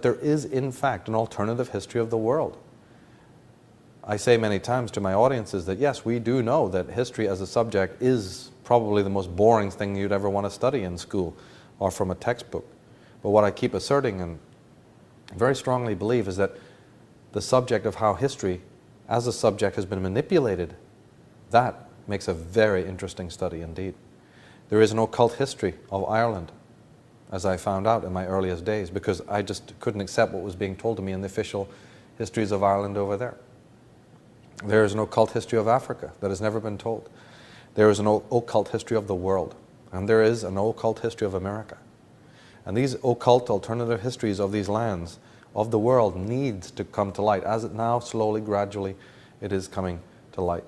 There is, in fact, an alternative history of the world. I say many times to my audiences that yes, we do know that history as a subject is probably the most boring thing you'd ever want to study in school or from a textbook. But what I keep asserting and very strongly believe is that the subject of how history as a subject has been manipulated, that makes a very interesting study indeed. There is an occult history of Ireland, as I found out in my earliest days, because I just couldn't accept what was being told to me in the official histories of Ireland over there. There is an occult history of Africa that has never been told. There is an occult history of the world, and there is an occult history of America. And these occult alternative histories of these lands, of the world, needs to come to light, as it now slowly, gradually, it is coming to light.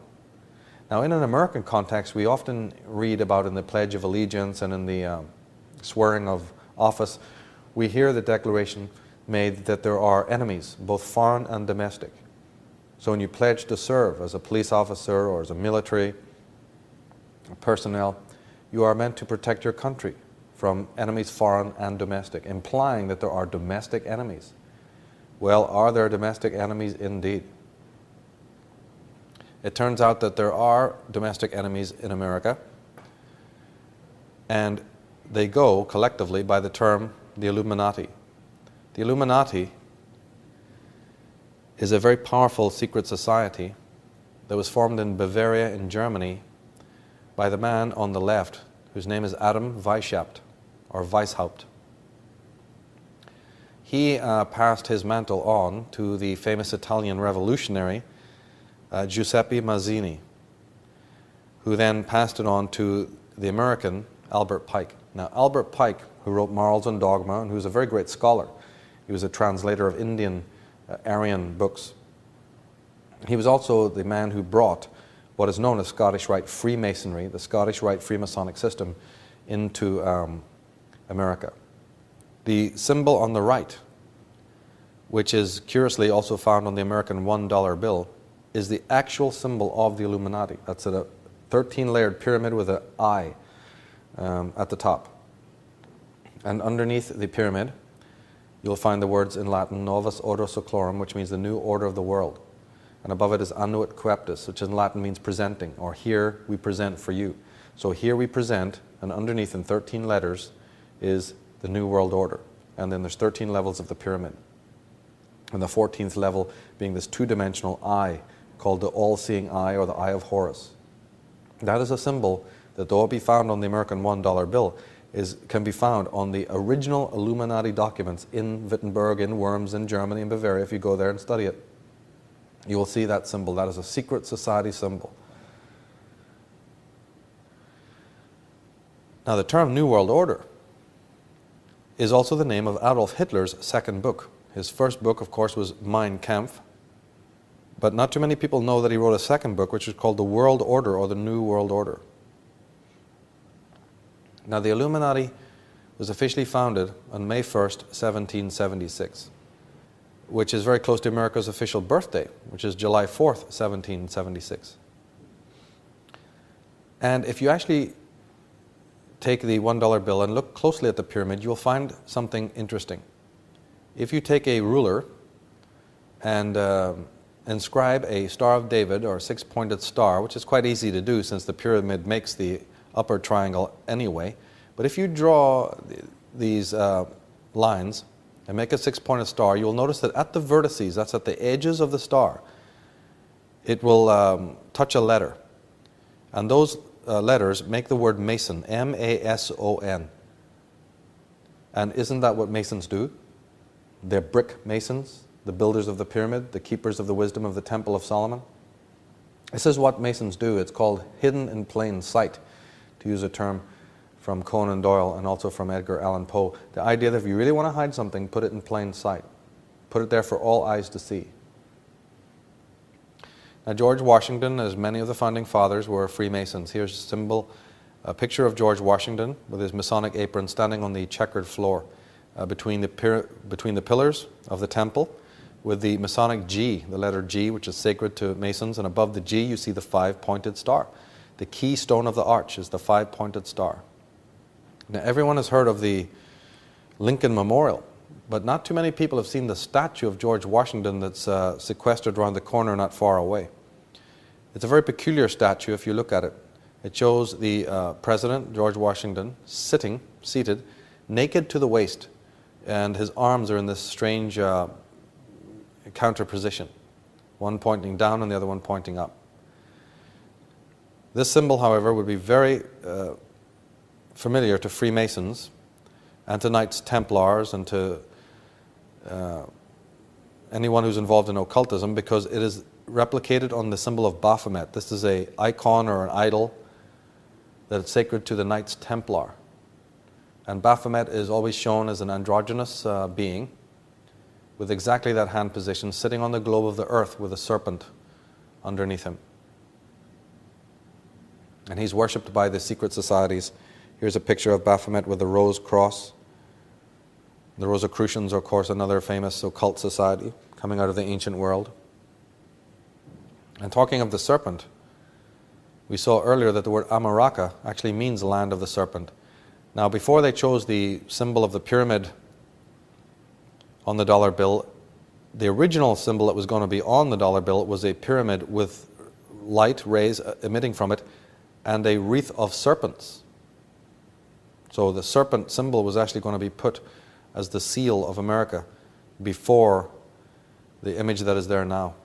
Now, in an American context, we often read about in the Pledge of Allegiance and in the swearing of office, we hear the declaration made that there are enemies, both foreign and domestic. So when you pledge to serve as a police officer or as a military personnel, you are meant to protect your country from enemies foreign and domestic, implying that there are domestic enemies. Well, are there domestic enemies indeed? It turns out that there are domestic enemies in America, and they go collectively by the term the Illuminati. The Illuminati is a very powerful secret society that was formed in Bavaria in Germany by the man on the left, whose name is Adam Weishaupt, or Weishaupt. He passed his mantle on to the famous Italian revolutionary Giuseppe Mazzini, who then passed it on to the American Albert Pike. Now, Albert Pike, who wrote Morals and Dogma, and who was a very great scholar, he was a translator of Indian Aryan books. He was also the man who brought what is known as Scottish Rite Freemasonry, the Scottish Rite Freemasonic system, into America. The symbol on the right, which is curiously also found on the American $1 bill, is the actual symbol of the Illuminati. That's a 13-layered pyramid with an eye at the top. And underneath the pyramid, you'll find the words in Latin, Novus Ordo Seclorum, which means the new order of the world. And above it is Annuit Coeptis, which in Latin means presenting, or here we present for you. So here we present, and underneath in 13 letters is the New World Order. And then there's 13 levels of the pyramid. And the 14th level being this two-dimensional eye called the all-seeing eye, or the Eye of Horus. That is a symbol that, though it be found on the American $1 bill, can be found on the original Illuminati documents in Wittenberg, in Worms, in Germany, in Bavaria. If you go there and study it, you will see that symbol. That is a secret society symbol. Now, the term New World Order is also the name of Adolf Hitler's second book. His first book, of course, was Mein Kampf, but not too many people know that he wrote a second book, which is called The World Order, or The New World Order. Now, the Illuminati was officially founded on May 1st, 1776, which is very close to America's official birthday, which is July 4th, 1776. And if you actually take the $1 bill and look closely at the pyramid, you'll find something interesting. If you take a ruler and inscribe a Star of David, or a six-pointed star, which is quite easy to do since the pyramid makes the upper triangle anyway, but if you draw these lines and make a six-pointed star, you'll notice that at the vertices, that's at the edges of the star, it will touch a letter. And those letters make the word Mason, M-A-S-O-N. And isn't that what Masons do? They're brick masons, the builders of the pyramid, the keepers of the wisdom of the Temple of Solomon. This is what Masons do. It's called hidden in plain sight, to use a term from Conan Doyle and also from Edgar Allan Poe. The idea that if you really want to hide something, put it in plain sight. Put it there for all eyes to see. Now, George Washington, as many of the founding fathers, were Freemasons. Here's a symbol, a picture of George Washington with his Masonic apron standing on the checkered floor between the pillars of the temple, with the Masonic G, the letter G, which is sacred to Masons, and above the G you see the five-pointed star. The keystone of the arch is the five-pointed star. Now, everyone has heard of the Lincoln Memorial but not too many people have seen the statue of George Washington that's sequestered around the corner not far away. It's a very peculiar statue if you look at it. It shows the President, George Washington, seated, naked to the waist, and his arms are in this strange counter position, one pointing down and the other one pointing up. This symbol, however, would be very familiar to Freemasons and to Knights Templars and to anyone who's involved in occultism, because it is replicated on the symbol of Baphomet. This is an icon or an idol that is sacred to the Knights Templar. And Baphomet is always shown as an androgynous being with exactly that hand position, sitting on the globe of the earth with a serpent underneath him. And he's worshipped by the secret societies. Here's a picture of Baphomet with the rose cross. The Rosicrucians are, of course, another famous occult society coming out of the ancient world. And talking of the serpent, we saw earlier that the word Amaraka actually means land of the serpent. Now, before they chose the symbol of the pyramid on the dollar bill, the original symbol that was going to be on the dollar bill was a pyramid with light rays emitting from it and a wreath of serpents. So the serpent symbol was actually going to be put as the seal of America before the image that is there now.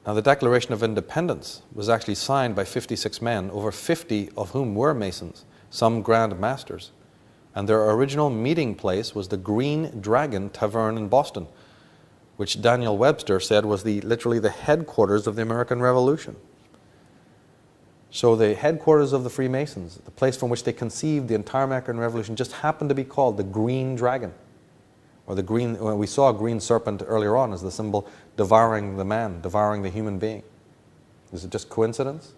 Now, the Declaration of Independence was actually signed by 56 men, over 50 of whom were Masons, some Grand Masters. And their original meeting place was the Green Dragon Tavern in Boston, which Daniel Webster said was literally the headquarters of the American Revolution. So the headquarters of the Freemasons, the place from which they conceived the entire American Revolution, just happened to be called the Green Dragon. Or the green, well, we saw a green serpent earlier on as the symbol devouring the man, devouring the human being. Is it just coincidence?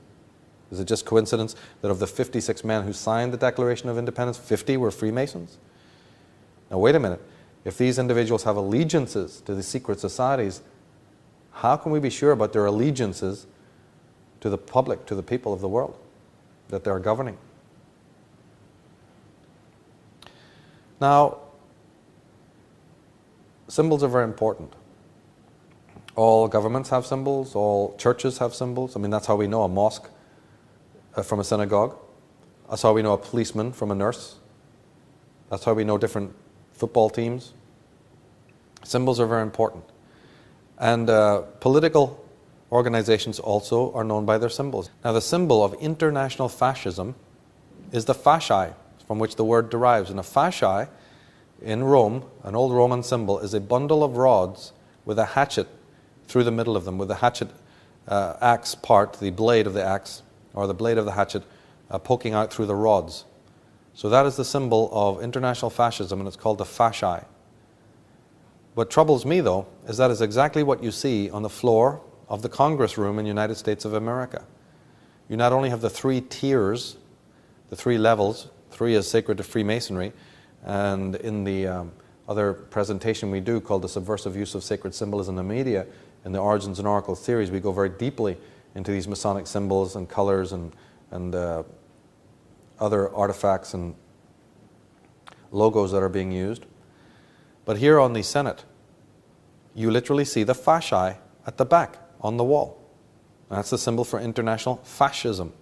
Is it just coincidence that of the 56 men who signed the Declaration of Independence, 50 were Freemasons? Now wait a minute. If these individuals have allegiances to the secret societies, how can we be sure about their allegiances to the public, to the people of the world that they are governing? Now, symbols are very important. All governments have symbols, all churches have symbols. I mean, that's how we know a mosque from a synagogue. That's how we know a policeman from a nurse. That's how we know different football teams. Symbols are very important. And political organizations also are known by their symbols. Now, the symbol of international fascism is the fasci, from which the word derives. And a fasci in Rome, an old Roman symbol, is a bundle of rods with a hatchet through the middle of them, with the hatchet axe part, the blade of the axe, or the blade of the hatchet poking out through the rods. So that is the symbol of international fascism, and it's called the fasci. What troubles me, though, is that is exactly what you see on the floor of the Congress room in the United States of America. You not only have the 3 tiers, the 3 levels, 3 is sacred to Freemasonry, and in the other presentation we do called The Subversive Use of Sacred Symbolism in the Media, in the Origins and Oracles series, we go very deeply into these Masonic symbols and colors and other artifacts and logos that are being used. But here on the Senate, you literally see the fasci at the back on the wall. That's the symbol for international fascism.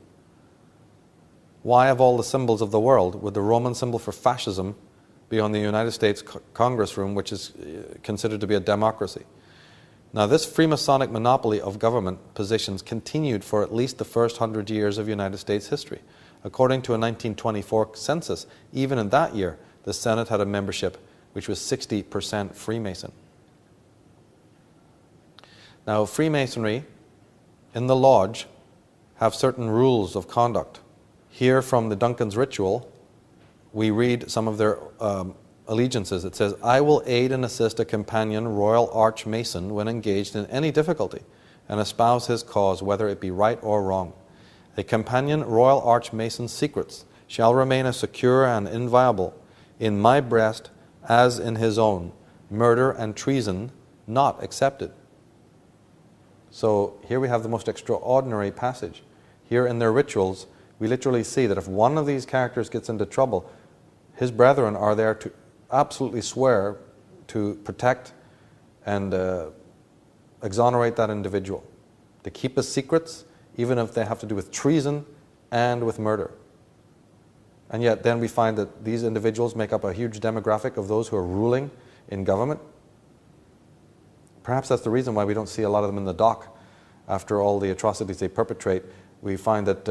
Why, of all the symbols of the world, would the Roman symbol for fascism be on the United States Congress room, which is considered to be a democracy? Now, this Freemasonic monopoly of government positions continued for at least the first 100 years of United States history. According to a 1924 census, even in that year, the Senate had a membership which was 60% Freemason. Now, Freemasonry in the lodge have certain rules of conduct. Here from the Duncan's Ritual, we read some of their allegiances. It says, "I will aid and assist a companion Royal Arch Mason when engaged in any difficulty and espouse his cause, whether it be right or wrong. A companion Royal Arch Mason's secrets shall remain as secure and inviolable in my breast as in his own, murder and treason not accepted." So here we have the most extraordinary passage. Here in their rituals, we literally see that if one of these characters gets into trouble, his brethren are there absolutely swear to protect and exonerate that individual, to keep his secrets, even if they have to do with treason and with murder. And yet then we find that these individuals make up a huge demographic of those who are ruling in government. Perhaps that's the reason why we don't see a lot of them in the dock after all the atrocities they perpetrate. We find that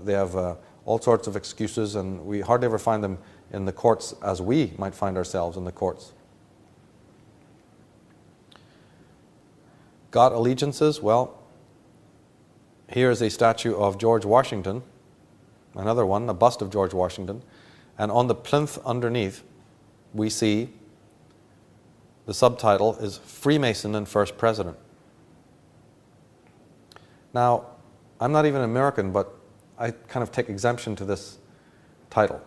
they have all sorts of excuses, and we hardly ever find them in the courts as we might find ourselves in the courts. Got allegiances? Well, here is a statue of George Washington, another one, a bust of George Washington, and on the plinth underneath we see the subtitle is Freemason and First President. Now, I'm not even American, but I kind of take exemption to this title.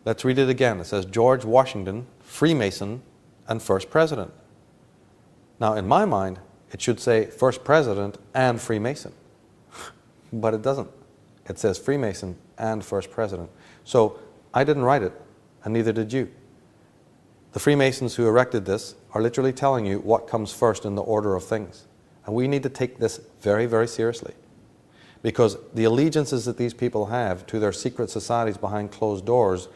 Let's read it again. It says George Washington, Freemason and First President. Now, in my mind, it should say First President and Freemason, but it doesn't. It says Freemason and First President. So I didn't write it, and neither did you. The Freemasons who erected this are literally telling you what comes first in the order of things. And we need to take this very, very seriously. Because the allegiances that these people have to their secret societies behind closed doors,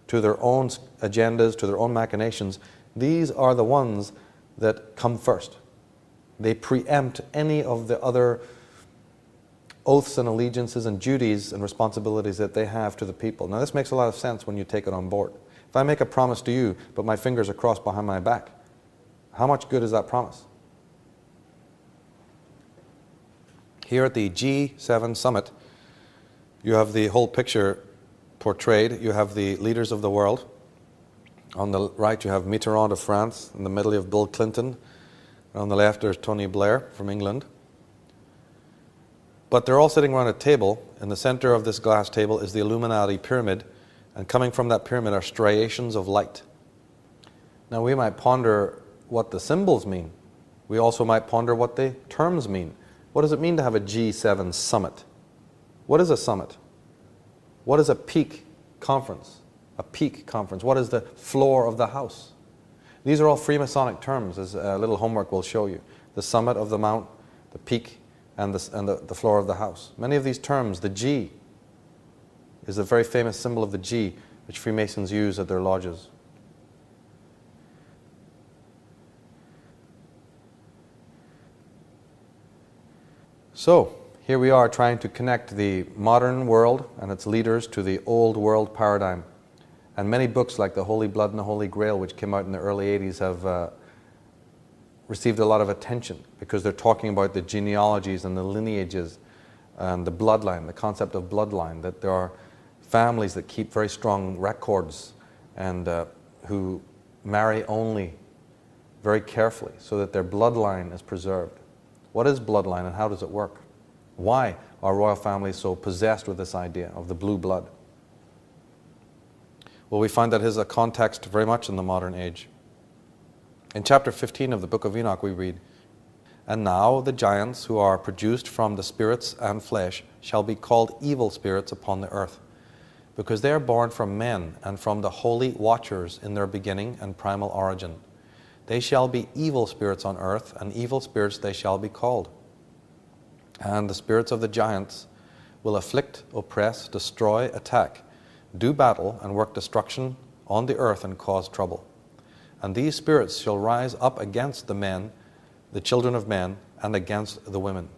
to their own agendas, to their own machinations, these are the ones that come first. They preempt any of the other oaths and allegiances and duties and responsibilities that they have to the people. Now this makes a lot of sense when you take it on board. If I make a promise to you, but my fingers are crossed behind my back, how much good is that promise? Here at the G7 summit, you have the whole picture portrayed. You have the leaders of the world. On the right, you have Mitterrand of France. In the middle, you have Bill Clinton. On the left, there's Tony Blair from England. But they're all sitting around a table. In the center of this glass table is the Illuminati pyramid, and coming from that pyramid are striations of light. Now, we might ponder what the symbols mean. We also might ponder what the terms mean. What does it mean to have a G7 summit? What is a summit? What is a peak conference? A peak conference. What is the floor of the house? These are all Freemasonic terms, as a little homework will show you. The summit of the mount, the peak, and the floor of the house. Many of these terms, the G is a very famous symbol of the G, which Freemasons use at their lodges. So, here we are trying to connect the modern world and its leaders to the old world paradigm. And many books like The Holy Blood and the Holy Grail, which came out in the early 80s, have received a lot of attention because they're talking about the genealogies and the lineages and the bloodline, the concept of bloodline, that there are families that keep very strong records and who marry only very carefully so that their bloodline is preserved. What is bloodline and how does it work? Why are royal families so possessed with this idea of the blue blood? Well, we find that has a context very much in the modern age. In chapter 15 of the book of Enoch we read, "And now the giants who are produced from the spirits and flesh shall be called evil spirits upon the earth, because they are born from men and from the holy watchers in their beginning and primal origin. They shall be evil spirits on earth, and evil spirits they shall be called. And the spirits of the giants will afflict, oppress, destroy, attack, do battle, and work destruction on the earth and cause trouble. And these spirits shall rise up against the men, the children of men, and against the women."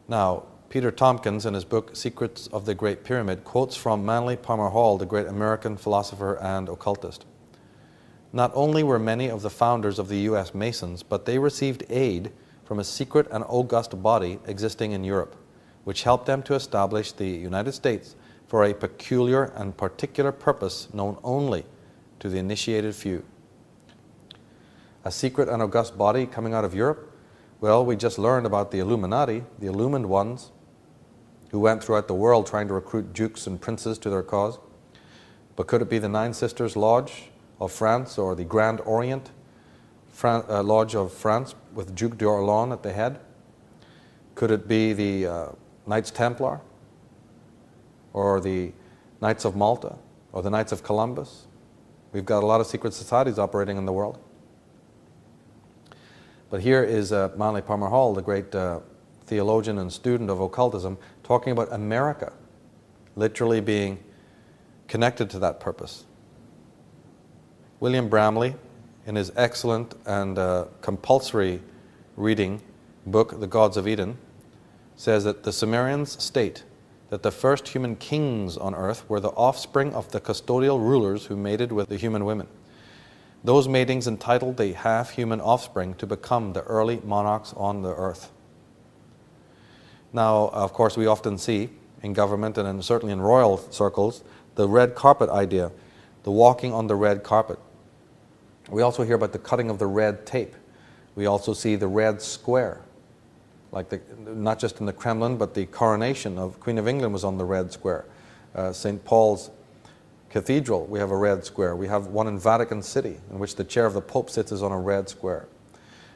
Now, Peter Tompkins, in his book Secrets of the Great Pyramid, quotes from Manly Palmer Hall, the great American philosopher and occultist. "Not only were many of the founders of the U.S. Masons, but they received aid from a secret and august body existing in Europe, which helped them to establish the United States for a peculiar and particular purpose known only to the initiated few." A secret and august body coming out of Europe? Well, we just learned about the Illuminati, the illumined ones, who went throughout the world trying to recruit dukes and princes to their cause. But could it be the Nine Sisters Lodge of France, or the Grand Orient Lodge of France with Duke d'Orléans at the head? Could it be the Knights Templar or the Knights of Malta or the Knights of Columbus. We've got a lot of secret societies operating in the world. But here is Manly Palmer Hall, the great theologian and student of occultism, talking about America literally being connected to that purpose. William Bramley, in his excellent and compulsory reading book, The Gods of Eden, says that the Sumerians state that the first human kings on earth were the offspring of the custodial rulers who mated with the human women. Those matings entitled the half-human offspring to become the early monarchs on the earth. Now, of course, we often see in government and certainly in royal circles the red carpet idea, the walking on the red carpet. We also hear about the cutting of the red tape. We also see the red square, like not just in the Kremlin, but the coronation of Queen of England was on the red square. St. Paul's Cathedral, we have a red square. We have one in Vatican City, in which the chair of the Pope sits is on a red square.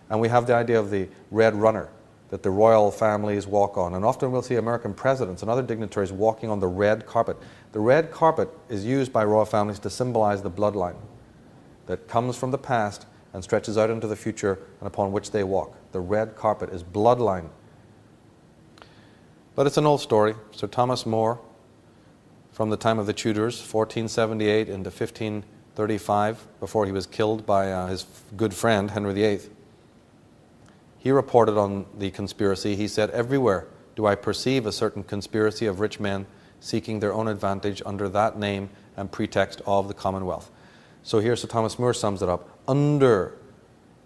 And we have the idea of the red runner that the royal families walk on. And often we'll see American presidents and other dignitaries walking on the red carpet. The red carpet is used by royal families to symbolize the bloodline that comes from the past and stretches out into the future and upon which they walk. The red carpet is bloodline. But it's an old story. Sir Thomas More, from the time of the Tudors, 1478 into 1535, before he was killed by his good friend, Henry VIII. He reported on the conspiracy. He said, "Everywhere do I perceive a certain conspiracy of rich men seeking their own advantage under that name and pretext of the Commonwealth." So here Sir Thomas More sums it up, under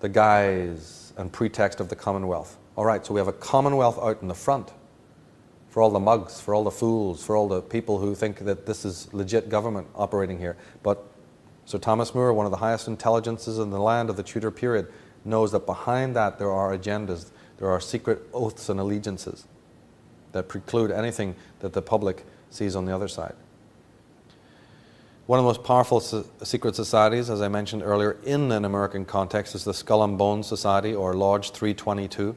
the guise and pretext of the Commonwealth. All right, so we have a Commonwealth out in the front for all the mugs, for all the fools, for all the people who think that this is legit government operating here. But Sir Thomas More, one of the highest intelligences in the land of the Tudor period, knows that behind that there are agendas, there are secret oaths and allegiances that preclude anything that the public sees on the other side. One of the most powerful secret societies, as I mentioned earlier, in an American context is the Skull and Bones Society, or Lodge 322.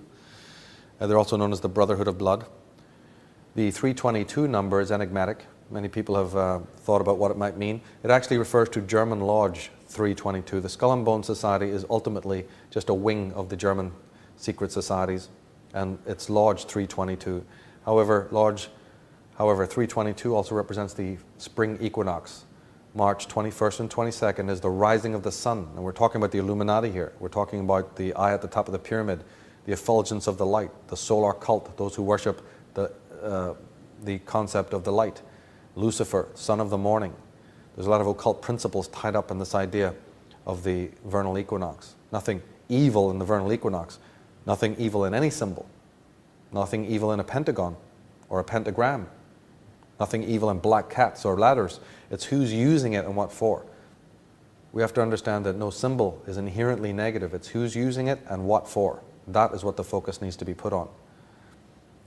They're also known as the Brotherhood of Blood. The 322 number is enigmatic. Many people have thought about what it might mean. It actually refers to German Lodge 322. The Skull and Bones Society is ultimately just a wing of the German secret societies, and it's Lodge 322. However, 322 also represents the spring equinox. March 21st and 22nd is the rising of the sun, and we're talking about the Illuminati here. We're talking about the eye at the top of the pyramid, the effulgence of the light, the solar cult, those who worship the concept of the light. Lucifer, son of the morning. There's a lot of occult principles tied up in this idea of the vernal equinox. Nothing evil in the vernal equinox. Nothing evil in any symbol. Nothing evil in a pentagon or a pentagram. Nothing evil in black cats or ladders. It's who's using it and what for. We have to understand that no symbol is inherently negative. It's who's using it and what for. That is what the focus needs to be put on.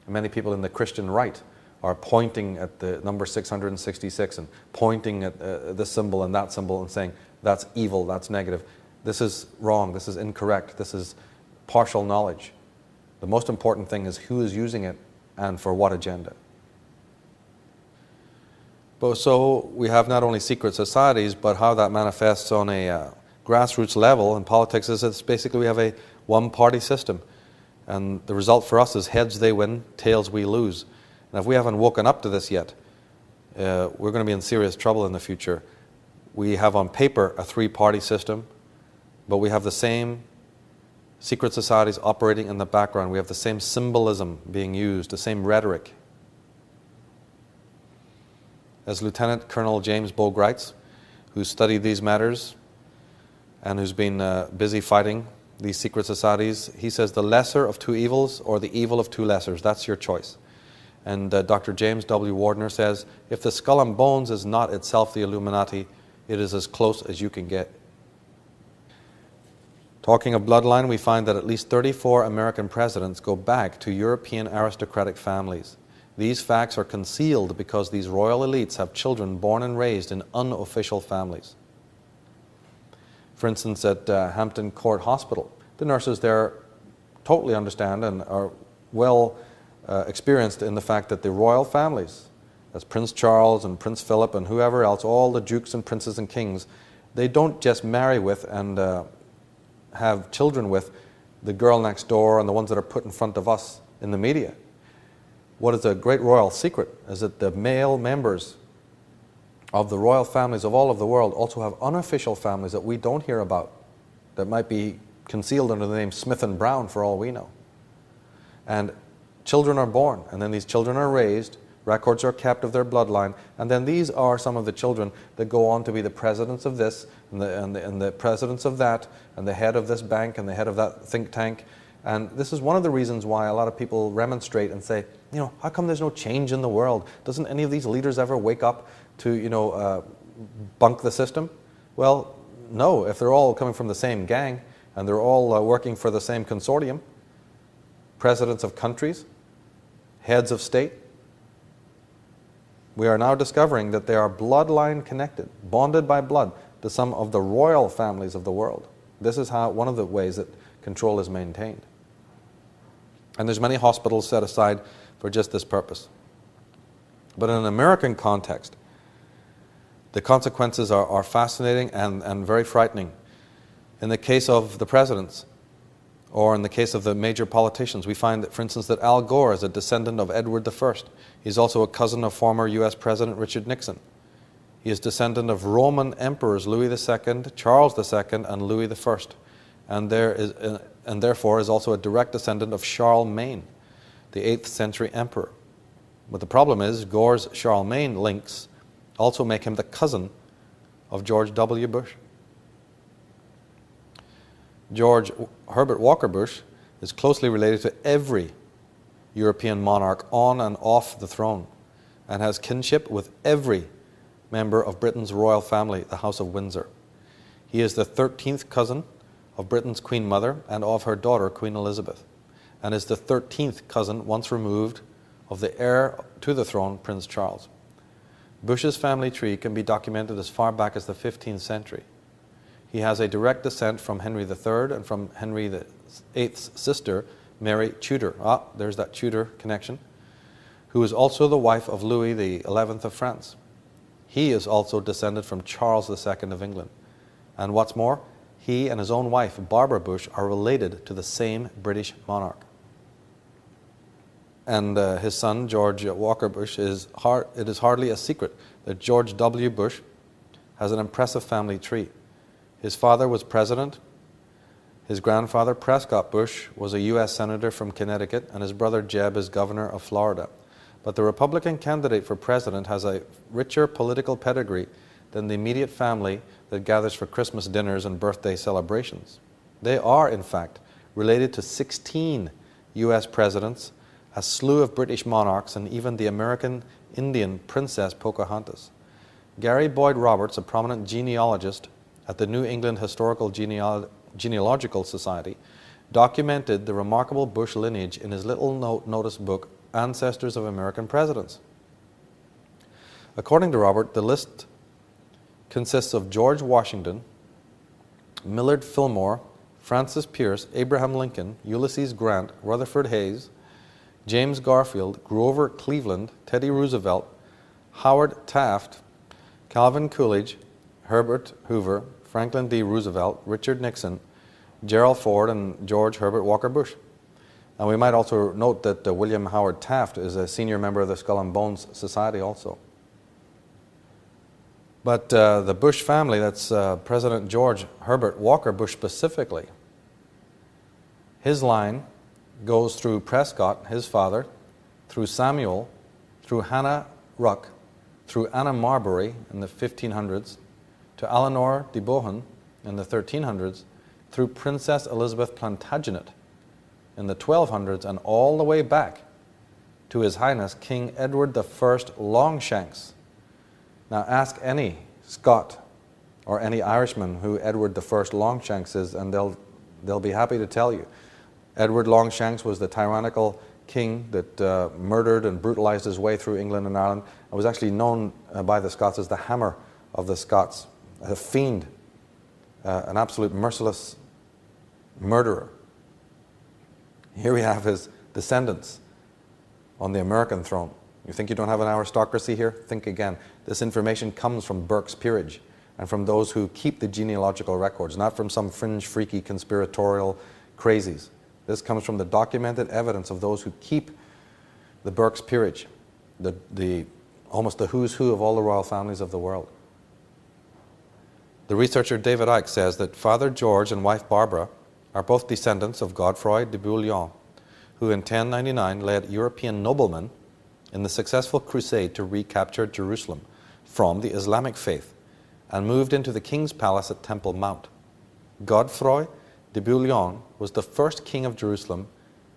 And many people in the Christian right are pointing at the number 666 and pointing at this symbol and that symbol and saying, that's evil, that's negative. This is wrong, this is incorrect, this is partial knowledge. The most important thing is who is using it and for what agenda. But so we have not only secret societies, but how that manifests on a grassroots level in politics is it's basically we have a one-party system. And the result for us is heads they win, tails we lose. And if we haven't woken up to this yet, we're going to be in serious trouble in the future. We have on paper a three-party system, but we have the same secret societies operating in the background. We have the same symbolism being used, the same rhetoric. As Lieutenant Colonel James Bogue writes, who studied these matters and who's been busy fighting these secret societies, he says, the lesser of two evils or the evil of two lessers, that's your choice. And Dr. James W. Wardner says, if the Skull and Bones is not itself the Illuminati, it is as close as you can get. Talking of bloodline, we find that at least 34 American presidents go back to European aristocratic families. These facts are concealed because these royal elites have children born and raised in unofficial families. For instance, at Hampton Court Hospital, the nurses there totally understand and are well experienced in the fact that the royal families as Prince Charles and Prince Philip and whoever else, all the dukes and princes and kings, they don't just marry with and have children with the girl next door and the ones that are put in front of us in the media. What is a great royal secret is that the male members of the royal families of all of the world also have unofficial families that we don't hear about, that might be concealed under the name Smith and Brown for all we know. And children are born, and then these children are raised, records are kept of their bloodline, and then these are some of the children that go on to be the presidents of this, and the presidents of that, and the head of this bank, and the head of that think tank. And this is one of the reasons why a lot of people remonstrate and say, you know, how come there's no change in the world? Doesn't any of these leaders ever wake up to, you know, bunk the system? Well, no, if they're all coming from the same gang, and they're all working for the same consortium, presidents of countries, heads of state. We are now discovering that they are bloodline connected, bonded by blood to some of the royal families of the world. This is how one of the ways that control is maintained. And there's many hospitals set aside for just this purpose. But in an American context, the consequences are fascinating and very frightening. In the case of the presidents, or in the case of the major politicians, we find that, for instance, that Al Gore is a descendant of Edward I. He's also a cousin of former U.S. President Richard Nixon. He is descendant of Roman emperors Louis II, Charles II, and Louis I, and therefore is also a direct descendant of Charlemagne, the 8th century emperor. But the problem is, Gore's Charlemagne links also make him the cousin of George W. Bush. George Herbert Walker Bush is closely related to every European monarch on and off the throne, and has kinship with every member of Britain's royal family, the House of Windsor. He is the 13th cousin of Britain's Queen Mother and of her daughter, Queen Elizabeth, and is the 13th cousin, once removed, of the heir to the throne, Prince Charles. Bush's family tree can be documented as far back as the 15th century. He has a direct descent from Henry III and from Henry VIII's sister, Mary Tudor. Ah, there's that Tudor connection, who is also the wife of Louis XI of France. He is also descended from Charles II of England. And what's more, he and his own wife, Barbara Bush, are related to the same British monarch. And his son, George Walker Bush, it is hardly a secret that George W. Bush has an impressive family tree. His father was president, his grandfather, Prescott Bush, was a U.S. senator from Connecticut, and his brother Jeb is governor of Florida. But the Republican candidate for president has a richer political pedigree than the immediate family that gathers for Christmas dinners and birthday celebrations. They are, in fact, related to 16 U.S. presidents, a slew of British monarchs, and even the American Indian Princess Pocahontas. Gary Boyd Roberts, a prominent genealogist at the New England Historical Genealogical Society, documented the remarkable Bush lineage in his little-noticed book, Ancestors of American Presidents. According to Robert, the list consists of George Washington, Millard Fillmore, Francis Pierce, Abraham Lincoln, Ulysses Grant, Rutherford Hayes, James Garfield, Grover Cleveland, Teddy Roosevelt, Howard Taft, Calvin Coolidge, Herbert Hoover, Franklin D. Roosevelt, Richard Nixon, Gerald Ford, and George Herbert Walker Bush. And we might also note that William Howard Taft is a senior member of the Skull and Bones Society also. But the Bush family, that's President George Herbert Walker Bush specifically, his line goes through Prescott, his father, through Samuel, through Hannah Ruck, through Anna Marbury in the 1500s, to Eleanor de Bohun in the 1300s, through Princess Elizabeth Plantagenet in the 1200s, and all the way back to His Highness King Edward I Longshanks. Now ask any Scot or any Irishman who Edward I Longshanks is, and they'll be happy to tell you. Edward Longshanks was the tyrannical king that murdered and brutalized his way through England and Ireland, and was actually known by the Scots as the Hammer of the Scots, a fiend, an absolute merciless murderer. Here we have his descendants on the American throne. You think you don't have an aristocracy here? Think again. This information comes from Burke's peerage and from those who keep the genealogical records, not from some fringe, freaky, conspiratorial crazies. This comes from the documented evidence of those who keep the Burke's peerage, almost the who's who of all the royal families of the world. The researcher David Icke says that Father George and wife Barbara are both descendants of Godefroy de Bouillon, who in 1099 led European noblemen in the successful crusade to recapture Jerusalem from the Islamic faith and moved into the king's palace at Temple Mount. Godefroy de Bouillon was the first king of Jerusalem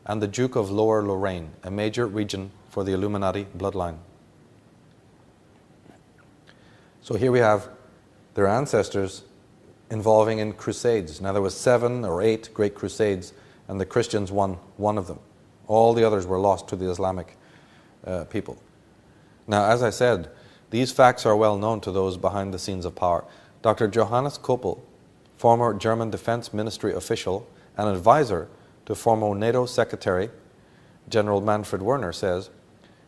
and the Duke of Lower Lorraine, a major region for the Illuminati bloodline. So here we have their ancestors involving in crusades. Now there was 7 or 8 great crusades, and the Christians won one of them. All the others were lost to the Islamic people. Now, as I said, these facts are well known to those behind the scenes of power. Dr. Johannes Koppel, former German Defense Ministry official and advisor to former NATO Secretary General Manfred Werner, says,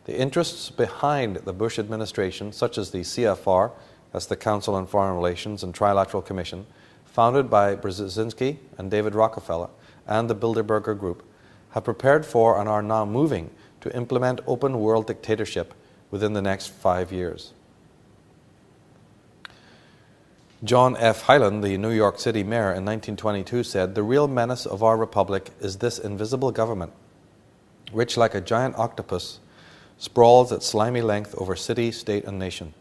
the interests behind the Bush administration, such as the CFR, that's the Council on Foreign Relations and Trilateral Commission, founded by Brzezinski and David Rockefeller and the Bilderberger Group, have prepared for and are now moving to implement open world dictatorship within the next 5 years. John F. Hyland, the New York City mayor in 1922, said, the real menace of our republic is this invisible government, which like a giant octopus sprawls at slimy length over city, state, and nation.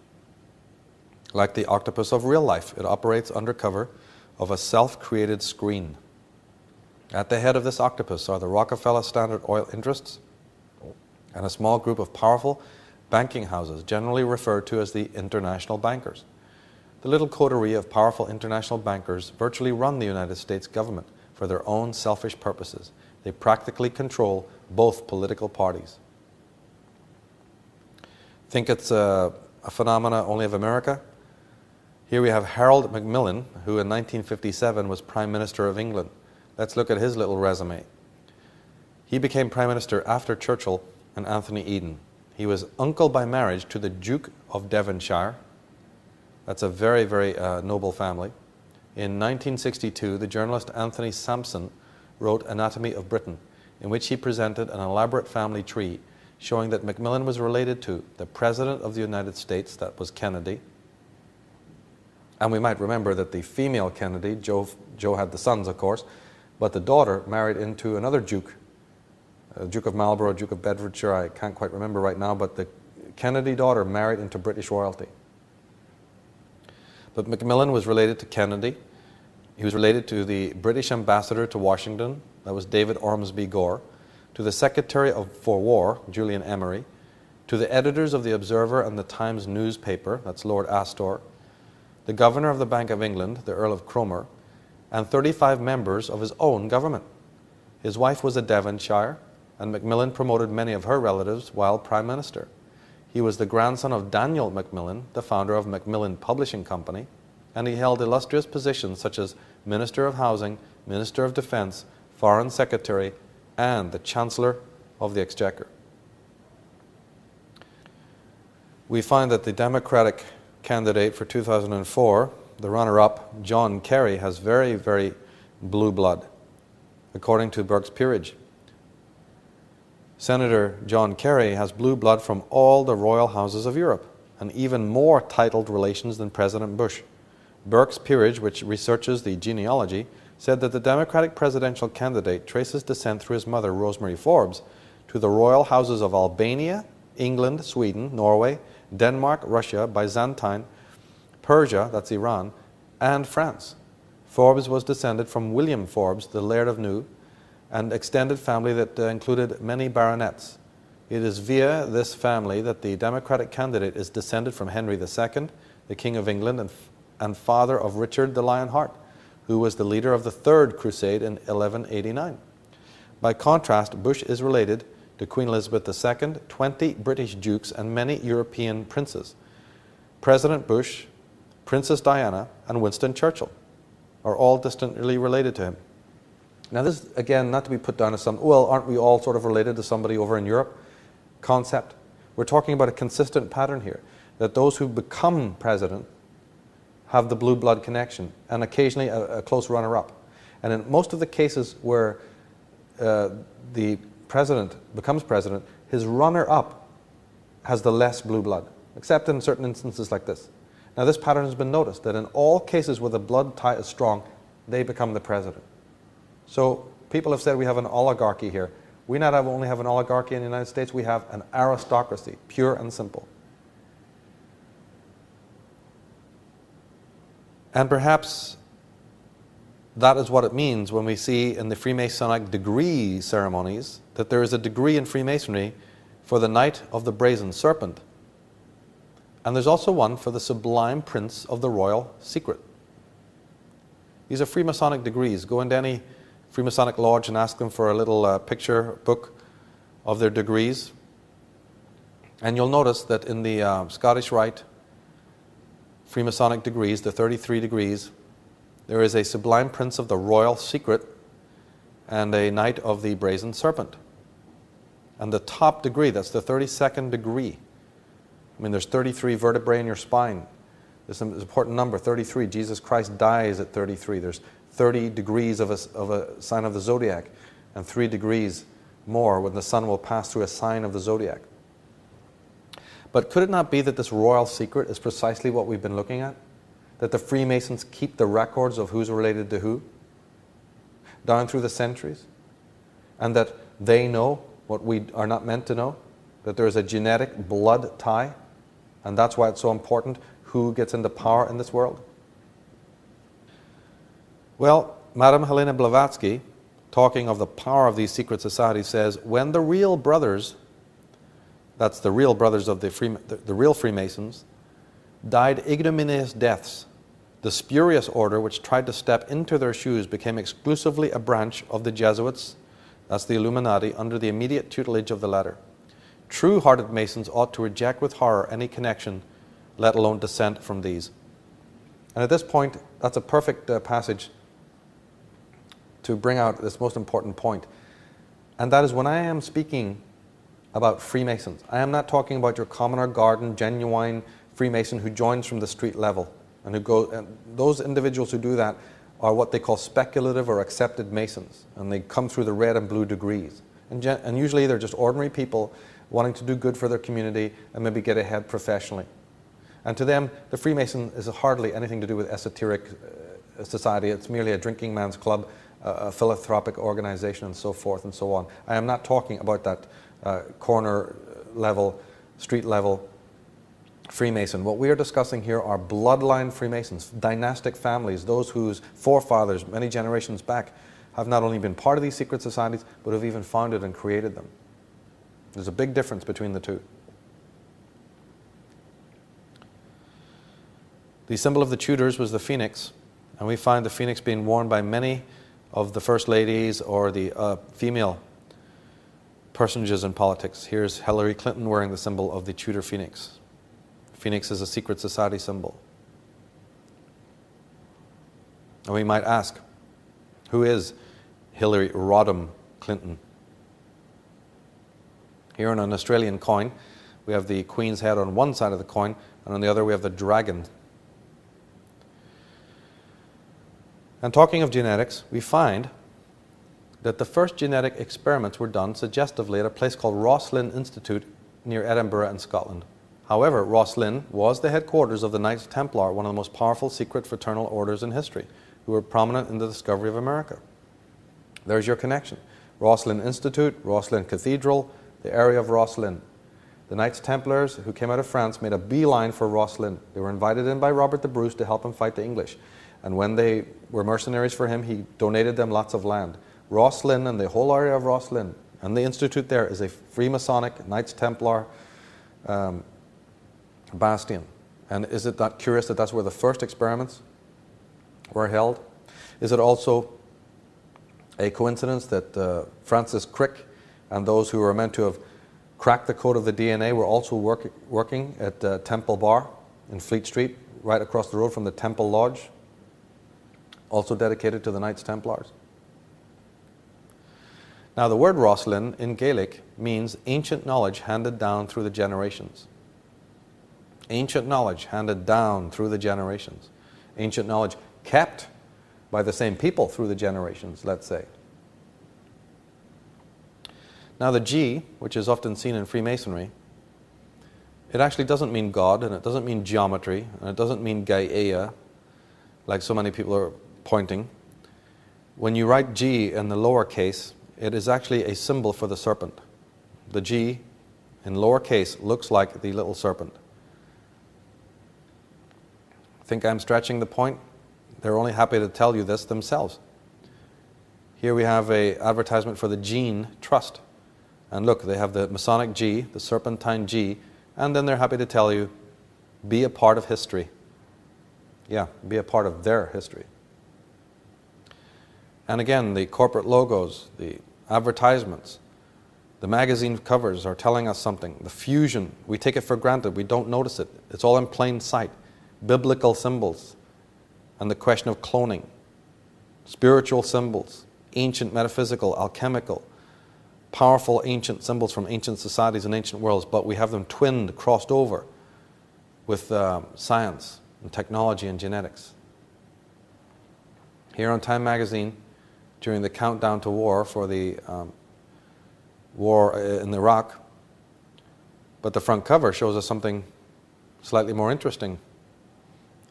Like the octopus of real life, it operates under cover of a self-created screen. At the head of this octopus are the Rockefeller Standard Oil interests and a small group of powerful banking houses, generally referred to as the international bankers. The little coterie of powerful international bankers virtually run the United States government for their own selfish purposes. They practically control both political parties. Think it's a phenomena only of America? Here we have Harold Macmillan, who in 1957 was Prime Minister of England. Let's look at his little resume. He became Prime Minister after Churchill and Anthony Eden. He was uncle by marriage to the Duke of Devonshire. That's a very, very noble family. In 1962, the journalist Anthony Sampson wrote Anatomy of Britain, in which he presented an elaborate family tree showing that Macmillan was related to the President of the United States, that was Kennedy. And we might remember that the female Kennedy, Joe had the sons, of course, but the daughter married into another Duke, Duke of Marlborough, Duke of Bedfordshire, I can't quite remember right now, but the Kennedy daughter married into British royalty. But Macmillan was related to Kennedy. He was related to the British ambassador to Washington, that was David Ormsby Gore, to the Secretary for War, Julian Emery, to the editors of the Observer and the Times newspaper, that's Lord Astor, the Governor of the Bank of England, the Earl of Cromer, and 35 members of his own government. His wife was a Devonshire, and Macmillan promoted many of her relatives while Prime Minister. He was the grandson of Daniel Macmillan, the founder of Macmillan Publishing Company, and he held illustrious positions such as Minister of Housing, Minister of Defense, Foreign Secretary, and the Chancellor of the Exchequer. We find that the Democratic candidate for 2004, the runner-up, John Kerry, has very, very blue blood, according to Burke's peerage. Senator John Kerry has blue blood from all the royal houses of Europe, and even more titled relations than President Bush. Burke's peerage, which researches the genealogy, said that the Democratic presidential candidate traces descent through his mother, Rosemary Forbes, to the royal houses of Albania, England, Sweden, Norway, Denmark, Russia, Byzantine, Persia, that's Iran, and France. Forbes was descended from William Forbes, the Laird of New, an extended family that included many baronets. It is via this family that the Democratic candidate is descended from Henry II, the King of England and father of Richard the Lionheart, who was the leader of the Third Crusade in 1189. By contrast, Bush is related to Queen Elizabeth II, 20 British dukes, and many European princes. President Bush, Princess Diana, and Winston Churchill are all distantly related to him. Now this, again, not to be put down as some, well, aren't we all sort of related to somebody over in Europe concept. We're talking about a consistent pattern here, that those who become president have the blue blood connection, and occasionally a close runner-up. And in most of the cases where the president becomes president, his runner-up has the less blue blood, except in certain instances like this. Now this pattern has been noticed, that in all cases where the blood tie is strong, they become the president. So people have said we have an oligarchy here. We not only have an oligarchy in the United States, we have an aristocracy, pure and simple. And perhaps that is what it means when we see in the Freemasonic degree ceremonies that there is a degree in Freemasonry for the Knight of the Brazen Serpent. And there's also one for the Sublime Prince of the Royal Secret. These are Freemasonic degrees. Go into any Freemasonic lodge and ask them for a little picture book of their degrees. And you'll notice that in the Scottish Rite Freemasonic degrees, the 33 degrees, there is a Sublime Prince of the Royal Secret and a Knight of the Brazen Serpent. And the top degree, that's the 32nd degree. I mean, there's 33 vertebrae in your spine. There's an important number, 33. Jesus Christ dies at 33. There's 30 degrees of a sign of the zodiac, and 3 degrees more when the sun will pass through a sign of the zodiac. But could it not be that this royal secret is precisely what we've been looking at? That the Freemasons keep the records of who's related to who down through the centuries, and that they know what we are not meant to know, that there is a genetic blood tie, and that's why it's so important who gets into power in this world? Well, Madame Helena Blavatsky, talking of the power of these secret societies, says, when the real brothers, that's the real brothers of the real Freemasons, died ignominious deaths, the spurious order which tried to step into their shoes became exclusively a branch of the Jesuits, that's the Illuminati, under the immediate tutelage of the latter. True-hearted Masons ought to reject with horror any connection, let alone descent from these. And at this point, that's a perfect passage to bring out this most important point. And that is, when I am speaking about Freemasons, I am not talking about your commoner garden, genuine Freemason who joins from the street level. And those individuals who do that are what they call speculative or accepted Masons. And they come through the red and blue degrees. And usually they're just ordinary people wanting to do good for their community and maybe get ahead professionally. And to them, the Freemason is hardly anything to do with esoteric society. It's merely a drinking man's club, a philanthropic organization, and so forth and so on. I am not talking about that corner level, street level Freemason. What we are discussing here are bloodline Freemasons, dynastic families, those whose forefathers, many generations back, have not only been part of these secret societies, but have even founded and created them. There's a big difference between the two. The symbol of the Tudors was the phoenix, and we find the phoenix being worn by many of the first ladies or the female personages in politics. Here's Hillary Clinton wearing the symbol of the Tudor phoenix. Phoenix is a secret society symbol. And we might ask, who is Hillary Rodham Clinton? Here on an Australian coin, we have the Queen's head on one side of the coin, and on the other we have the dragon. And talking of genetics, we find that the first genetic experiments were done suggestively at a place called Rosslyn Institute near Edinburgh in Scotland. However, Rosslyn was the headquarters of the Knights Templar, one of the most powerful secret fraternal orders in history, who were prominent in the discovery of America. There's your connection. Rosslyn Institute, Rosslyn Cathedral, the area of Rosslyn. The Knights Templars, who came out of France, made a beeline for Rosslyn. They were invited in by Robert the Bruce to help him fight the English. And when they were mercenaries for him, he donated them lots of land. Rosslyn and the whole area of Rosslyn and the institute there is a Freemasonic Knights Templar bastion. And is it not curious that that's where the first experiments were held? Is it also a coincidence that Francis Crick and those who were meant to have cracked the code of the DNA were also working at Temple Bar in Fleet Street, right across the road from the Temple Lodge, also dedicated to the Knights Templars? Now the word Roslin in Gaelic means ancient knowledge handed down through the generations. Ancient knowledge handed down through the generations. Ancient knowledge kept by the same people through the generations, let's say. Now the G, which is often seen in Freemasonry, it actually doesn't mean God, and it doesn't mean geometry, and it doesn't mean Gaia, like so many people are pointing. When you write G in the lowercase, it is actually a symbol for the serpent. The G in lowercase looks like the little serpent. Think I'm stretching the point? They're only happy to tell you this themselves. Here we have an advertisement for the Gene Trust. And look, they have the Masonic G, the serpentine G, and then they're happy to tell you, be a part of history. Yeah, be a part of their history. And again, the corporate logos, the advertisements, the magazine covers are telling us something. The fusion, we take it for granted, we don't notice it. It's all in plain sight. Biblical symbols, and the question of cloning. Spiritual symbols, ancient metaphysical, alchemical, powerful ancient symbols from ancient societies and ancient worlds, but we have them twinned, crossed over with science and technology and genetics. Here on Time magazine, during the countdown to war for the war in Iraq, but the front cover shows us something slightly more interesting.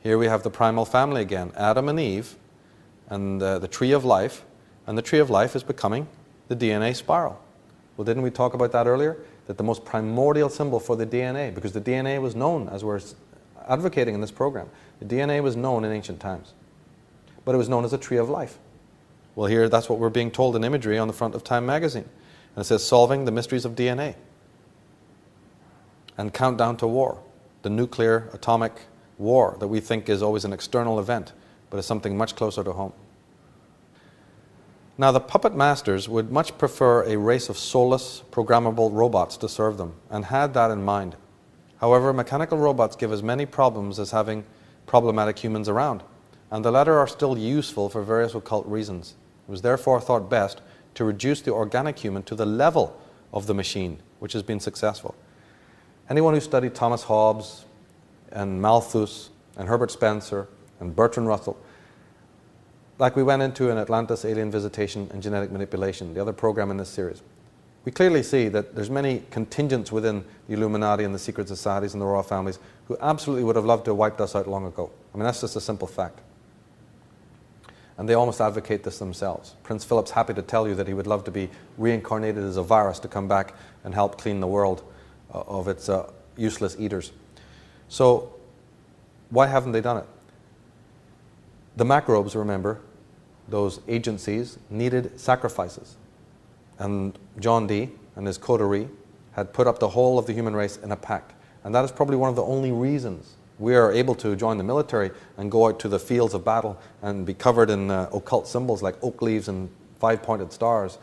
Here we have the primal family again, Adam and Eve, and the tree of life, and the tree of life is becoming the DNA spiral. Well, didn't we talk about that earlier? That the most primordial symbol for the DNA, because the DNA was known, as we're advocating in this program, the DNA was known in ancient times, but it was known as a tree of life. Well, here that's what we're being told in imagery on the front of Time magazine. And it says, solving the mysteries of DNA. And countdown to war, the nuclear atomic war that we think is always an external event, but is something much closer to home. Now the puppet masters would much prefer a race of soulless, programmable robots to serve them, and had that in mind. However, mechanical robots give as many problems as having problematic humans around, and the latter are still useful for various occult reasons. It was therefore thought best to reduce the organic human to the level of the machine, which has been successful. Anyone who studied Thomas Hobbes and Malthus and Herbert Spencer and Bertrand Russell, like we went into in Atlantis, Alien Visitation and Genetic Manipulation, the other program in this series, we clearly see that there's many contingents within the Illuminati and the secret societies and the royal families who absolutely would have loved to have wiped us out long ago. I mean, that's just a simple fact. And they almost advocate this themselves. Prince Philip's happy to tell you that he would love to be reincarnated as a virus to come back and help clean the world of its useless eaters. So why haven't they done it? The macrobes, remember, those agencies needed sacrifices. And John Dee and his coterie had put up the whole of the human race in a pact. And that is probably one of the only reasons we are able to join the military and go out to the fields of battle and be covered in occult symbols like oak leaves and five-pointed stars,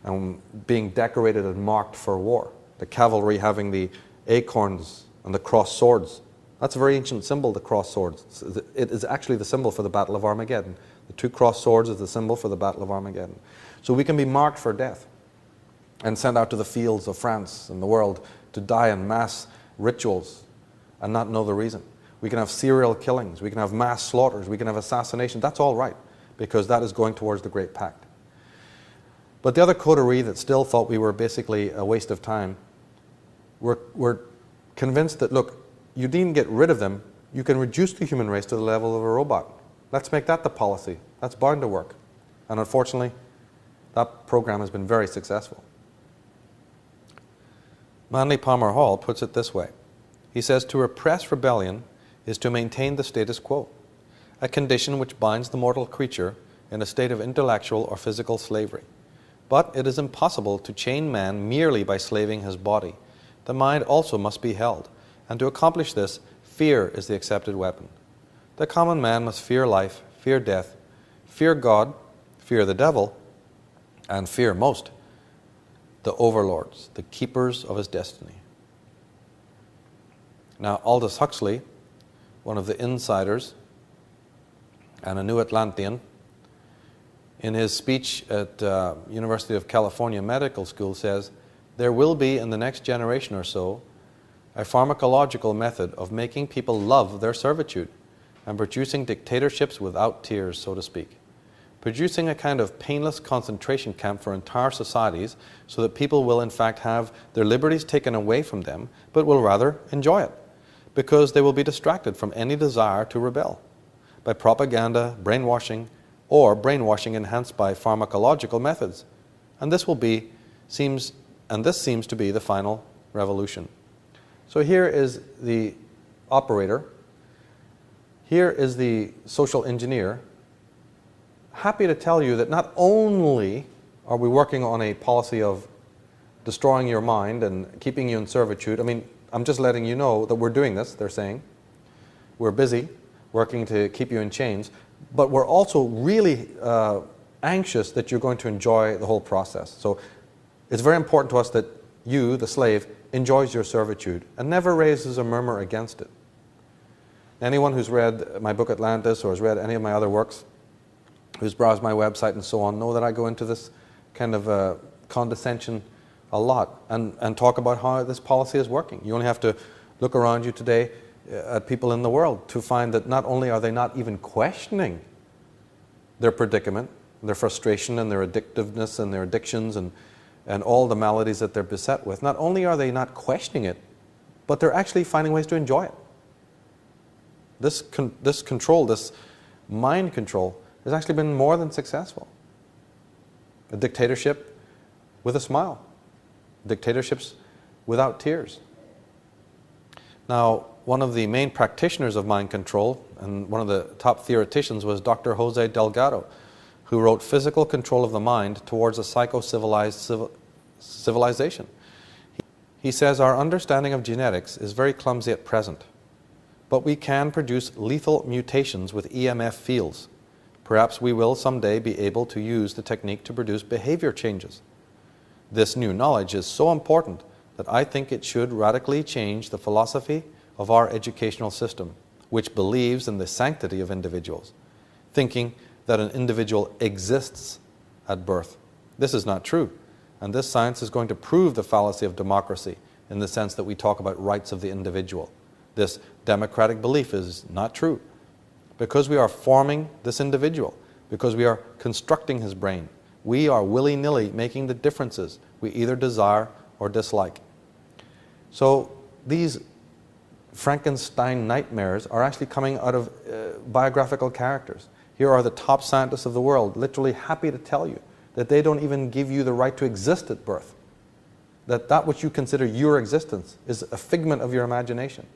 and being decorated and marked for war. The cavalry having the acorns and the crossed swords. That's a very ancient symbol, the crossed swords. It is actually the symbol for the Battle of Armageddon. The two crossed swords is the symbol for the Battle of Armageddon. So we can be marked for death and sent out to the fields of France and the world to die in mass rituals and not know the reason. We can have serial killings, we can have mass slaughters, we can have assassination. That's all right, because that is going towards the Great Pact. But the other coterie that still thought we were basically a waste of time were convinced that, look, you needn't get rid of them, you can reduce the human race to the level of a robot. Let's make that the policy. That's bound to work. And unfortunately, that program has been very successful. Manly Palmer Hall puts it this way. He says, to repress rebellion is to maintain the status quo, a condition which binds the mortal creature in a state of intellectual or physical slavery. But it is impossible to chain man merely by slaving his body. The mind also must be held, and to accomplish this, fear is the accepted weapon. The common man must fear life, fear death, fear God, fear the devil, and fear most the overlords, the keepers of his destiny. Now, Aldous Huxley, one of the insiders and a New Atlantean, in his speech at University of California Medical School, says, "There will be in the next generation or so a pharmacological method of making people love their servitude and producing dictatorships without tears, so to speak. Producing a kind of painless concentration camp for entire societies so that people will in fact have their liberties taken away from them, but will rather enjoy it, because they will be distracted from any desire to rebel by propaganda, brainwashing, or brainwashing enhanced by pharmacological methods. And this seems to be the final revolution." So here is the operator, here is the social engineer, happy to tell you that not only are we working on a policy of destroying your mind and keeping you in servitude. I mean, I'm just letting you know that we're doing this, they're saying. We're busy working to keep you in chains, but we're also really anxious that you're going to enjoy the whole process. So it's very important to us that you, the slave, enjoys your servitude and never raises a murmur against it. Anyone who's read my book Atlantis or has read any of my other works, who's browsed my website and so on, know that I go into this kind of condescension a lot and talk about how this policy is working. You only have to look around you today at people in the world to find that not only are they not even questioning their predicament, their frustration and their addictiveness and their addictions and all the maladies that they're beset with, not only are they not questioning it, but they're actually finding ways to enjoy it. This control, this mind control, has actually been more than successful. A dictatorship with a smile. Dictatorships without tears. Now, one of the main practitioners of mind control and one of the top theoreticians was Dr. Jose Delgado, who wrote Physical Control of the Mind Towards a Psycho-Civilized Civilization. He says, "Our understanding of genetics is very clumsy at present, but we can produce lethal mutations with EMF fields. Perhaps we will someday be able to use the technique to produce behavior changes. This new knowledge is so important that I think it should radically change the philosophy of our educational system, which believes in the sanctity of individuals, thinking that an individual exists at birth. This is not true, and this science is going to prove the fallacy of democracy in the sense that we talk about rights of the individual. This democratic belief is not true, because we are forming this individual, because we are constructing his brain. We are willy-nilly making the differences we either desire or dislike." So these Frankenstein nightmares are actually coming out of biographical characters. Here are the top scientists of the world, literally happy to tell you that they don't even give you the right to exist at birth. That which you consider your existence is a figment of your imagination.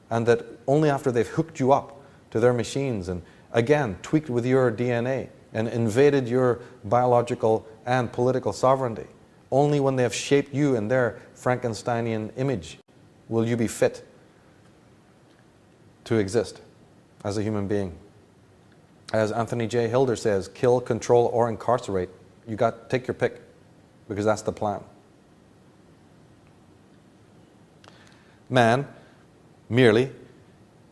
And that only after they've hooked you up to their machines and, again, tweaked with your DNA and invaded your biological and political sovereignty, only when they have shaped you in their Frankensteinian image will you be fit to exist as a human being. As Anthony J. Hilder says, kill, control, or incarcerate. Take your pick, because that's the plan. Man merely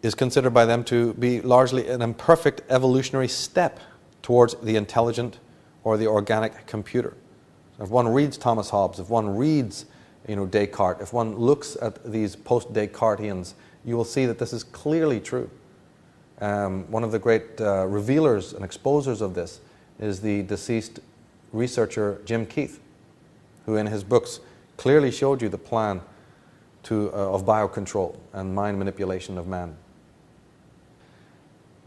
is considered by them to be largely an imperfect evolutionary step towards the intelligent or the organic computer. If one reads Thomas Hobbes, if one reads Descartes, if one looks at these post-Descartians, you will see that this is clearly true. One of the great revealers and exposers of this is the deceased researcher Jim Keith, who in his books clearly showed you the plan of biocontrol and mind manipulation of man.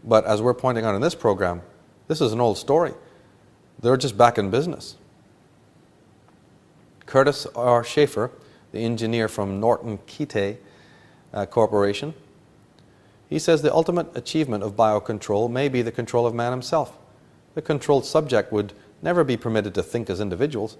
But as we're pointing out in this program, this is an old story. They're just back in business. Curtis R. Schaefer, the engineer from Norton Kite Corporation, he says the ultimate achievement of biocontrol may be the control of man himself. The controlled subject would never be permitted to think as individuals.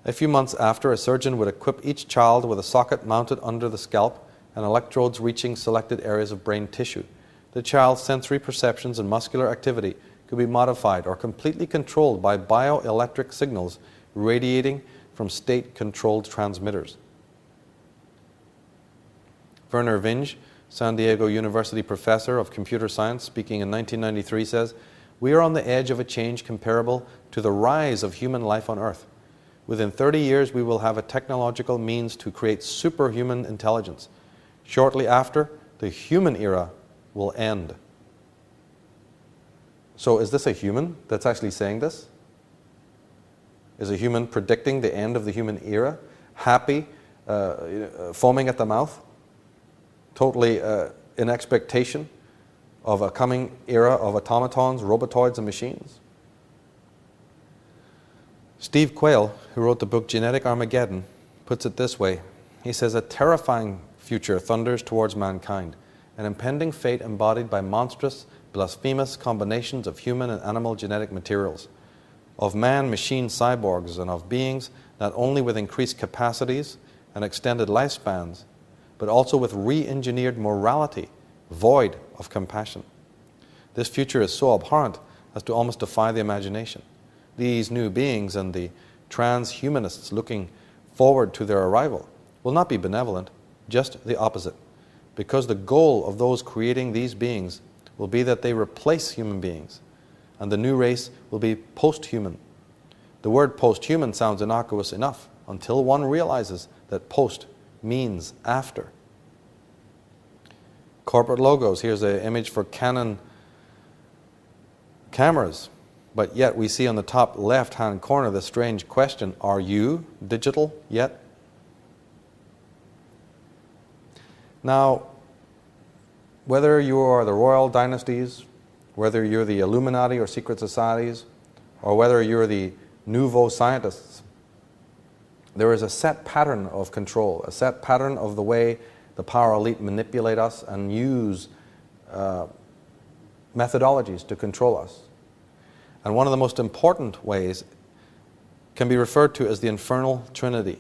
A few months after, a surgeon would equip each child with a socket mounted under the scalp and electrodes reaching selected areas of brain tissue. The child's sensory perceptions and muscular activity could be modified or completely controlled by bioelectric signals radiating from state-controlled transmitters. Werner Vinge, San Diego University professor of computer science, speaking in 1993, says, We are on the edge of a change comparable to the rise of human life on Earth. Within 30 years, we will have a technological means to create superhuman intelligence. Shortly after, the human era will end. So is this a human that's actually saying this? Is a human predicting the end of the human era? Happy, foaming at the mouth? Totally in expectation of a coming era of automatons, robotoids, and machines? Steve Quayle, who wrote the book Genetic Armageddon, puts it this way. He says, a terrifying future thunders towards mankind, an impending fate embodied by monstrous, blasphemous combinations of human and animal genetic materials, of man-machine cyborgs, and of beings not only with increased capacities and extended lifespans, but also with re-engineered morality, void of compassion. This future is so abhorrent as to almost defy the imagination. These new beings and the transhumanists looking forward to their arrival will not be benevolent, just the opposite, because the goal of those creating these beings will be that they replace human beings, and the new race will be post-human. The word post-human sounds innocuous enough until one realizes that post means after. Corporate logos. Here's an image for Canon cameras. But yet we see on the top left-hand corner the strange question, are you digital yet? Now, whether you are the royal dynasties, whether you're the Illuminati or secret societies, or whether you're the nouveau scientists, there is a set pattern of control, a set pattern of the way the power elite manipulate us and use methodologies to control us. And one of the most important ways can be referred to as the infernal trinity.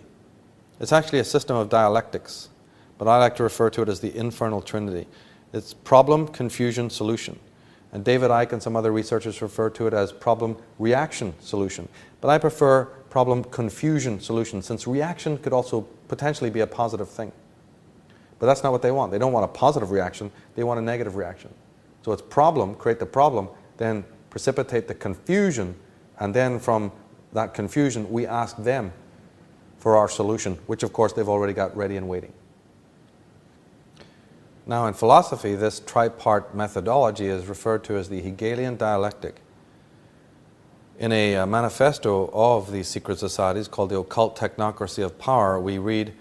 It's actually a system of dialectics, but I like to refer to it as the infernal trinity. It's problem, confusion, solution. And David Icke and some other researchers refer to it as problem, reaction, solution. But I prefer problem, confusion, solution, since reaction could also potentially be a positive thing. But that's not what they want. They don't want a positive reaction, they want a negative reaction. So it's problem, create the problem, then precipitate the confusion, and then from that confusion we ask them for our solution, which of course they've already got ready and waiting. Now in philosophy, this tripart methodology is referred to as the Hegelian dialectic. In a manifesto of these secret societies called the Occult Technocracy of Power, we read,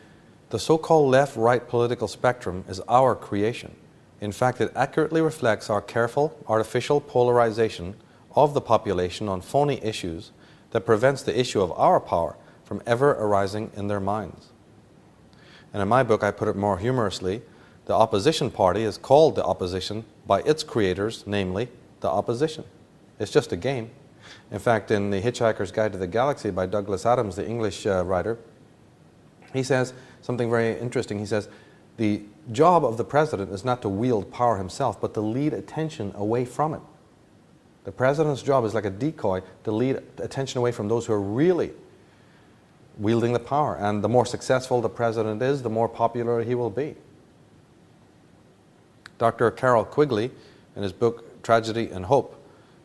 the so-called left-right political spectrum is our creation. In fact, it accurately reflects our careful, artificial polarization of the population on phony issues that prevents the issue of our power from ever arising in their minds. And in my book, I put it more humorously, the opposition party is called the opposition by its creators, namely the opposition. It's just a game. In fact, in The Hitchhiker's Guide to the Galaxy by Douglas Adams, the English writer, he says something very interesting. He says, the job of the president is not to wield power himself, but to lead attention away from it. The president's job is like a decoy to lead attention away from those who are really wielding the power. And the more successful the president is, the more popular he will be. Dr. Carroll Quigley, in his book Tragedy and Hope,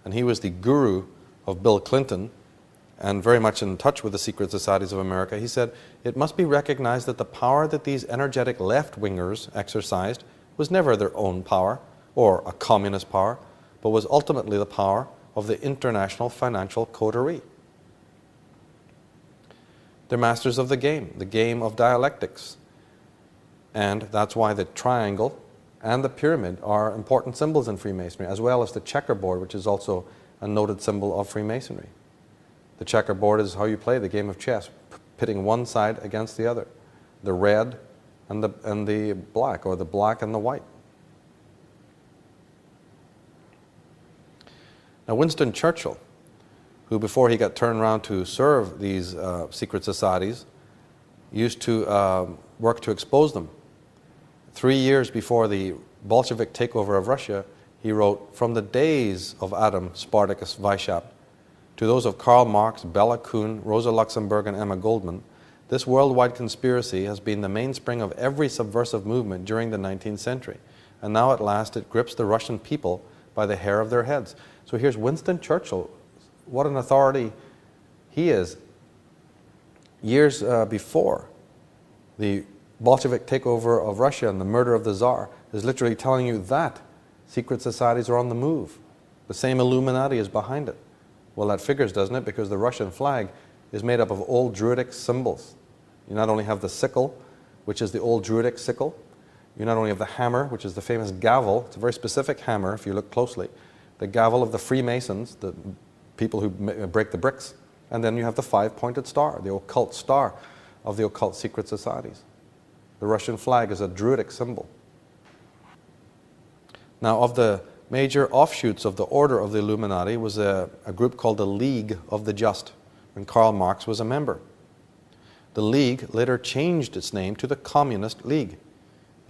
and he was the guru of Bill Clinton and very much in touch with the secret societies of America, he said, it must be recognized that the power that these energetic left-wingers exercised was never their own power or a communist power, but was ultimately the power of the international financial coterie. They're masters of the game of dialectics. And that's why the triangle and the pyramid are important symbols in Freemasonry, as well as the checkerboard, which is also a noted symbol of Freemasonry. The checkerboard is how you play the game of chess, pitting one side against the other, the red and the black, or the black and the white. Now Winston Churchill, who before he got turned around to serve these secret societies, used to work to expose them. 3 years before the Bolshevik takeover of Russia, he wrote, from the days of Adam, Spartacus, Weishaupt, to those of Karl Marx, Bella Kuhn, Rosa Luxemburg, and Emma Goldman, this worldwide conspiracy has been the mainspring of every subversive movement during the 19th century, and now at last it grips the Russian people by the hair of their heads. So here's Winston Churchill. What an authority he is. Years before the Bolshevik takeover of Russia and the murder of the Tsar is literally telling you that secret societies are on the move. The same Illuminati is behind it. Well, that figures, doesn't it? Because the Russian flag is made up of old Druidic symbols. You not only have the sickle, which is the old Druidic sickle, you not only have the hammer, which is the famous gavel. It's a very specific hammer if you look closely. The gavel of the Freemasons, the people who break the bricks. And then you have the five-pointed star, the occult star of the occult secret societies. The Russian flag is a Druidic symbol. Now, of the major offshoots of the order of the Illuminati was a group called the League of the Just, when Karl Marx was a member. The League later changed its name to the Communist League.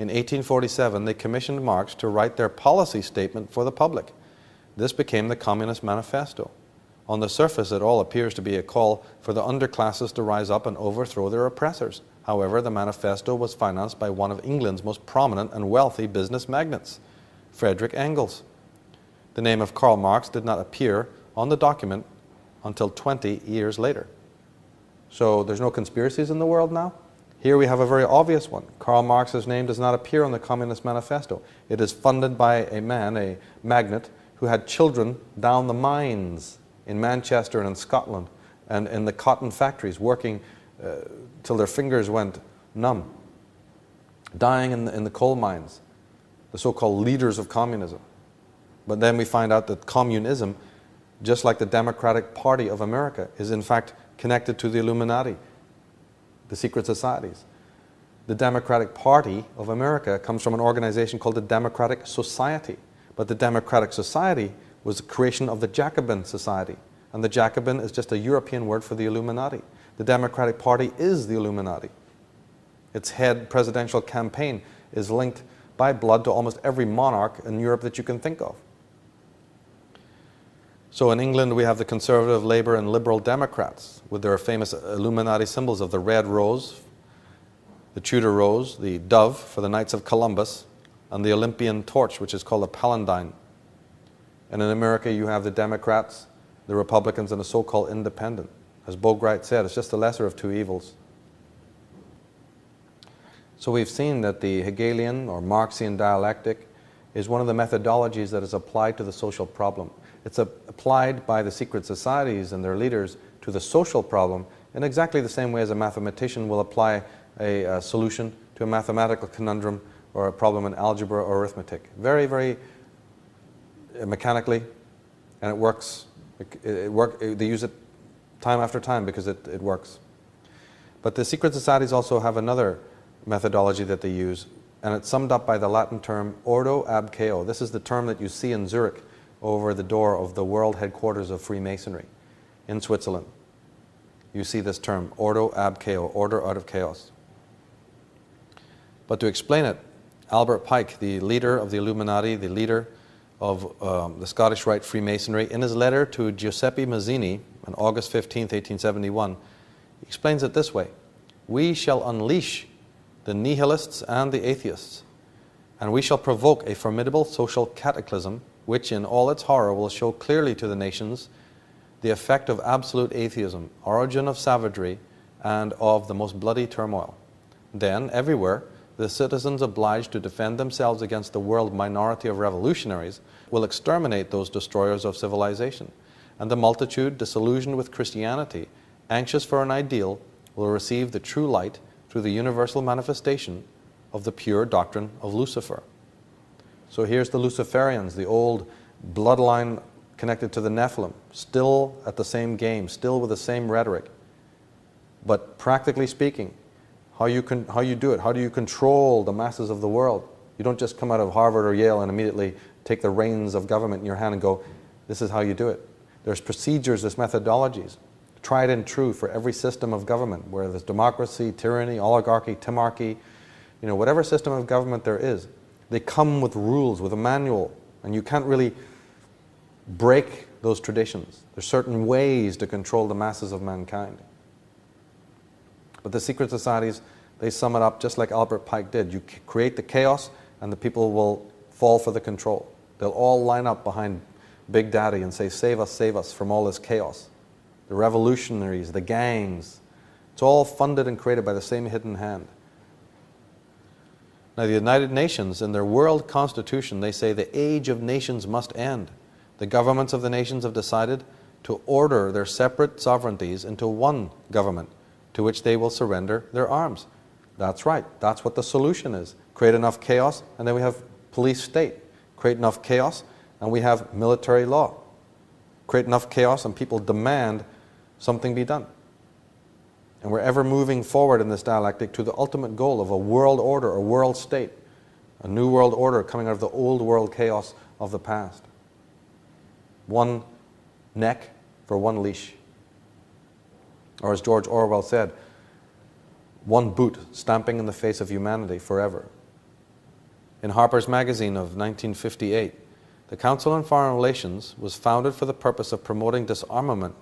In 1847, they commissioned Marx to write their policy statement for the public. This became the Communist Manifesto. On the surface, it all appears to be a call for the underclasses to rise up and overthrow their oppressors. However, the manifesto was financed by one of England's most prominent and wealthy business magnates, Frederick Engels. The name of Karl Marx did not appear on the document until 20 years later. So there's no conspiracies in the world now? Here we have a very obvious one. Karl Marx's name does not appear on the Communist Manifesto. It is funded by a man, a magnate, who had children down the mines in Manchester and in Scotland and in the cotton factories, working till their fingers went numb, dying in the coal mines, the so-called leaders of communism. But then we find out that communism, just like the Democratic Party of America, is in fact connected to the Illuminati, the secret societies. The Democratic Party of America comes from an organization called the Democratic Society. But the Democratic Society was the creation of the Jacobin Society. And the Jacobin is just a European word for the Illuminati. The Democratic Party is the Illuminati. Its head presidential campaign is linked by blood to almost every monarch in Europe that you can think of. So in England we have the Conservative, Labour and Liberal Democrats with their famous Illuminati symbols of the red rose, the Tudor rose, the dove for the Knights of Columbus, and the Olympian torch, which is called a paladine. And in America you have the Democrats, the Republicans, and the so-called independent. As Bogarde said, it's just the lesser of two evils. So we've seen that the Hegelian or Marxian dialectic is one of the methodologies that is applied to the social problem. It's applied by the secret societies and their leaders to the social problem in exactly the same way as a mathematician will apply a solution to a mathematical conundrum or a problem in algebra or arithmetic. Very, very mechanically, and it works. They use it time after time because it works. But the secret societies also have another methodology that they use, and it's summed up by the Latin term ordo ab chao. This is the term that you see in Zurich over the door of the world headquarters of Freemasonry in Switzerland. You see this term, ordo ab chao, order out of chaos. But to explain it, Albert Pike, the leader of the Illuminati, the leader of the Scottish Rite Freemasonry, in his letter to Giuseppe Mazzini on August 15, 1871, he explains it this way: "We shall unleash the nihilists and the atheists, and we shall provoke a formidable social cataclysm which in all its horror will show clearly to the nations the effect of absolute atheism, origin of savagery, and of the most bloody turmoil. Then, everywhere, the citizens obliged to defend themselves against the world minority of revolutionaries will exterminate those destroyers of civilization, and the multitude, disillusioned with Christianity, anxious for an ideal, will receive the true light through the universal manifestation of the pure doctrine of Lucifer." So here's the Luciferians, the old bloodline connected to the Nephilim, still at the same game, still with the same rhetoric. But practically speaking, how you do it, how do you control the masses of the world? You don't just come out of Harvard or Yale and immediately take the reins of government in your hand and go, this is how you do it. There's procedures, there's methodologies, tried and true for every system of government, where there's democracy, tyranny, oligarchy, timarchy, whatever system of government there is. They come with rules, with a manual, and you can't really break those traditions. There's certain ways to control the masses of mankind. But the secret societies, they sum it up just like Albert Pike did. You create the chaos and the people will fall for the control. They'll all line up behind Big Daddy and say, save us from all this chaos. The revolutionaries, the gangs, it's all funded and created by the same hidden hand. Now the United Nations, in their World Constitution, they say the age of nations must end. The governments of the nations have decided to order their separate sovereignties into one government, to which they will surrender their arms. That's right, that's what the solution is. Create enough chaos, and then we have police state. Create enough chaos, and we have military law. Create enough chaos, and people demand something be done. And we're ever moving forward in this dialectic to the ultimate goal of a world order, a world state, a new world order coming out of the old world chaos of the past. One neck for one leash. Or as George Orwell said, one boot stamping in the face of humanity forever. In Harper's Magazine of 1958, the Council on Foreign Relations was founded for the purpose of promoting disarmament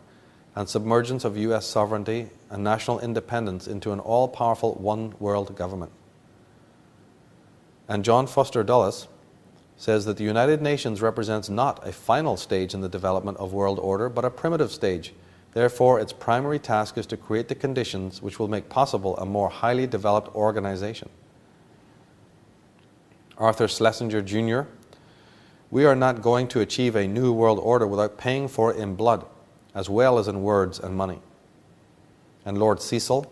and submergence of U.S. sovereignty and national independence into an all-powerful one-world government. And John Foster Dulles says that the United Nations represents not a final stage in the development of world order, but a primitive stage. Therefore, its primary task is to create the conditions which will make possible a more highly developed organization. Arthur Schlesinger Jr., we are not going to achieve a new world order without paying for it in blood, as well as in words and money. And Lord Cecil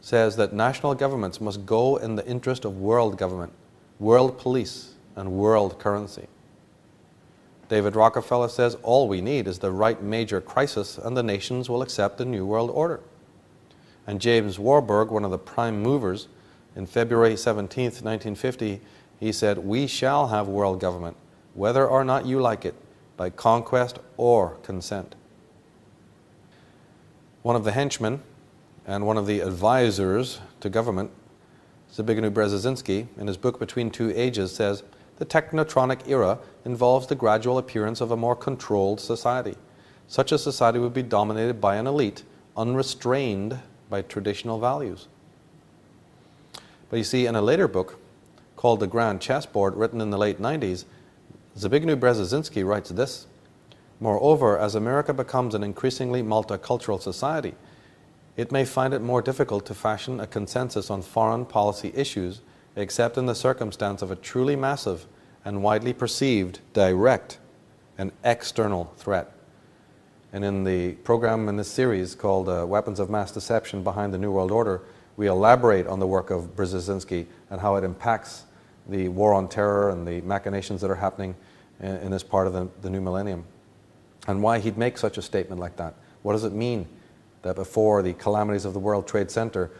says that national governments must go in the interest of world government, world police, and world currency. David Rockefeller says all we need is the right major crisis and the nations will accept the new world order. And James Warburg, one of the prime movers, in February 17th, 1950, he said, we shall have world government, whether or not you like it, by conquest or consent. One of the henchmen and one of the advisors to government, Zbigniew Brzezinski, in his book Between Two Ages, says, the technotronic era involves the gradual appearance of a more controlled society. Such a society would be dominated by an elite, unrestrained by traditional values. But you see, in a later book called The Grand Chessboard, written in the late 90s, Zbigniew Brzezinski writes this, moreover, as America becomes an increasingly multicultural society, it may find it more difficult to fashion a consensus on foreign policy issues except in the circumstance of a truly massive and widely perceived direct and external threat. And in the program in this series called Weapons of Mass Deception Behind the New World Order, we elaborate on the work of Brzezinski and how it impacts the war on terror and the machinations that are happening in this part of the new millennium, and why he'd make such a statement like that. What does it mean that before the calamities of the World Trade Center,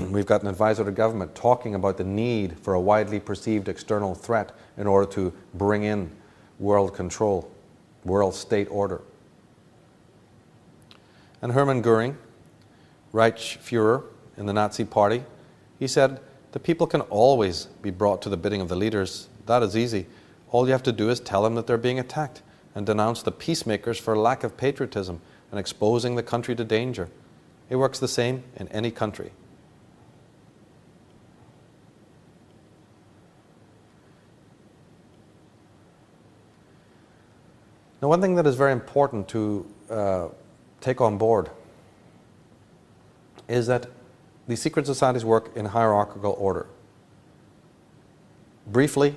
we've got an advisor to government talking about the need for a widely perceived external threat in order to bring in world control, world state order. And Hermann Göring, Reichsfuhrer in the Nazi Party, he said, the people can always be brought to the bidding of the leaders. That is easy. All you have to do is tell them that they're being attacked and denounce the peacemakers for lack of patriotism and exposing the country to danger. It works the same in any country. Now, one thing that is very important to take on board is that the secret societies work in hierarchical order. Briefly,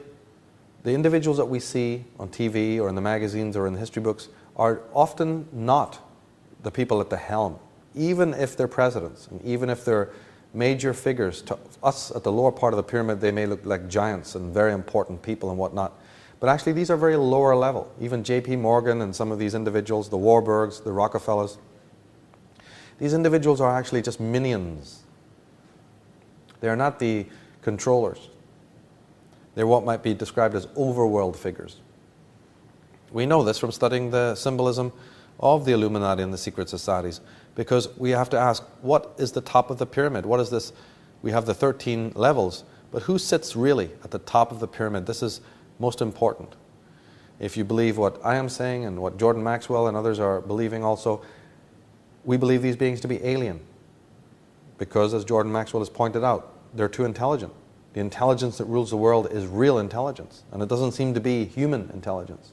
the individuals that we see on TV or in the magazines or in the history books are often not the people at the helm, even if they're presidents and even if they're major figures. To us at the lower part of the pyramid, they may look like giants and very important people and whatnot. But actually, these are very lower level. Even J.P. Morgan and some of these individuals, the Warburgs, the Rockefellers, these individuals are actually just minions. They are not the controllers. They're what might be described as overworld figures. We know this from studying the symbolism of the Illuminati and the secret societies, because we have to ask, what is the top of the pyramid? What is this? We have the 13 levels, but who sits really at the top of the pyramid? This is most important. If you believe what I am saying and what Jordan Maxwell and others are believing also, we believe these beings to be alien because, as Jordan Maxwell has pointed out, they're too intelligent. The intelligence that rules the world is real intelligence, and it doesn't seem to be human intelligence.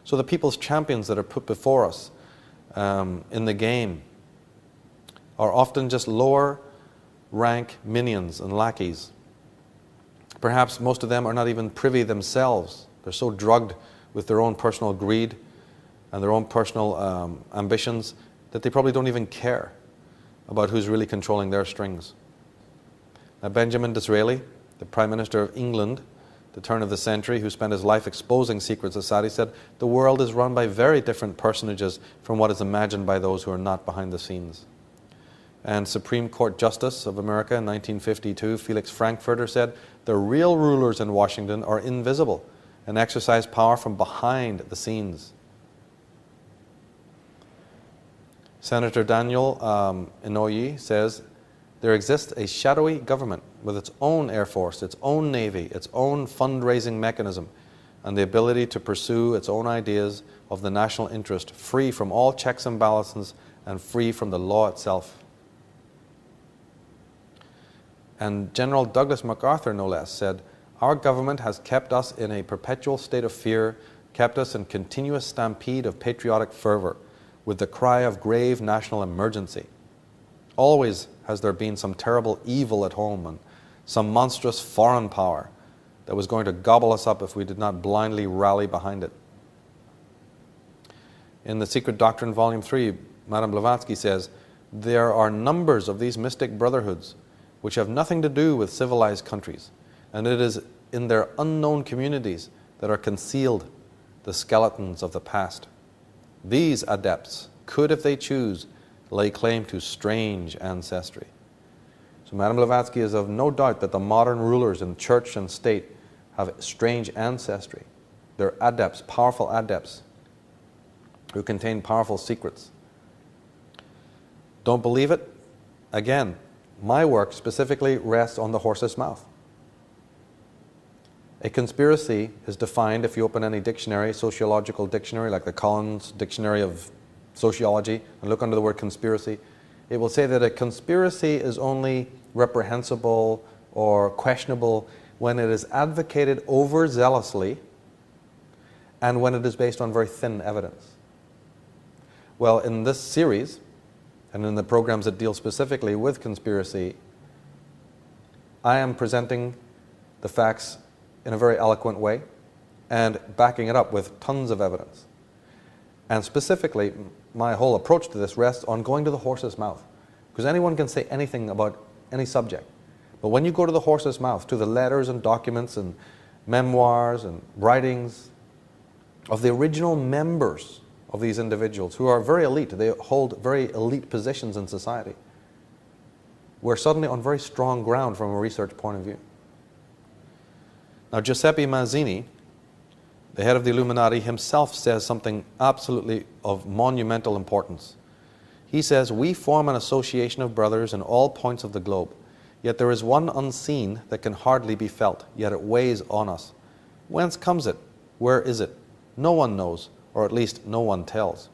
So the people's champions that are put before us in the game are often just lower rank minions and lackeys. Perhaps most of them are not even privy themselves. They're so drugged with their own personal greed and their own personal ambitions that they probably don't even care about who's really controlling their strings. Now, Benjamin Disraeli, the Prime Minister of England, the turn of the century, who spent his life exposing secret society, said, "The world is run by very different personages from what is imagined by those who are not behind the scenes." And Supreme Court Justice of America in 1952, Felix Frankfurter, said, "The real rulers in Washington are invisible and exercise power from behind the scenes." Senator Daniel Inouye says, "There exists a shadowy government with its own air force, its own navy, its own fundraising mechanism, and the ability to pursue its own ideas of the national interest, free from all checks and balances and free from the law itself." And General Douglas MacArthur, no less, said, "Our government has kept us in a perpetual state of fear, kept us in continuous stampede of patriotic fervor, with the cry of grave national emergency. Always has there been some terrible evil at home and some monstrous foreign power that was going to gobble us up if we did not blindly rally behind it." In The Secret Doctrine, Volume 3, Madame Blavatsky says, "There are numbers of these mystic brotherhoods which have nothing to do with civilized countries, and it is in their unknown communities that are concealed the skeletons of the past. These adepts could, if they choose, lay claim to strange ancestry." So Madame Blavatsky is of no doubt that the modern rulers in church and state have strange ancestry. They're adepts, powerful adepts, who contain powerful secrets. Don't believe it? Again, my work specifically rests on the horse's mouth. A conspiracy is defined, if you open any dictionary, sociological dictionary, like the Collins Dictionary of Sociology, and look under the word conspiracy, it will say that a conspiracy is only reprehensible or questionable when it is advocated overzealously and when it is based on very thin evidence. Well, in this series, and in the programs that deal specifically with conspiracy, I am presenting the facts in a very eloquent way and backing it up with tons of evidence. And specifically, my whole approach to this rests on going to the horse's mouth, because anyone can say anything about any subject. But when you go to the horse's mouth, to the letters and documents and memoirs and writings of the original members of these individuals who are very elite, they hold very elite positions in society, we're suddenly on very strong ground from a research point of view. Now, Giuseppe Mazzini, the head of the Illuminati, himself says something absolutely of monumental importance. He says, "We form an association of brothers in all points of the globe, yet there is one unseen that can hardly be felt, yet it weighs on us. Whence comes it? Where is it? No one knows, or at least no one tells.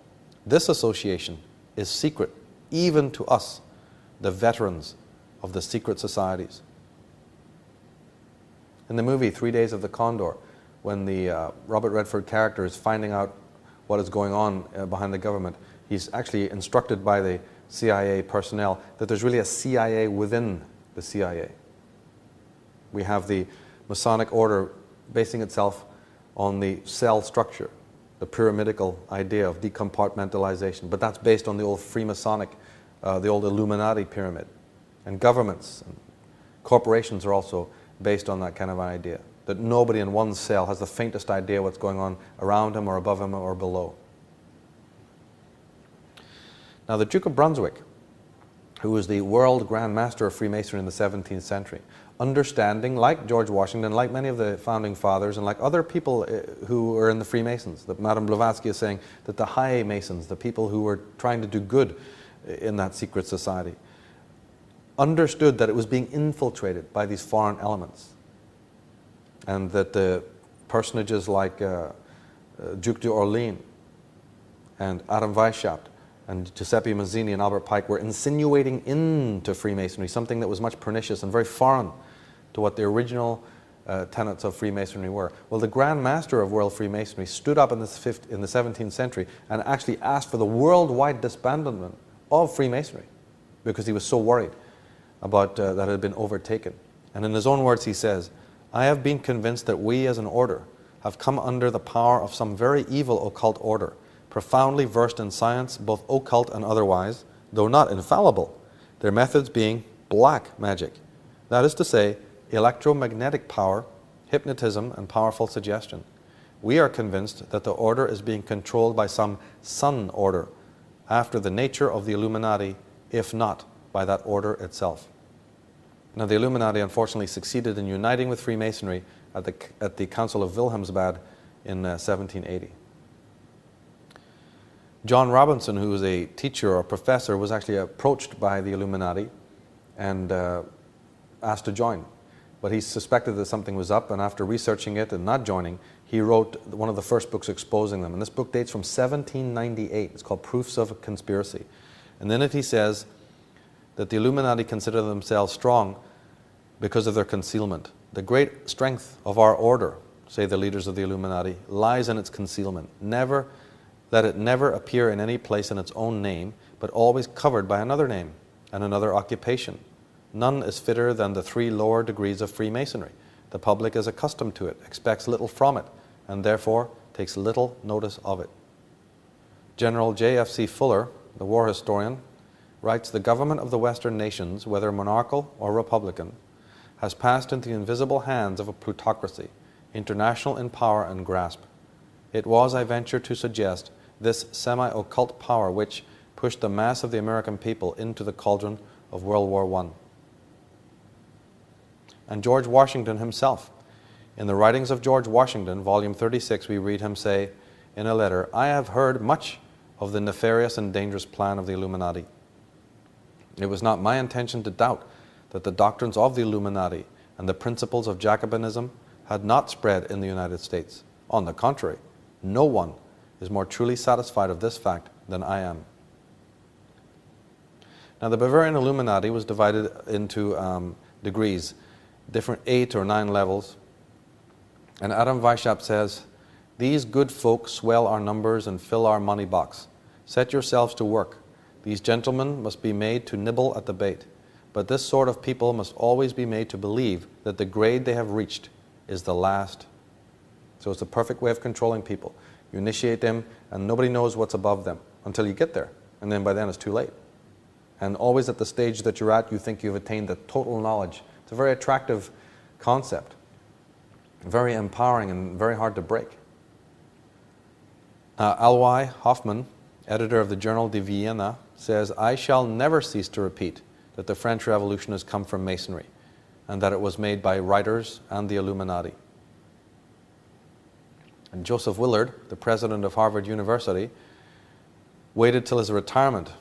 This association is secret, even to us, the veterans of the secret societies." In the movie 3 Days of the Condor, when the Robert Redford character is finding out what is going on behind the government, he's actually instructed by the CIA personnel that there's really a CIA within the CIA. We have the Masonic order basing itself on the cell structure, the pyramidical idea of decompartmentalization, but that's based on the old Freemasonic, the old Illuminati pyramid. And governments and corporations are also based on that kind of idea, that nobody in one cell has the faintest idea what's going on around him or above him or below. Now, the Duke of Brunswick, who was the world Grand Master of Freemasonry in the 17th century, understanding, like George Washington, like many of the founding fathers, and like other people who were in the Freemasons, that Madame Blavatsky is saying that the high Masons, the people who were trying to do good in that secret society, understood that it was being infiltrated by these foreign elements, and that the personages like Duke d'Orléans and Adam Weishaupt and Giuseppe Mazzini and Albert Pike were insinuating into Freemasonry something that was much pernicious and very foreign to what the original tenets of Freemasonry were. Well, the Grand Master of World Freemasonry stood up in the 17th century and actually asked for the worldwide disbandment of Freemasonry because he was so worried about that it had been overtaken. And in his own words he says, "I have been convinced that we as an order have come under the power of some very evil occult order, profoundly versed in science, both occult and otherwise, though not infallible, their methods being black magic. That is to say, electromagnetic power, hypnotism, and powerful suggestion. We are convinced that the order is being controlled by some sun order, after the nature of the Illuminati, if not by that order itself." Now, the Illuminati unfortunately succeeded in uniting with Freemasonry at the Council of Wilhelmsbad in 1780. John Robinson, who was a teacher or professor, was actually approached by the Illuminati and asked to join. But he suspected that something was up, and after researching it and not joining, he wrote one of the first books exposing them. And this book dates from 1798. It's called Proofs of a Conspiracy. And in it he says that the Illuminati consider themselves strong because of their concealment. The great strength of our order, say the leaders of the Illuminati, lies in its concealment. Let it never appear in any place in its own name, but always covered by another name and another occupation. None is fitter than the 3 lower degrees of Freemasonry. The public is accustomed to it, expects little from it, and therefore takes little notice of it. General J.F.C. Fuller, the war historian, writes, "The government of the Western nations, whether monarchical or republican, has passed into the invisible hands of a plutocracy, international in power and grasp. It was, I venture to suggest, this semi-occult power which pushed the mass of the American people into the cauldron of World War I." And George Washington himself. In the Writings of George Washington, volume 36, we read him say in a letter, "I have heard much of the nefarious and dangerous plan of the Illuminati. It was not my intention to doubt that the doctrines of the Illuminati and the principles of Jacobinism had not spread in the United States. On the contrary, no one is more truly satisfied of this fact than I am." Now, the Bavarian Illuminati was divided into degrees, different 8 or 9 levels. And Adam Weishaupt says, "These good folk swell our numbers and fill our money box. Set yourselves to work. These gentlemen must be made to nibble at the bait. But this sort of people must always be made to believe that the grade they have reached is the last." So it's the perfect way of controlling people. You initiate them and nobody knows what's above them until you get there. And then by then it's too late. And always at the stage that you're at, you think you've attained the total knowledge. It's a very attractive concept, very empowering and very hard to break. Alois Hoffmann, editor of the Journal de Vienna, says, "I shall never cease to repeat that the French Revolution has come from Masonry and that it was made by writers and the Illuminati." And Joseph Willard, the president of Harvard University, waited till his retirement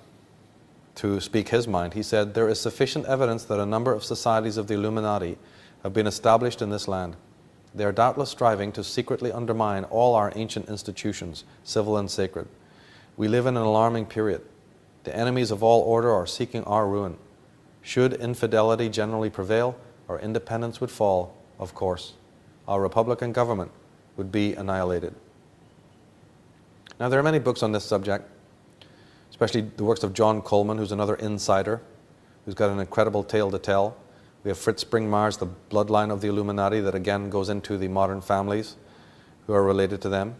to speak his mind. He said, "There is sufficient evidence that a number of societies of the Illuminati have been established in this land. They are doubtless striving to secretly undermine all our ancient institutions, civil and sacred. We live in an alarming period. The enemies of all order are seeking our ruin. Should infidelity generally prevail, our independence would fall, of course. Our republican government would be annihilated." Now, there are many books on this subject, especially the works of John Coleman, who's another insider, who's got an incredible tale to tell. We have Fritz Springmeyer's The Bloodline of the Illuminati, that again goes into the modern families who are related to them.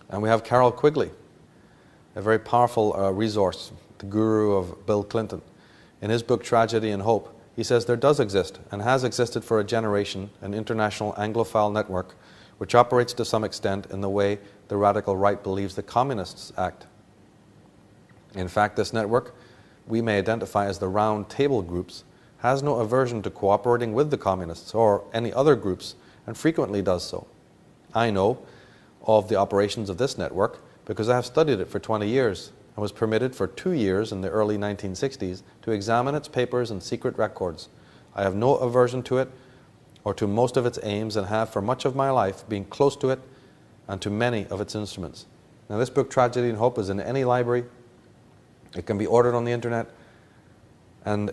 And we have Carroll Quigley, a very powerful resource, the guru of Bill Clinton. In his book, Tragedy and Hope, he says there does exist, and has existed for a generation, an international Anglophile network which operates to some extent in the way the radical right believes the communists act. In fact, this network, we may identify as the round table groups, has no aversion to cooperating with the communists or any other groups, and frequently does so. I know of the operations of this network because I have studied it for 20 years and was permitted for 2 years in the early 1960s to examine its papers and secret records. I have no aversion to it or to most of its aims, and have for much of my life been close to it and to many of its instruments. Now this book, Tragedy and Hope, is in any library. It can be ordered on the internet, and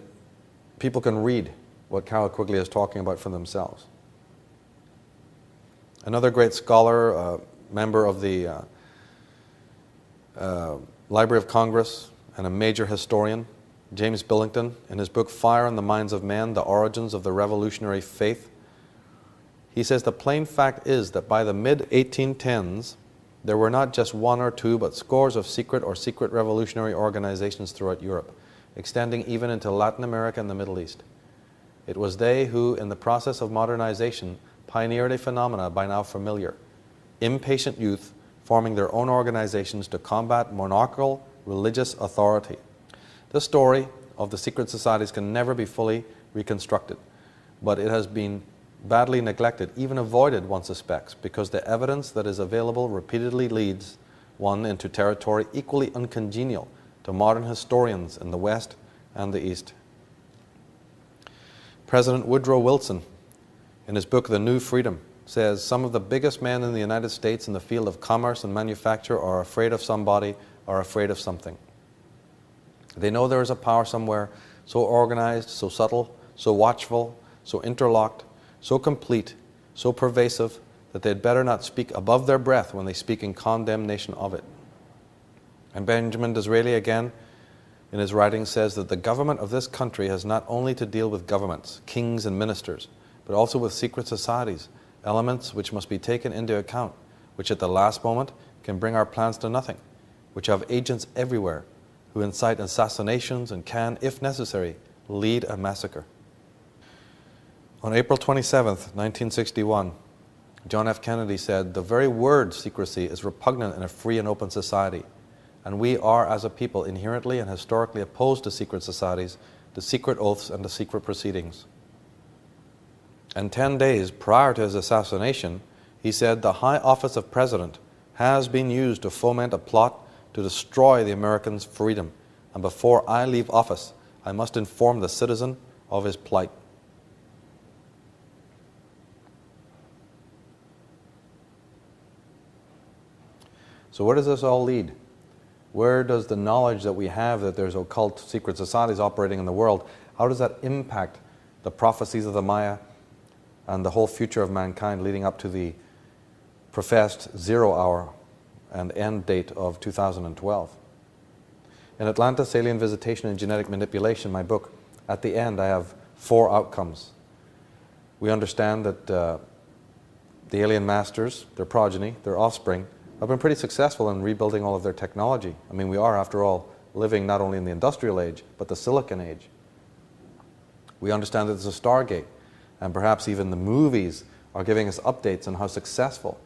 people can read what Carroll Quigley is talking about for themselves. Another great scholar, member of the Library of Congress and a major historian, James Billington, in his book Fire in the Minds of Men, The Origins of the Revolutionary Faith, he says the plain fact is that by the mid-1810s, there were not just one or two, but scores of secret or secret revolutionary organizations throughout Europe, extending even into Latin America and the Middle East. It was they who, in the process of modernization, pioneered a phenomena by now familiar: impatient youth forming their own organizations to combat monarchical religious authority. The story of the secret societies can never be fully reconstructed, but it has been badly neglected, even avoided, one suspects, because the evidence that is available repeatedly leads one into territory equally uncongenial to modern historians in the West and the East. President Woodrow Wilson, in his book The New Freedom, says some of the biggest men in the United States in the field of commerce and manufacture are afraid of somebody, are afraid of something. They know there is a power somewhere so organized, so subtle, so watchful, so interlocked, so complete, so pervasive, that they'd better not speak above their breath when they speak in condemnation of it. And Benjamin Disraeli, again, in his writings, says that the government of this country has not only to deal with governments, kings and ministers, but also with secret societies, elements which must be taken into account, which at the last moment can bring our plans to nothing, which have agents everywhere who incite assassinations and can, if necessary, lead a massacre. On April 27th, 1961, John F. Kennedy said, "The very word secrecy is repugnant in a free and open society, and we are, as a people, inherently and historically opposed to secret societies, to secret oaths, and to secret proceedings." And 10 days prior to his assassination, he said, "The high office of president has been used to foment a plot to destroy the Americans' freedom, and before I leave office, I must inform the citizen of his plight." So where does this all lead? Where does the knowledge that we have that there's occult secret societies operating in the world, how does that impact the prophecies of the Maya and the whole future of mankind leading up to the professed 0 hour and end date of 2012? In Atlantis, Alien Visitation and Genetic Manipulation, my book, at the end I have 4 outcomes. We understand that the alien masters, their progeny, their offspring, have been pretty successful in rebuilding all of their technology. I mean, we are, after all, living not only in the industrial age, but the silicon age. We understand that there's a Stargate, and perhaps even the movies are giving us updates on how successful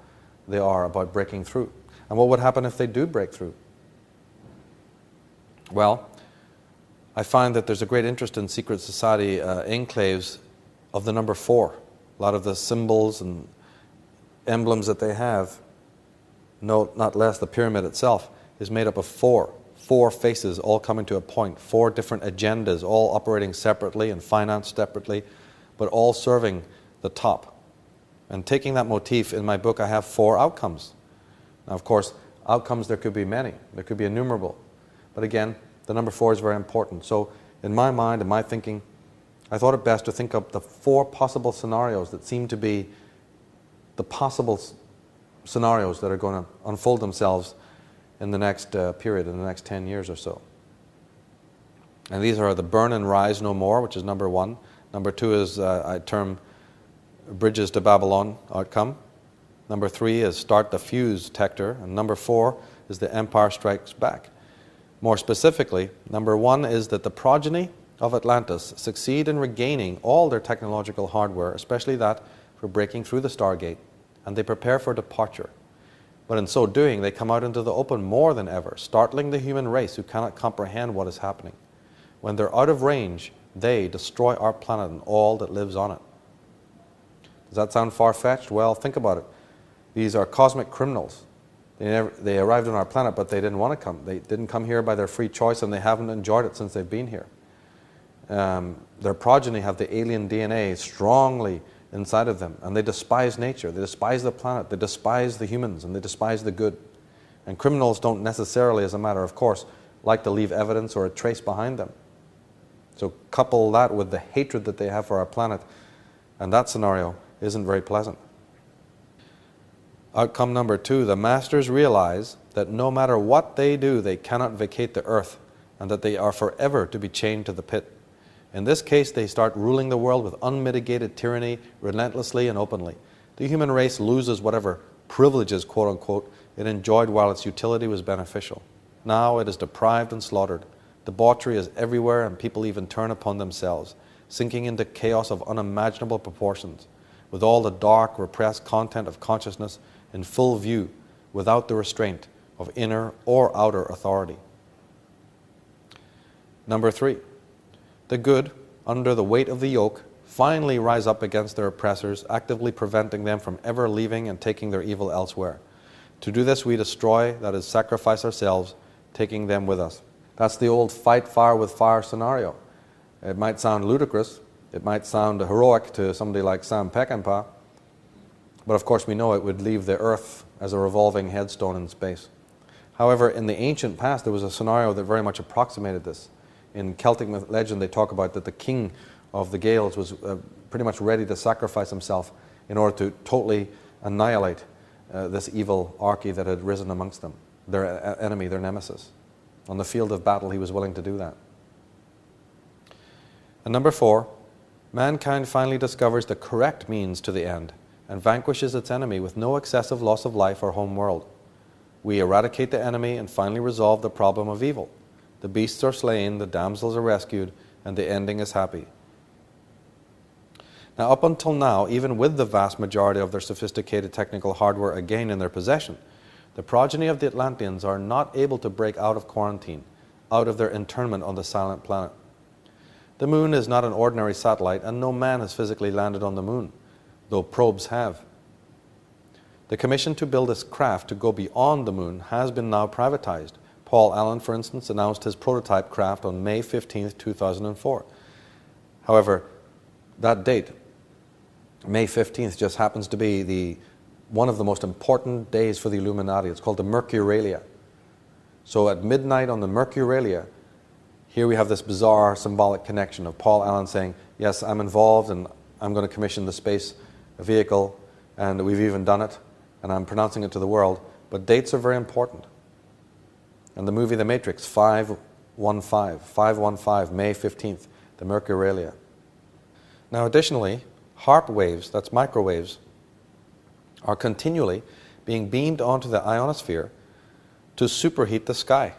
they are about breaking through. And what would happen if they do break through? Well, I find that there's a great interest in secret society enclaves of the number 4. A lot of the symbols and emblems that they have, no, not less, the pyramid itself, is made up of 4 faces all coming to a point, 4 different agendas, all operating separately and financed separately, but all serving the top. And taking that motif, in my book I have 4 outcomes. Now, of course, outcomes, there could be many, there could be innumerable. But again, the number 4 is very important. So in my mind, in my thinking, I thought it best to think of the 4 possible scenarios that seem to be the possible scenarios that are going to unfold themselves in the next period, in the next 10 years or so. And these are the burn and rise no more, which is number 1. Number 2 is, I term, bridges to Babylon outcome. Number 3 is start the fuse tector. And number 4 is the empire strikes back. More specifically, number 1 is that the progeny of Atlantis succeed in regaining all their technological hardware, especially that for breaking through the Stargate, and they prepare for departure. But in so doing, they come out into the open more than ever, startling the human race who cannot comprehend what is happening. When they're out of range, they destroy our planet and all that lives on it. Does that sound far-fetched? Well, think about it. These are cosmic criminals. They arrived on our planet, but they didn't want to come. They didn't come here by their free choice, and they haven't enjoyed it since they've been here. Their progeny have the alien DNA strongly inside of them, and they despise nature, they despise the planet, they despise the humans, and they despise the good. And criminals don't necessarily, as a matter of course, like to leave evidence or a trace behind them. So couple that with the hatred that they have for our planet, and that scenario isn't very pleasant. Outcome number 2, the masters realize that no matter what they do, they cannot vacate the earth, and that they are forever to be chained to the pit. In this case, they start ruling the world with unmitigated tyranny, relentlessly and openly. The human race loses whatever privileges, quote unquote, it enjoyed while its utility was beneficial. Now it is deprived and slaughtered. Debauchery is everywhere, and people even turn upon themselves, sinking into chaos of unimaginable proportions, with all the dark, repressed content of consciousness in full view, without the restraint of inner or outer authority. Number 3, the good, under the weight of the yoke, finally rise up against their oppressors, actively preventing them from ever leaving and taking their evil elsewhere. To do this, we destroy, that is, sacrifice ourselves, taking them with us. That's the old fight fire with fire scenario. It might sound ludicrous, it might sound heroic to somebody like Sam Peckinpah, but of course we know it would leave the earth as a revolving headstone in space. However, in the ancient past there was a scenario that very much approximated this. In Celtic legend they talk about that the king of the Gaels was pretty much ready to sacrifice himself in order to totally annihilate this evil archy that had risen amongst them, their enemy, their nemesis. On the field of battle he was willing to do that. And number 4, mankind finally discovers the correct means to the end and vanquishes its enemy with no excessive loss of life or home world. We eradicate the enemy and finally resolve the problem of evil. The beasts are slain, the damsels are rescued, and the ending is happy. Now, up until now, even with the vast majority of their sophisticated technical hardware again in their possession, the progeny of the Atlanteans are not able to break out of quarantine, out of their internment on the silent planet. The moon is not an ordinary satellite, and no man has physically landed on the moon, though probes have. The commission to build this craft to go beyond the moon has been now privatized. Paul Allen, for instance, announced his prototype craft on May 15, 2004. However, that date, May 15th, just happens to be one of the most important days for the Illuminati. It's called the Mercurialia. So at midnight on the Mercurialia, here we have this bizarre symbolic connection of Paul Allen saying, yes, I'm involved and I'm going to commission the space vehicle, and we've even done it, and I'm pronouncing it to the world. But dates are very important. And the movie The Matrix, 515, May 15th, the Mercurialia. Now additionally, HARP waves, that's microwaves, are continually being beamed onto the ionosphere to superheat the sky.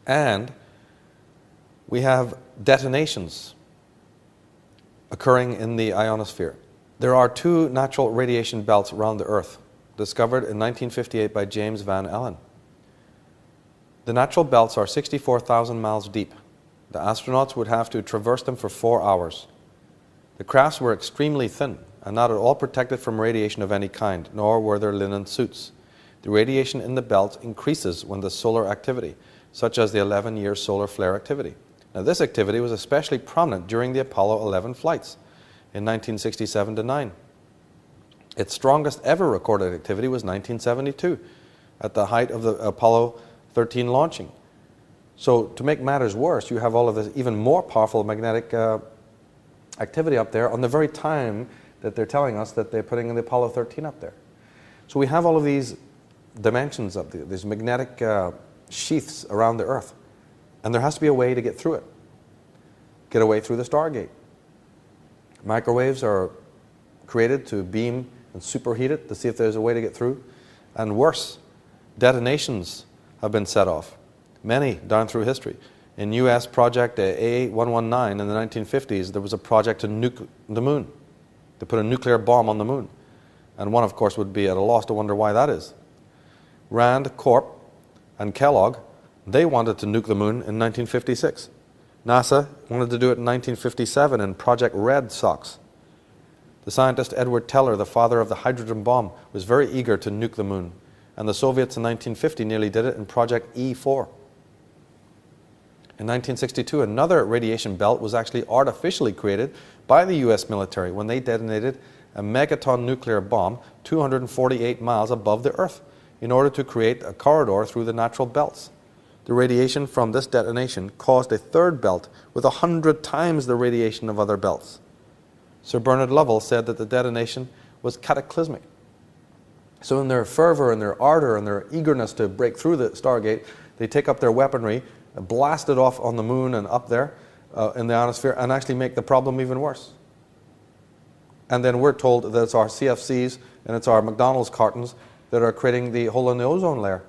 And we have detonations occurring in the ionosphere. There are 2 natural radiation belts around the Earth, discovered in 1958 by James Van Allen. The natural belts are 64,000 miles deep. The astronauts would have to traverse them for 4 hours. The crafts were extremely thin and not at all protected from radiation of any kind, nor were there linen suits. The radiation in the belts increases when the solar activity, such as the 11-year solar flare activity. Now this activity was especially prominent during the Apollo 11 flights in 1967-9. Its strongest ever recorded activity was 1972, at the height of the Apollo 13 launching. So to make matters worse, you have all of this even more powerful magnetic activity up there on the very time that they're telling us that they're putting the Apollo 13 up there. So we have all of these dimensions up there, these magnetic sheaths around the Earth. And there has to be a way to get through it. Get away through the Stargate. Microwaves are created to beam and superheat it to see if there's a way to get through. And worse, detonations have been set off. Many down through history. In US Project A119 in the 1950s, there was a project to nuke the moon, to put a nuclear bomb on the moon. And one, of course, would be at a loss to wonder why that is. Rand Corp and Kellogg, they wanted to nuke the moon in 1956. NASA wanted to do it in 1957 in Project Red Sox. The scientist Edward Teller, the father of the hydrogen bomb, was very eager to nuke the moon. And the Soviets in 1950 nearly did it in Project E4. In 1962, another radiation belt was actually artificially created by the US military when they detonated a megaton nuclear bomb 248 miles above the Earth in order to create a corridor through the natural belts. The radiation from this detonation caused a third belt with 100 times the radiation of other belts. Sir Bernard Lovell said that the detonation was cataclysmic. So in their fervor and their ardor and their eagerness to break through the Stargate, they take up their weaponry, blast it off on the moon and up there in the ionosphere, and actually make the problem even worse. And then we're told that it's our CFCs and it's our McDonald's cartons that are creating the hole in the ozone layer.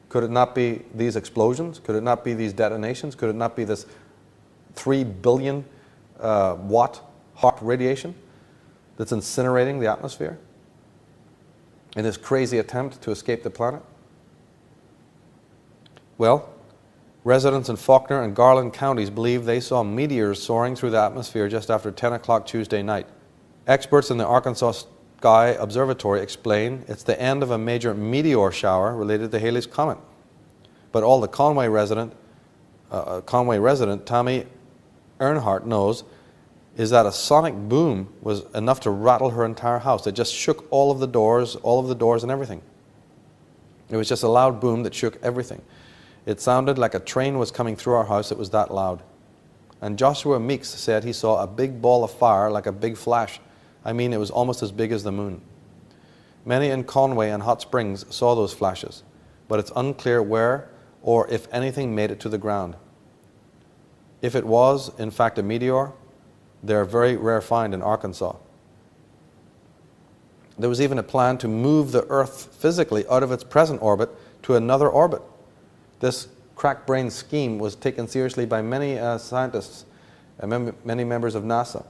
Could it not be these explosions? Could it not be these detonations? Could it not be this 3 billion watt hot radiation that's incinerating the atmosphere in this crazy attempt to escape the planet? Well, residents in Faulkner and Garland counties believe they saw meteors soaring through the atmosphere just after 10 o'clock Tuesday night. Experts in the Arkansas Sky Observatory explain it's the end of a major meteor shower related to Halley's Comet. But all the Conway resident Tammy Earnhardt knows is that a sonic boom was enough to rattle her entire house. It just shook all of the doors and everything. It was just a loud boom that shook everything. It sounded like a train was coming through our house. It was that loud. And Joshua Meeks said he saw a big ball of fire like a big flash. I mean, it was almost as big as the moon. Many in Conway and Hot Springs saw those flashes, but it's unclear where or if anything made it to the ground. If it was, in fact, a meteor, they're a very rare find in Arkansas. There was even a plan to move the Earth physically out of its present orbit to another orbit. This crack-brained scheme was taken seriously by many scientists and many members of NASA,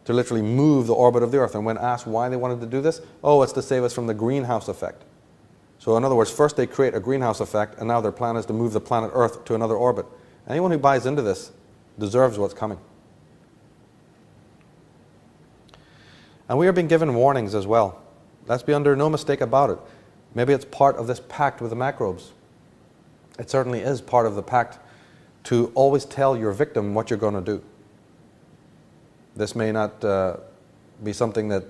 to literally move the orbit of the Earth. And when asked why they wanted to do this, oh, it's to save us from the greenhouse effect. So in other words, first they create a greenhouse effect, and now their plan is to move the planet Earth to another orbit. Anyone who buys into this deserves what's coming. And we are being given warnings as well. Let's be under no mistake about it. Maybe it's part of this pact with the microbes. It certainly is part of the pact to always tell your victim what you're going to do. This may not be something that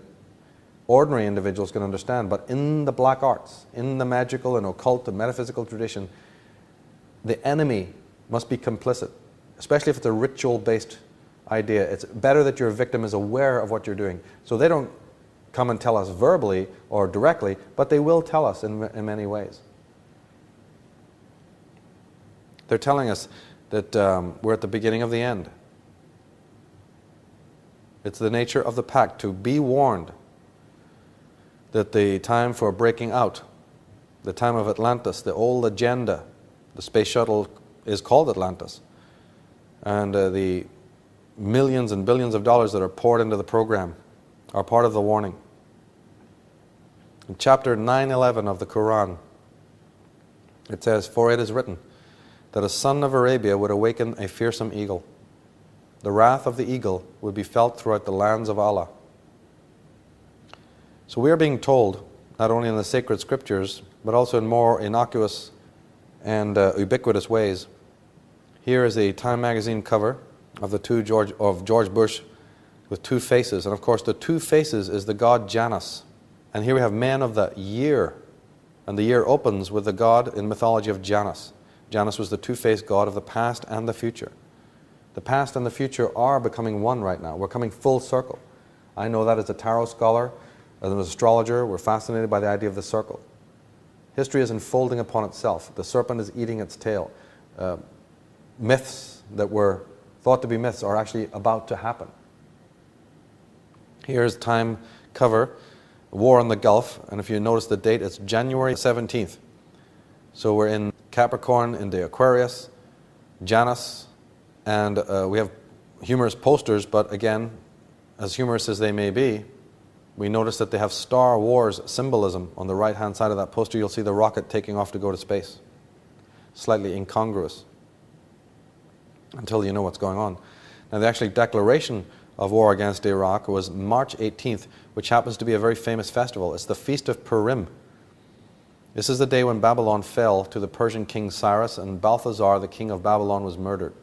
ordinary individuals can understand, but in the black arts, in the magical and occult and metaphysical tradition, the enemy must be complicit, especially if it's a ritual-based idea. It's better that your victim is aware of what you're doing. So they don't come and tell us verbally or directly, but they will tell us in many ways. They're telling us that we're at the beginning of the end. It's the nature of the pact to be warned that the time for breaking out, the time of Atlantis, the old agenda, the space shuttle is called Atlantis, and the millions and billions of dollars that are poured into the program are part of the warning. In chapter 9:11 of the Quran, it says, "For it is written that a son of Arabia would awaken a fearsome eagle. The wrath of the eagle would be felt throughout the lands of Allah." So we are being told, not only in the sacred scriptures, but also in more innocuous and ubiquitous ways. Here is a Time magazine cover of George Bush with two faces. And of course, the two faces is the god Janus. And here we have man of the year. And the year opens with the god in mythology of Janus. Janus was the two-faced god of the past and the future. The past and the future are becoming one right now. We're coming full circle. I know that as a tarot scholar, as an astrologer, we're fascinated by the idea of the circle. History is unfolding upon itself. The serpent is eating its tail. Myths that were thought to be myths are actually about to happen. Here's Time cover, War on the Gulf, and if you notice the date, it's January 17th. So we're in Capricorn, in the Aquarius, Janus, and we have humorous posters, but again, as humorous as they may be, we notice that they have Star Wars symbolism on the right-hand side of that poster. You'll see the rocket taking off to go to space. Slightly incongruous, until you know what's going on. Now, the actual declaration of war against Iraq was March 18th, which happens to be a very famous festival. It's the Feast of Purim. This is the day when Babylon fell to the Persian king Cyrus, and Balthazar, the king of Babylon, was murdered.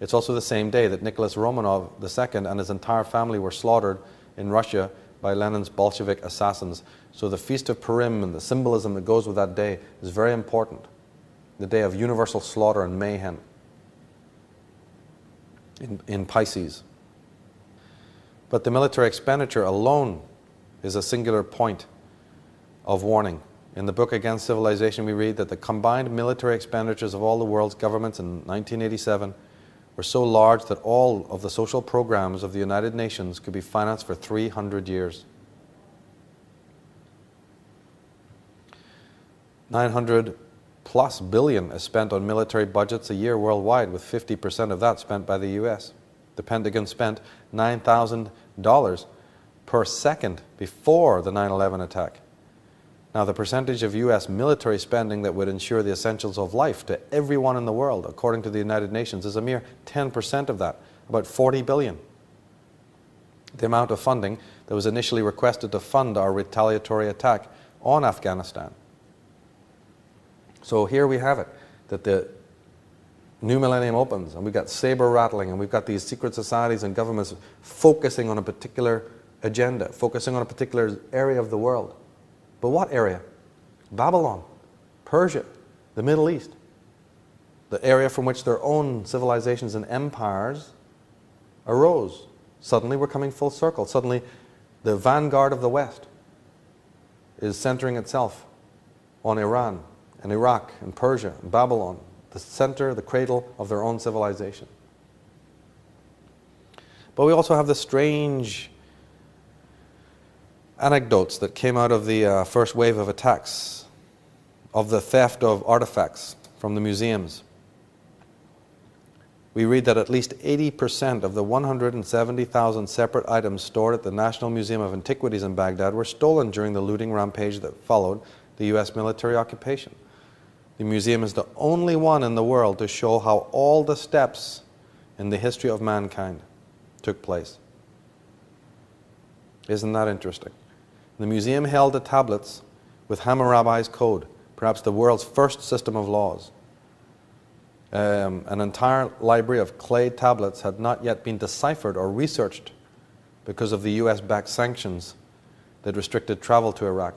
It's also the same day that Nicholas Romanov II and his entire family were slaughtered in Russia by Lenin's Bolshevik assassins. So the Feast of Purim and the symbolism that goes with that day is very important. The day of universal slaughter and mayhem in Pisces. But the military expenditure alone is a singular point of warning. In the book Against Civilization, we read that the combined military expenditures of all the world's governments in 1987 were so large that all of the social programs of the United Nations could be financed for 300 years. 900 plus billion is spent on military budgets a year worldwide, with 50% of that spent by the US. The Pentagon spent $9,000 per second before the 9/11 attack. Now, the percentage of US military spending that would ensure the essentials of life to everyone in the world, according to the United Nations, is a mere 10% of that, about 40 billion. The amount of funding that was initially requested to fund our retaliatory attack on Afghanistan. So here we have it, that the new millennium opens, and we've got saber rattling, and we've got these secret societies and governments focusing on a particular agenda, focusing on a particular area of the world. But what area? Babylon, Persia, the Middle East, the area from which their own civilizations and empires arose. Suddenly we're coming full circle. Suddenly the vanguard of the West is centering itself on Iran and Iraq and Persia and Babylon, the center, the cradle of their own civilization. But we also have the strange anecdotes that came out of the first wave of attacks, of the theft of artifacts from the museums. We read that at least 80% of the 170,000 separate items stored at the National Museum of Antiquities in Baghdad were stolen during the looting rampage that followed the US military occupation. The museum is the only one in the world to show how all the steps in the history of mankind took place. Isn't that interesting? The museum held the tablets with Hammurabi's code, perhaps the world's first system of laws. An entire library of clay tablets had not yet been deciphered or researched because of the US-backed sanctions that restricted travel to Iraq.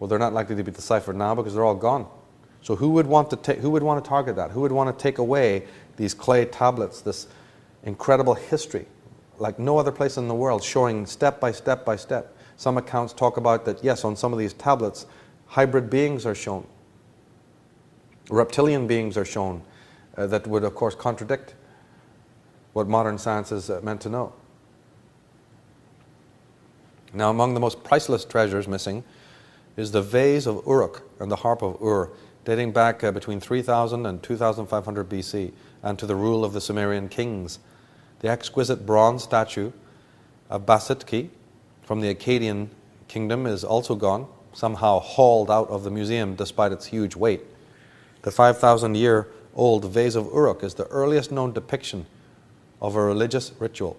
Well, they're not likely to be deciphered now because they're all gone. So who would want to target that? Who would want to take away these clay tablets, this incredible history, like no other place in the world, showing step by step by step? Some accounts talk about that, yes, on some of these tablets, hybrid beings are shown. Reptilian beings are shown that would, of course, contradict what modern science is meant to know. Now, among the most priceless treasures missing is the vase of Uruk and the harp of Ur, dating back between 3000 and 2500 BC, and to the rule of the Sumerian kings. The exquisite bronze statue of Basitki from the Akkadian kingdom is also gone, somehow hauled out of the museum despite its huge weight. The 5,000-year-old vase of Uruk is the earliest known depiction of a religious ritual.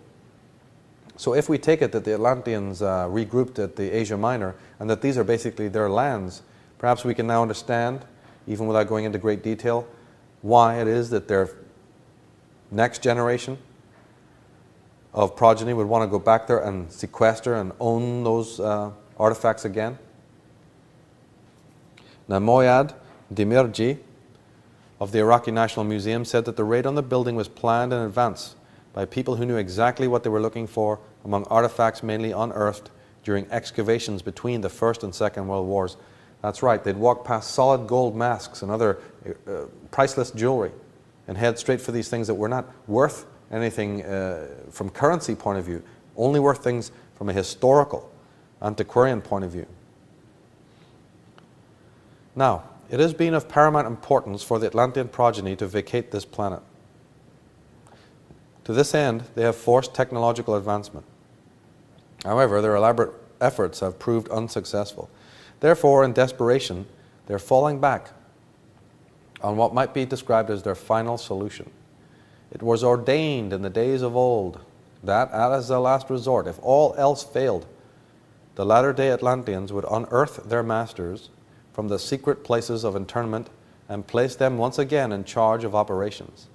So if we take it that the Atlanteans regrouped at the Asia Minor, and that these are basically their lands, perhaps we can now understand, even without going into great detail, why it is that their next generation of progeny would want to go back there and sequester and own those artifacts again. Now, Moyad Demirji of the Iraqi National Museum said that the raid on the building was planned in advance by people who knew exactly what they were looking for among artifacts mainly unearthed during excavations between the First and Second World Wars. That's right, they'd walk past solid gold masks and other priceless jewelry and head straight for these things that were not worth anything from currency point of view, only worth things from a historical, antiquarian point of view. Now, it has been of paramount importance for the Atlantean progeny to vacate this planet. To this end, they have forced technological advancement. However, their elaborate efforts have proved unsuccessful. Therefore, in desperation, they're falling back on what might be described as their final solution. It was ordained in the days of old that, as a last resort, if all else failed, the latter-day Atlanteans would unearth their masters from the secret places of internment and place them once again in charge of operations.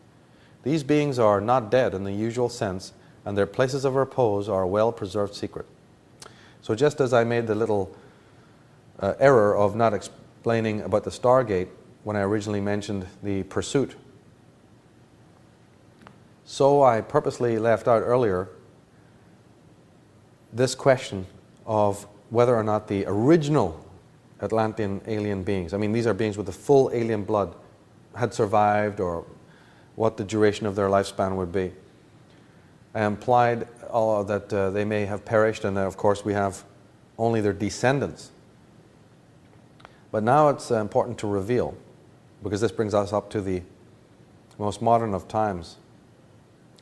These beings are not dead in the usual sense, and their places of repose are a well-preserved secret. So just as I made the little error of not explaining about the Stargate when I originally mentioned the pursuit, so I purposely left out earlier this question of whether or not the original Atlantean alien beings, I mean these are beings with the full alien blood, had survived, or what the duration of their lifespan would be. I implied that they may have perished, and of course we have only their descendants. But now it's important to reveal, because this brings us up to the most modern of times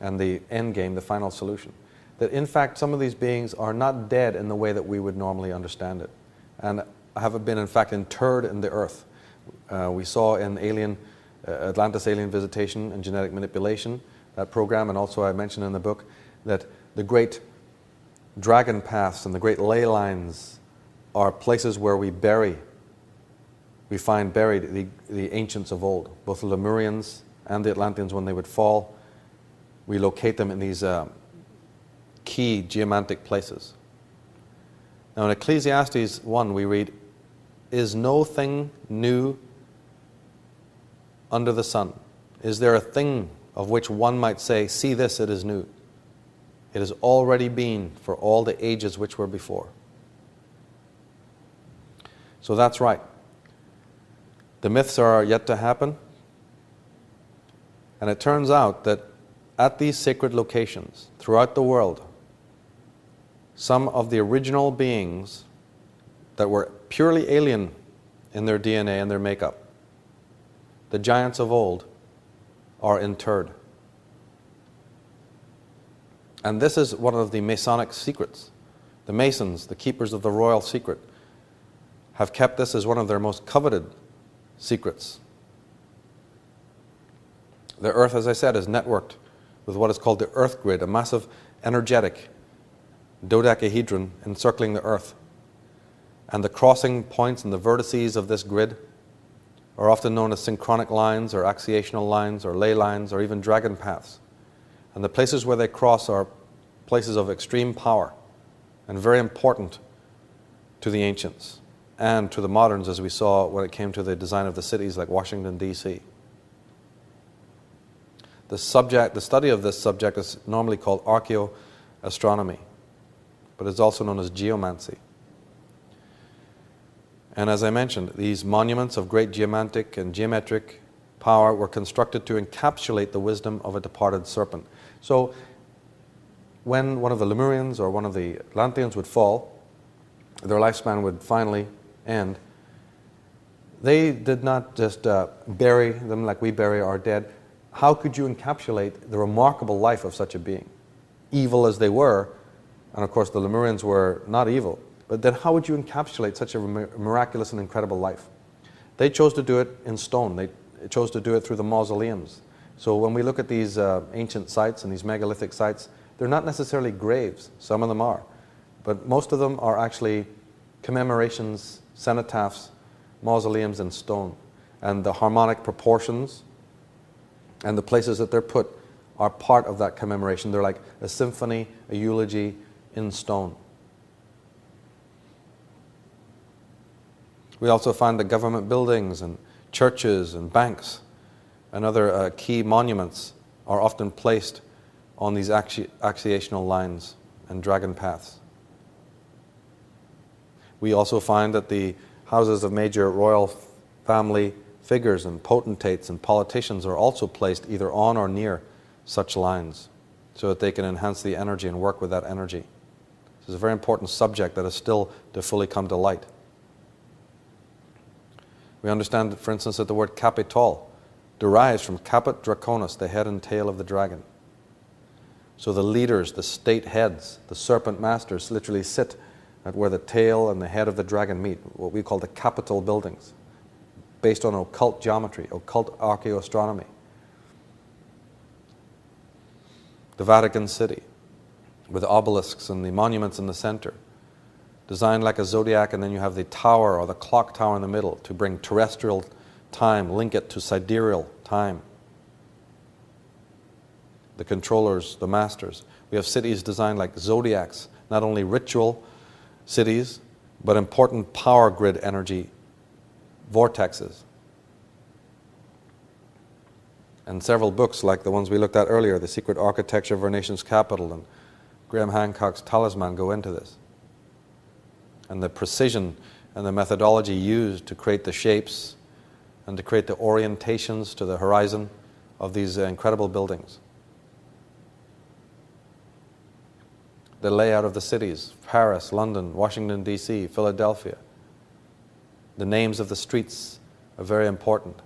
and the end game, the final solution, that in fact some of these beings are not dead in the way that we would normally understand it, and have been in fact interred in the earth. We saw in Atlantis Alien Visitation and Genetic Manipulation, that program, and also I mentioned in the book that the great dragon paths and the great ley lines are places where we find buried the ancients of old, both the Lemurians and the Atlanteans. When they would fall, we locate them in these key geomantic places. Now in Ecclesiastes 1 we read, "Is no thing new under the sun? Is there a thing of which one might say, see this, it is new? It has already been for all the ages which were before." So that's right. The myths are yet to happen, and it turns out that at these sacred locations throughout the world, some of the original beings that were purely alien in their DNA and their makeup, the giants of old, are interred. And this is one of the Masonic secrets. The Masons, the keepers of the royal secret, have kept this as one of their most coveted secrets. The Earth, as I said, is networked with what is called the Earth grid, a massive energetic dodecahedron encircling the Earth. And the crossing points and the vertices of this grid are often known as synchronic lines or axiational lines or ley lines or even dragon paths. And the places where they cross are places of extreme power and very important to the ancients and to the moderns, as we saw when it came to the design of the cities like Washington, D.C. The study of this subject is normally called archaeoastronomy, but it's also known as geomancy. And as I mentioned, these monuments of great geomantic and geometric power were constructed to encapsulate the wisdom of a departed serpent. So when one of the Lemurians or one of the Atlanteans would fall, their lifespan would finally end, they did not just bury them like we bury our dead. How could you encapsulate the remarkable life of such a being? Evil as they were, and of course the Lemurians were not evil, but then how would you encapsulate such a miraculous and incredible life? They chose to do it in stone. They chose to do it through the mausoleums. So when we look at these ancient sites and these megalithic sites, they're not necessarily graves. Some of them are. But most of them are actually commemorations, cenotaphs, mausoleums in stone. And the harmonic proportions and the places that they're put are part of that commemoration. They're like a symphony, a eulogy in stone. We also find that government buildings and churches and banks and other key monuments are often placed on these axiational lines and dragon paths. We also find that the houses of major royal family figures and potentates and politicians are also placed either on or near such lines so that they can enhance the energy and work with that energy. This is a very important subject that is still to fully come to light. We understand, for instance, that the word Capitol derives from Caput Draconis, the head and tail of the dragon. So the leaders, the state heads, the serpent masters literally sit at where the tail and the head of the dragon meet, what we call the Capitol buildings, based on occult geometry, occult archaeoastronomy. The Vatican City, with obelisks and the monuments in the center, designed like a zodiac, and then you have the tower or the clock tower in the middle to bring terrestrial time, link it to sidereal time. The controllers, the masters. We have cities designed like zodiacs, not only ritual cities, but important power grid energy vortexes. And several books, like the ones we looked at earlier, The Secret Architecture of Our Nation's Capital and Graham Hancock's Talisman, go into this. And the precision and the methodology used to create the shapes and to create the orientations to the horizon of these incredible buildings. The layout of the cities, Paris, London, Washington, D.C., Philadelphia. The names of the streets are very important.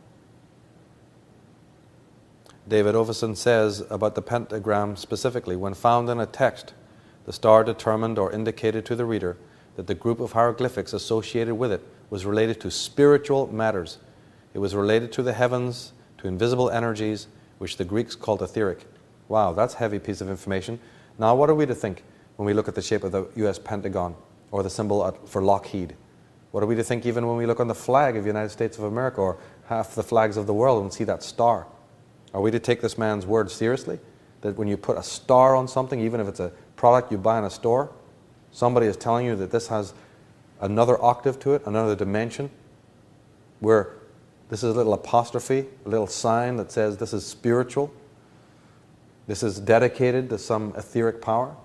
David Oveson says about the pentagram specifically, when found in a text, the star determined or indicated to the reader that the group of hieroglyphics associated with it was related to spiritual matters. It was related to the heavens, to invisible energies, which the Greeks called etheric. Wow, that's a heavy piece of information. Now, what are we to think when we look at the shape of the US Pentagon or the symbol for Lockheed? What are we to think even when we look on the flag of the United States of America or half the flags of the world and see that star? Are we to take this man's word seriously? That when you put a star on something, even if it's a product you buy in a store, somebody is telling you that this has another octave to it, another dimension, where this is a little apostrophe, a little sign that says this is spiritual, this is dedicated to some etheric power.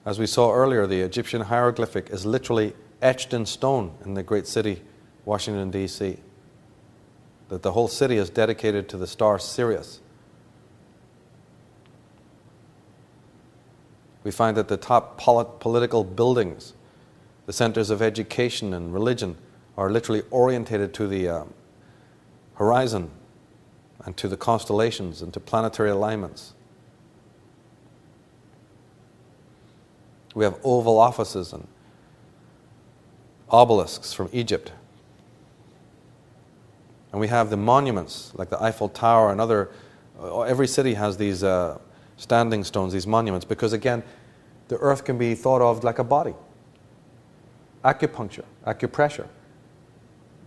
As we saw earlier, the Egyptian hieroglyphic is literally etched in stone in the great city, Washington, D.C. That the whole city is dedicated to the star Sirius. We find that the top political buildings, the centers of education and religion, are literally orientated to the horizon and to the constellations and to planetary alignments. We have oval offices and obelisks from Egypt. And we have the monuments, like the Eiffel Tower and other, every city has these standing stones, these monuments, because again, the earth can be thought of like a body. Acupuncture, acupressure.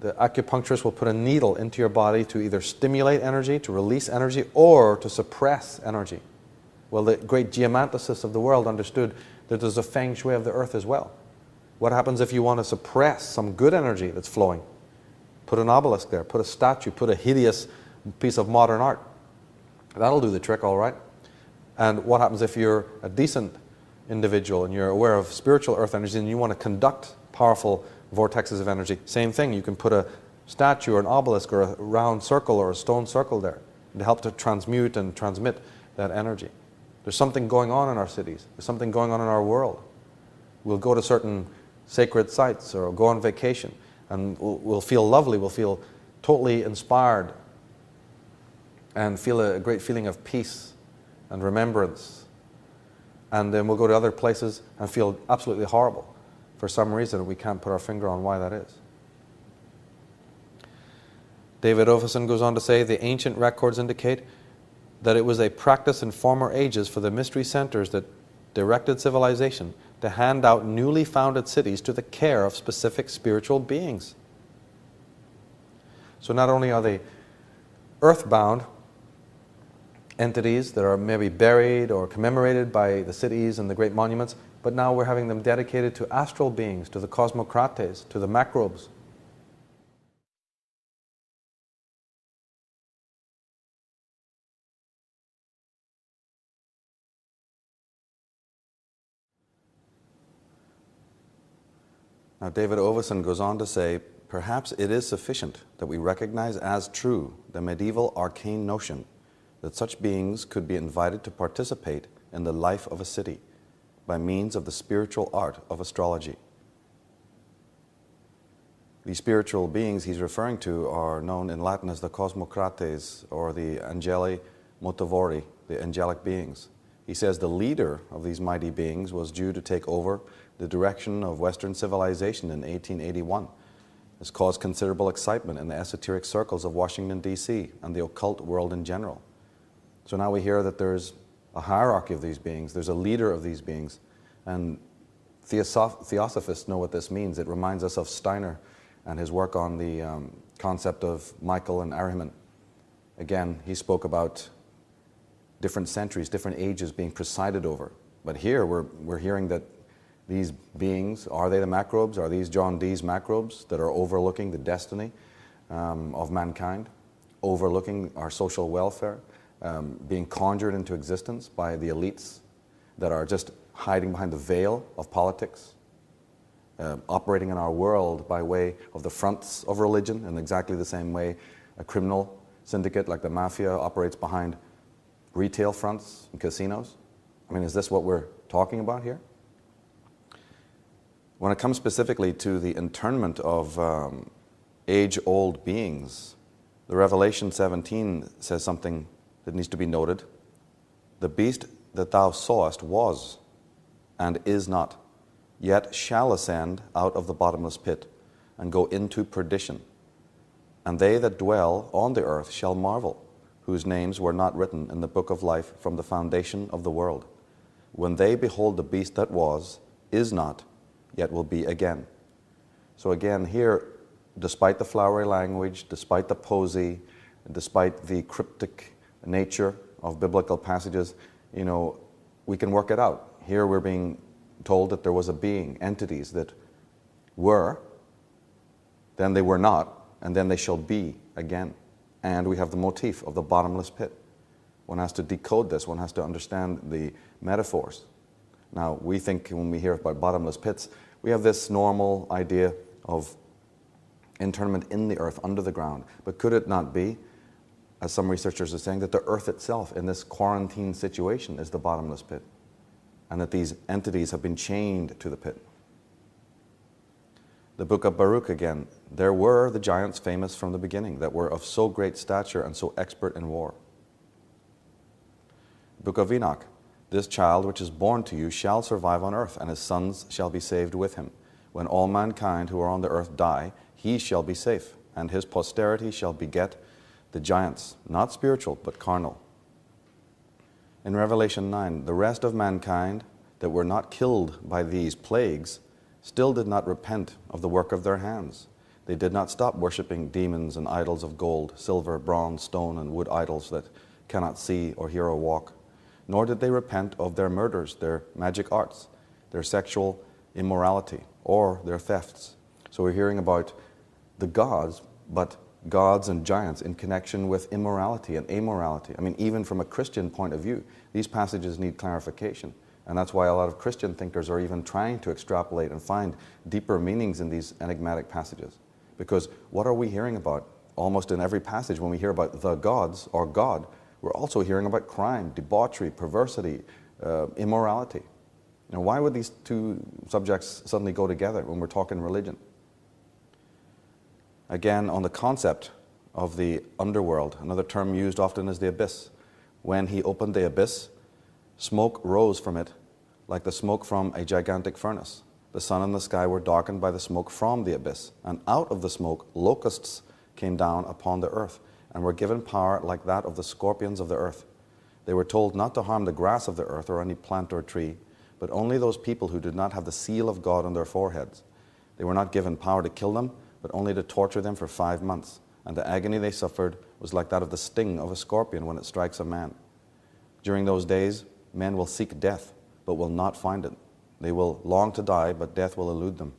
The acupuncturist will put a needle into your body to either stimulate energy, to release energy, or to suppress energy. Well, the great geomanticists of the world understood that there's a feng shui of the earth as well. What happens if you want to suppress some good energy that's flowing? Put an obelisk there, put a statue, put a hideous piece of modern art. That'll do the trick, all right. And what happens if you're a decent individual and you're aware of spiritual earth energy and you want to conduct powerful vortexes of energy? Same thing, you can put a statue or an obelisk or a round circle or a stone circle there to help to transmute and transmit that energy. There's something going on in our cities. There's something going on in our world. We'll go to certain sacred sites or go on vacation and we'll feel lovely, we'll feel totally inspired and feel a great feeling of peace and remembrance. And then we'll go to other places and feel absolutely horrible for some reason. We can't put our finger on why that is. David Oveson goes on to say, the ancient records indicate that it was a practice in former ages for the mystery centers that directed civilization to hand out newly founded cities to the care of specific spiritual beings. So not only are they earthbound entities that are maybe buried or commemorated by the cities and the great monuments, but now we're having them dedicated to astral beings, to the cosmocrates, to the macrobes. Now, David Oveson goes on to say, perhaps it is sufficient that we recognize as true the medieval arcane notion that such beings could be invited to participate in the life of a city by means of the spiritual art of astrology. These spiritual beings he's referring to are known in Latin as the cosmocrates or the angeli motivori, the angelic beings. He says the leader of these mighty beings was due to take over the direction of Western civilization in 1881. This caused considerable excitement in the esoteric circles of Washington, D.C. and the occult world in general. So now we hear that there's a hierarchy of these beings, there's a leader of these beings, and theosophists know what this means. It reminds us of Steiner and his work on the concept of Michael and Ahriman. Again, he spoke about different centuries, different ages being presided over. But here we're hearing that These beings, are they the macrobes? Are these John Dee's macrobes that are overlooking the destiny of mankind, overlooking our social welfare, being conjured into existence by the elites that are just hiding behind the veil of politics, operating in our world by way of the fronts of religion in exactly the same way a criminal syndicate like the mafia operates behind retail fronts and casinos? I mean, is this what we're talking about here? When it comes specifically to the internment of age-old beings, the Revelation 17 says something that needs to be noted. The beast that thou sawest was and is not, yet shall ascend out of the bottomless pit and go into perdition. And they that dwell on the earth shall marvel, whose names were not written in the book of life from the foundation of the world, when they behold the beast that was, is not, yet will be again. So again, here, despite the flowery language, despite the posy, despite the cryptic nature of biblical passages, you know, we can work it out. Here we're being told that there was a being, entities that were, then they were not, and then they shall be again. And we have the motif of the bottomless pit. One has to decode this, one has to understand the metaphors. Now, we think when we hear about bottomless pits, we have this normal idea of internment in the earth, under the ground. But could it not be, as some researchers are saying, that the earth itself in this quarantine situation is the bottomless pit, and that these entities have been chained to the pit? The book of Baruch again, there were the giants famous from the beginning that were of so great stature and so expert in war. Book of Enoch, this child which is born to you shall survive on earth, and his sons shall be saved with him. When all mankind who are on the earth die, he shall be safe, and his posterity shall beget the giants, not spiritual, but carnal. In Revelation 9, the rest of mankind that were not killed by these plagues still did not repent of the work of their hands. They did not stop worshiping demons and idols of gold, silver, bronze, stone, and wood idols that cannot see or hear or walk. Nor did they repent of their murders, their magic arts, their sexual immorality, or their thefts. So we're hearing about the gods, but gods and giants in connection with immorality and amorality. I mean, even from a Christian point of view, these passages need clarification. And that's why a lot of Christian thinkers are even trying to extrapolate and find deeper meanings in these enigmatic passages. Because what are we hearing about? Almost in every passage, when we hear about the gods or God, we're also hearing about crime, debauchery, perversity, immorality. You know, why would these two subjects suddenly go together when we're talking religion? Again, on the concept of the underworld, another term used often is the abyss. When he opened the abyss, smoke rose from it like the smoke from a gigantic furnace. The sun and the sky were darkened by the smoke from the abyss, and out of the smoke locusts came down upon the earth, and were given power like that of the scorpions of the earth. They were told not to harm the grass of the earth or any plant or tree, but only those people who did not have the seal of God on their foreheads. They were not given power to kill them, but only to torture them for 5 months. And the agony they suffered was like that of the sting of a scorpion when it strikes a man. During those days, men will seek death, but will not find it. They will long to die, but death will elude them.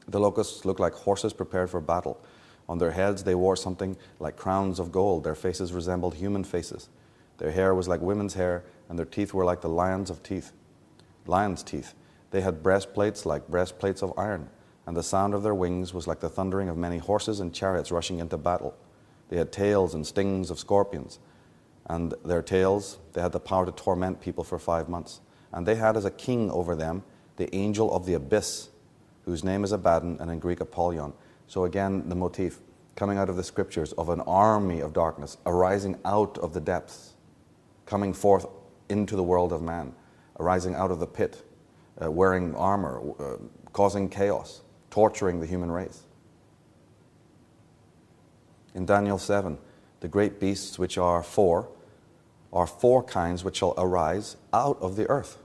The locusts looked like horses prepared for battle. On their heads they wore something like crowns of gold. Their faces resembled human faces. Their hair was like women's hair, and their teeth were like the lion's teeth. They had breastplates like breastplates of iron, and the sound of their wings was like the thundering of many horses and chariots rushing into battle. They had tails and stings of scorpions, and their tails, they had the power to torment people for 5 months. And they had as a king over them the angel of the abyss, whose name is Abaddon, and in Greek Apollyon. So again, the motif coming out of the scriptures of an army of darkness arising out of the depths, coming forth into the world of man, arising out of the pit, wearing armor, causing chaos, torturing the human race. In Daniel 7, the great beasts which are four kinds which shall arise out of the earth.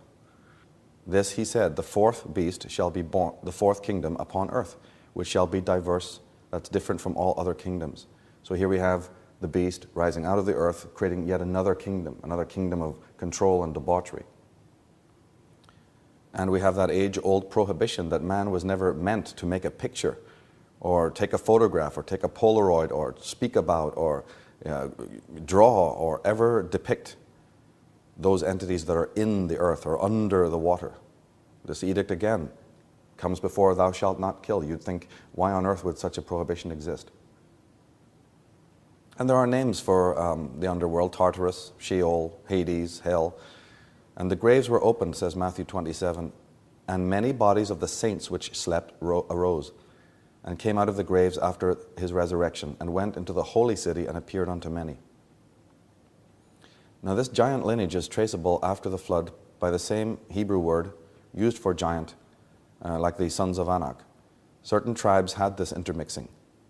This he said, the fourth beast shall be born, the fourth kingdom upon earth, which shall be diverse, that's different from all other kingdoms. So here we have the beast rising out of the earth, creating yet another kingdom of control and debauchery. And we have that age-old prohibition that man was never meant to make a picture or take a photograph or take a Polaroid or speak about or draw or ever depict those entities that are in the earth or under the water. This edict again comes before thou shalt not kill. You'd think, why on earth would such a prohibition exist? And there are names for the underworld: Tartarus, Sheol, Hades, hell. And the graves were opened, says Matthew 27, and many bodies of the saints which slept arose, and came out of the graves after his resurrection, and went into the holy city, and appeared unto many. Now this giant lineage is traceable after the flood by the same Hebrew word used for giant, like the sons of Anak. Certain tribes had this intermixing.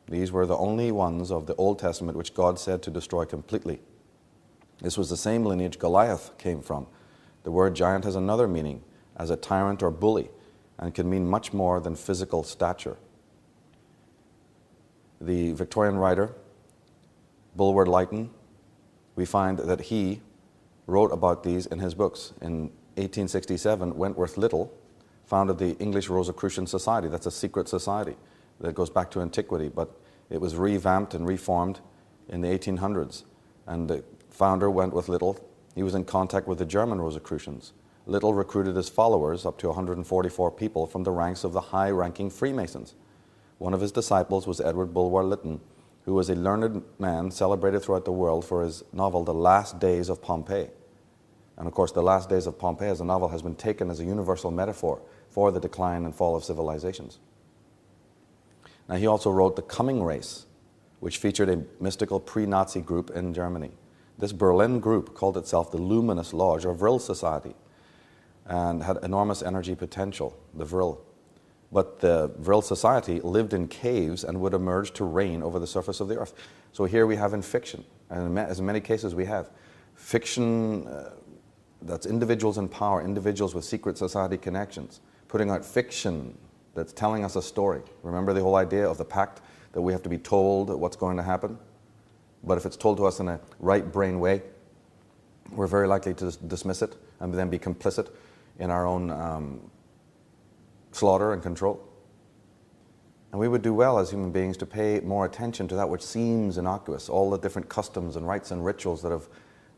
These were the only ones of the Old Testament which God said to destroy completely. This was the same lineage Goliath came from. The word giant has another meaning, as a tyrant or bully, and can mean much more than physical stature. The Victorian writer, Bulwer Lytton, we find that he wrote about these in his books. In 1867, Wentworth Little founded the English Rosicrucian Society. That's a secret society that goes back to antiquity, but it was revamped and reformed in the 1800s. And the founder, Wentworth Little, he was in contact with the German Rosicrucians. Little recruited his followers, up to 144 people, from the ranks of the high-ranking Freemasons. One of his disciples was Edward Bulwer Lytton, who was a learned man celebrated throughout the world for his novel, The Last Days of Pompeii. And of course, The Last Days of Pompeii as a novel has been taken as a universal metaphor for the decline and fall of civilizations. Now, he also wrote The Coming Race, which featured a mystical pre-Nazi group in Germany. This Berlin group called itself the Luminous Lodge, or Vril Society, and had enormous energy potential, the Vril. But the Vril Society lived in caves and would emerge to reign over the surface of the earth. So here we have in fiction, and as in many cases we have, fiction that's individuals in power, individuals with secret society connections, putting out fiction that's telling us a story. Remember the whole idea of the pact, that we have to be told what's going to happen? But if it's told to us in a right brain way, we're very likely to dismiss it and then be complicit in our own slaughter and control. And we would do well as human beings to pay more attention to that which seems innocuous, all the different customs and rites and rituals that have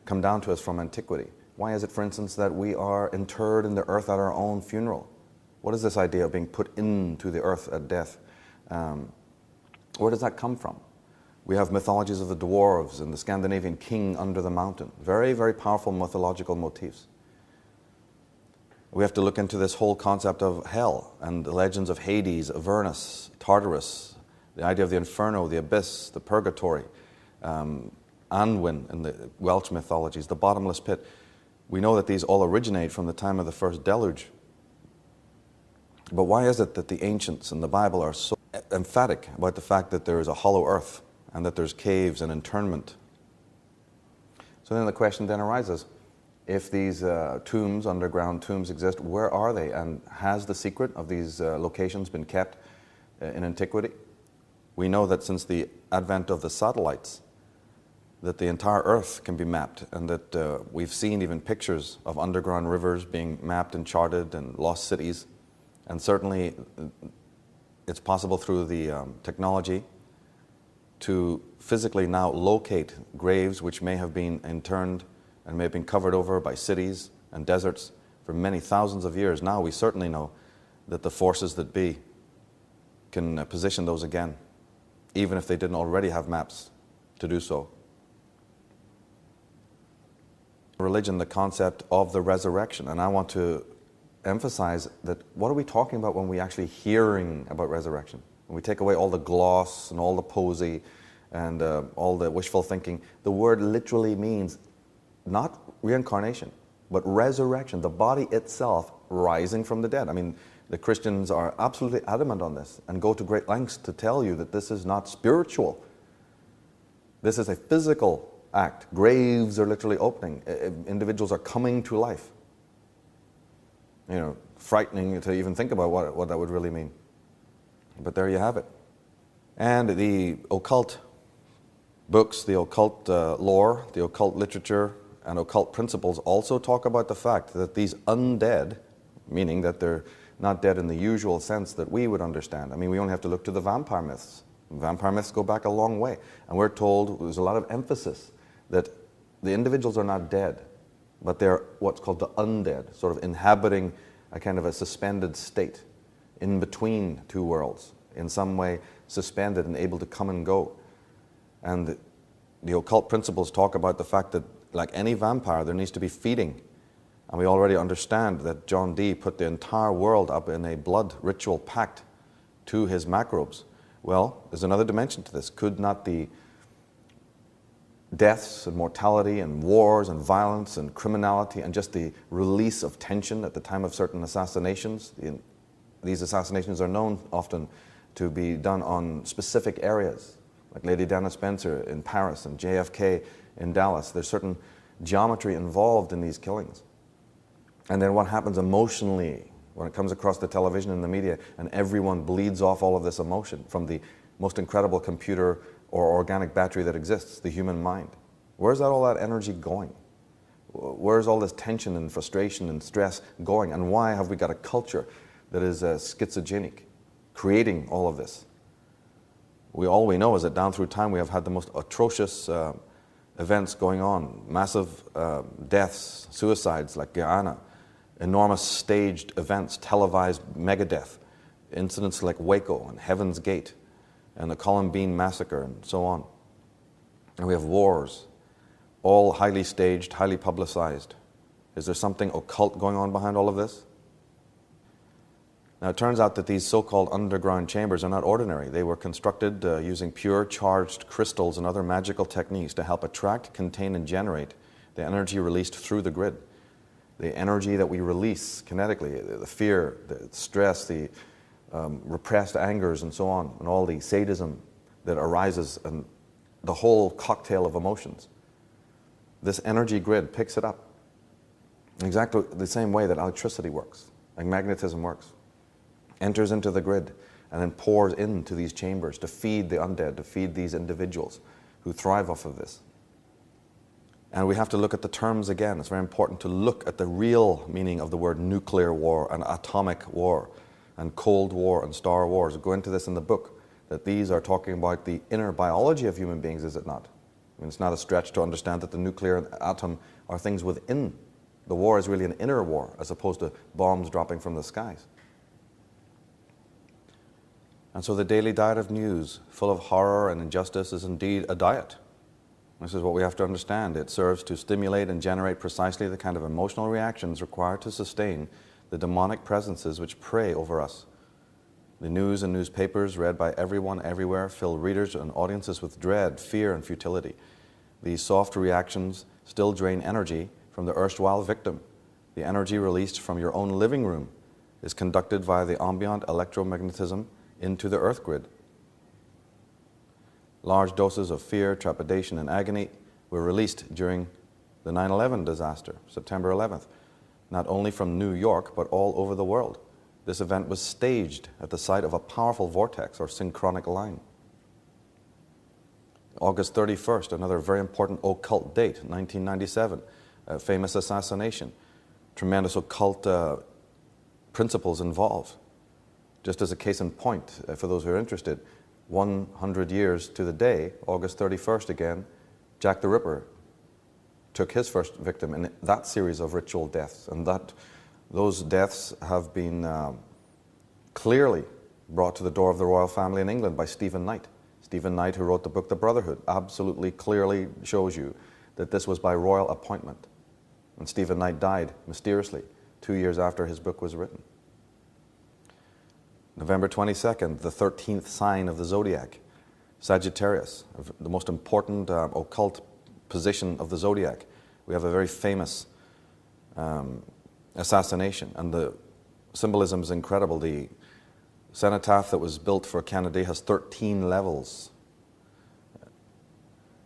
come down to us from antiquity. Why is it, for instance, that we are interred in the earth at our own funeral? What is this idea of being put into the earth at death? Where does that come from? We have mythologies of the dwarves and the Scandinavian king under the mountain. Very, very powerful mythological motifs. We have to look into this whole concept of hell and the legends of Hades, Avernus, Tartarus, the idea of the inferno, the abyss, the purgatory, Anwin in the Welsh mythologies, the bottomless pit. We know that these all originate from the time of the first deluge. But why is it that the ancients in the Bible are so emphatic about the fact that there is a hollow earth and that there's caves and internment? So then the question then arises, if these tombs, underground tombs exist, where are they? And has the secret of these locations been kept in antiquity? We know that since the advent of the satellites, that the entire earth can be mapped, and that we've seen even pictures of underground rivers being mapped and charted and lost cities. And certainly it's possible through the technology to physically now locate graves which may have been interned and may have been covered over by cities and deserts for many thousands of years. Now we certainly know that the forces that be can position those again, even if they didn't already have maps to do so. Religion, the concept of the resurrection, and I want to emphasize that what are we talking about when we actually hearing about resurrection? When we take away all the gloss and all the posy and all the wishful thinking, the word literally means not reincarnation, but resurrection, the body itself rising from the dead. I mean, the Christians are absolutely adamant on this and go to great lengths to tell you that this is not spiritual. This is a physical act. Graves are literally opening. Individuals are coming to life. You know, frightening to even think about what that would really mean. But there you have it. And the occult books, the occult lore, the occult literature, and occult principles also talk about the fact that these undead, meaning that they're not dead in the usual sense that we would understand. I mean, we only have to look to the vampire myths. Vampire myths go back a long way, and we're told there's a lot of emphasis that the individuals are not dead, but they're what's called the undead, sort of inhabiting a kind of a suspended state in between two worlds, in some way suspended and able to come and go. And the occult principles talk about the fact that, like any vampire, there needs to be feeding. And we already understand that John Dee put the entire world up in a blood ritual pact to his macrobes. Well, there's another dimension to this. Could not the deaths and mortality and wars and violence and criminality and just the release of tension at the time of certain assassinations, these assassinations are known often to be done on specific areas, like Lady Diana Spencer in Paris and JFK in Dallas. There's certain geometry involved in these killings. And then what happens emotionally when it comes across the television and the media, and everyone bleeds off all of this emotion from the most incredible computer or organic battery that exists, the human mind. Where's all that energy going? Where's all this tension and frustration and stress going? And why have we got a culture that is schizogenic, creating all of this? All we know is that down through time we have had the most atrocious events going on, massive deaths, suicides like Guyana, enormous staged events, televised megadeath, incidents like Waco and Heaven's Gate and the Columbine Massacre and so on. And we have wars, all highly staged, highly publicized. Is there something occult going on behind all of this? Now, it turns out that these so-called underground chambers are not ordinary. They were constructed using pure charged crystals and other magical techniques to help attract, contain, and generate the energy released through the grid. The energy that we release kinetically, the fear, the stress, the repressed angers and so on, and all the sadism that arises, and the whole cocktail of emotions. This energy grid picks it up in exactly the same way that electricity works, like magnetism works. Enters into the grid and then pours into these chambers to feed the undead, to feed these individuals who thrive off of this. And we have to look at the terms again. It's very important to look at the real meaning of the word nuclear war and atomic war and Cold War and Star Wars. We'll go into this in the book, that these are talking about the inner biology of human beings, is it not? I mean, it's not a stretch to understand that the nuclear and atom are things within. The war is really an inner war as opposed to bombs dropping from the skies. And so the daily diet of news, full of horror and injustice, is indeed a diet. This is what we have to understand. It serves to stimulate and generate precisely the kind of emotional reactions required to sustain the demonic presences which prey over us. The news and newspapers, read by everyone everywhere, fill readers and audiences with dread, fear, and futility. These soft reactions still drain energy from the erstwhile victim. The energy released from your own living room is conducted via the ambient electromagnetism into the earth grid. Large doses of fear, trepidation, and agony were released during the 9/11 disaster, September 11th, not only from New York, but all over the world. This event was staged at the site of a powerful vortex or synchronic line. August 31st, another very important occult date, 1997, a famous assassination. Tremendous occult principles involved. Just as a case in point, for those who are interested, 100 years to the day, August 31st again, Jack the Ripper took his first victim in that series of ritual deaths. And those deaths have been clearly brought to the door of the royal family in England by Stephen Knight. Stephen Knight, who wrote the book The Brotherhood, absolutely clearly shows you that this was by royal appointment. And Stephen Knight died mysteriously 2 years after his book was written. November 22nd, the 13th sign of the zodiac, Sagittarius, the most important occult position of the zodiac. We have a very famous assassination, and the symbolism is incredible. The cenotaph that was built for Kennedy has 13 levels.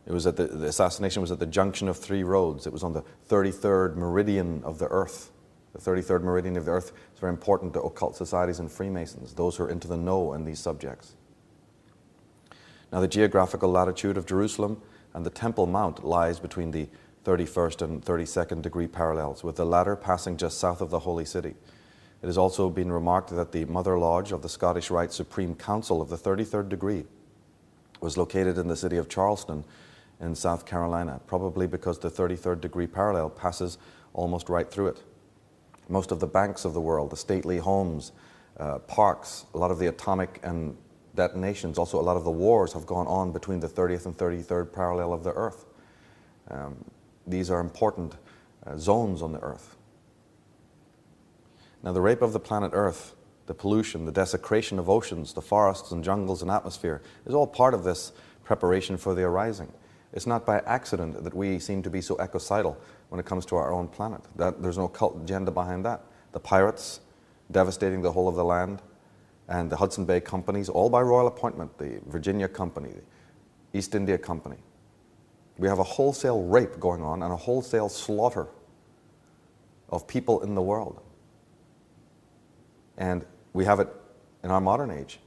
It was the assassination was at the junction of 3 roads. It was on the 33rd meridian of the earth. The 33rd meridian of the earth is very important to occult societies and Freemasons, those who are into the know in these subjects. Now, the geographical latitude of Jerusalem and the Temple Mount lies between the 31st and 32nd degree parallels, with the latter passing just south of the Holy City. It has also been remarked that the Mother Lodge of the Scottish Rite Supreme Council of the 33rd degree was located in the city of Charleston in South Carolina, probably because the 33rd degree parallel passes almost right through it. Most of the banks of the world, the stately homes, parks, a lot of the atomic and detonations, also a lot of the wars have gone on between the 30th and 33rd parallel of the Earth. These are important zones on the Earth. Now, the rape of the planet Earth, the pollution, the desecration of oceans, the forests and jungles and atmosphere is all part of this preparation for the arising. It's not by accident that we seem to be so ecocidal when it comes to our own planet. There's no occult agenda behind that. The pirates devastating the whole of the land, and the Hudson Bay companies, all by royal appointment, the Virginia Company, the East India Company. We have a wholesale rape going on and a wholesale slaughter of people in the world. And we have it in our modern age.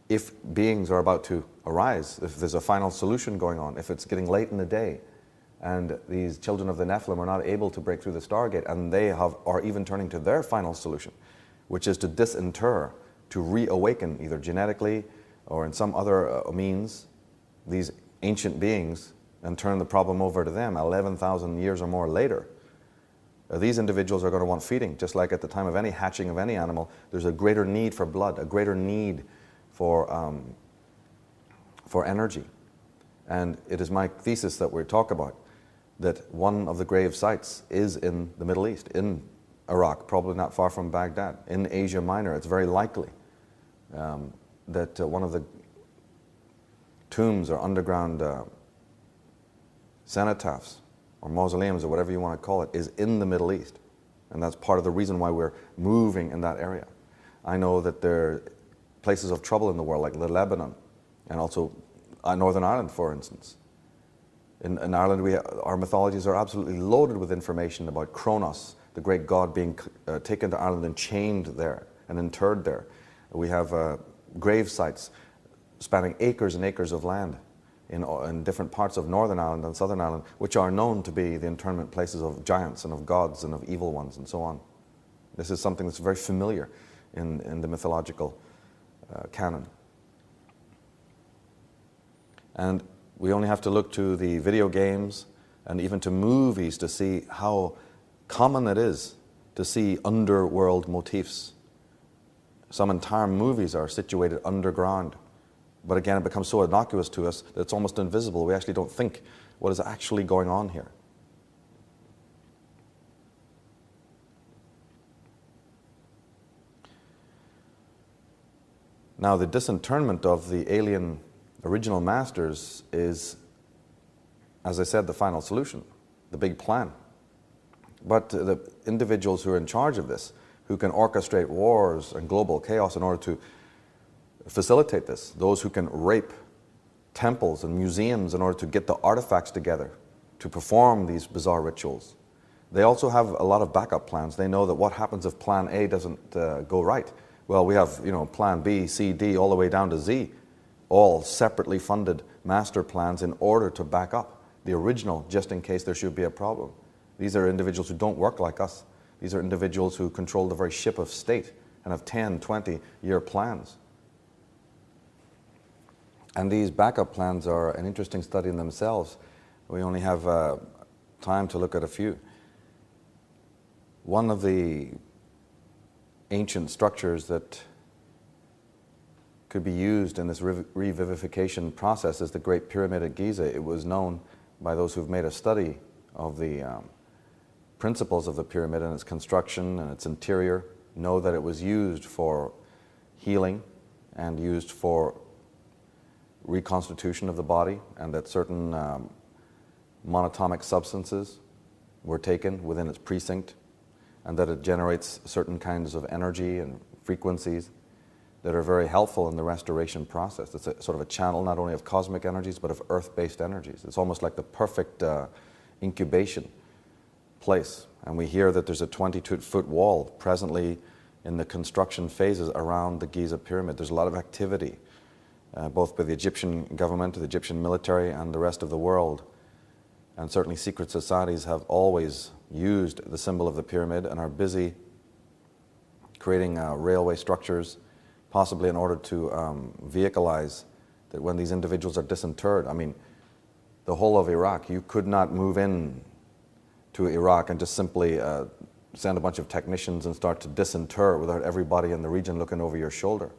If beings are about to arise, if there's a final solution going on, if it's getting late in the day, and these children of the Nephilim are not able to break through the Stargate, and they are even turning to their final solution, which is to disinter, to reawaken either genetically or in some other means these ancient beings and turn the problem over to them 11,000 years or more later. These individuals are going to want feeding, just like at the time of any hatching of any animal. There's a greater need for blood, a greater need for energy. And it is my thesis that we talk about, that one of the grave sites is in the Middle East, in Iraq, probably not far from Baghdad, in Asia Minor. It's very likely that one of the tombs or underground cenotaphs or mausoleums or whatever you want to call it is in the Middle East. And that's part of the reason why we're moving in that area. I know that there are places of trouble in the world like Lebanon and also Northern Ireland, for instance. In Ireland, our mythologies are absolutely loaded with information about Kronos, the great god being taken to Ireland and chained there and interred there. We have grave sites spanning acres and acres of land in different parts of Northern Ireland and Southern Ireland, which are known to be the internment places of giants and of gods and of evil ones and so on. This is something that's very familiar in the mythological canon. And we only have to look to the video games and even to movies to see how common it is to see underworld motifs. Some entire movies are situated underground. But again, it becomes so innocuous to us that it's almost invisible. We actually don't think what is actually going on here. Now, the disinterment of the alien original masters is, as I said, the final solution, the big plan. But the individuals who are in charge of this, who can orchestrate wars and global chaos in order to facilitate this, those who can rape temples and museums in order to get the artifacts together to perform these bizarre rituals, they also have a lot of backup plans. They know that what happens if plan A doesn't go right? Well, we have plan B, C, D, all the way down to Z, all separately funded master plans in order to back up the original, just in case there should be a problem. These are individuals who don't work like us. These are individuals who control the very ship of state and have 10, 20-year plans. And these backup plans are an interesting study in themselves. We only have time to look at a few. One of the ancient structures that could be used in this revivification process is the Great Pyramid at Giza. It was known by those who've made a study of the principles of the pyramid and its construction and its interior, know that it was used for healing and used for reconstitution of the body, and that certain monatomic substances were taken within its precinct, and that it generates certain kinds of energy and frequencies that are very helpful in the restoration process. It's a sort of a channel not only of cosmic energies but of earth-based energies. It's almost like the perfect incubation place. And we hear that there's a 22-foot wall presently in the construction phases around the Giza pyramid. There's a lot of activity, both by the Egyptian government, the Egyptian military, and the rest of the world. And certainly secret societies have always used the symbol of the pyramid and are busy creating railway structures, possibly in order to vehicleize that when these individuals are disinterred. I mean, the whole of Iraq, you could not move in to Iraq and just simply send a bunch of technicians and start to disinter without everybody in the region looking over your shoulder.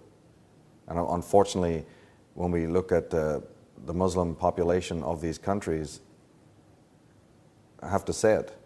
And unfortunately, when we look at the Muslim population of these countries, I have to say it,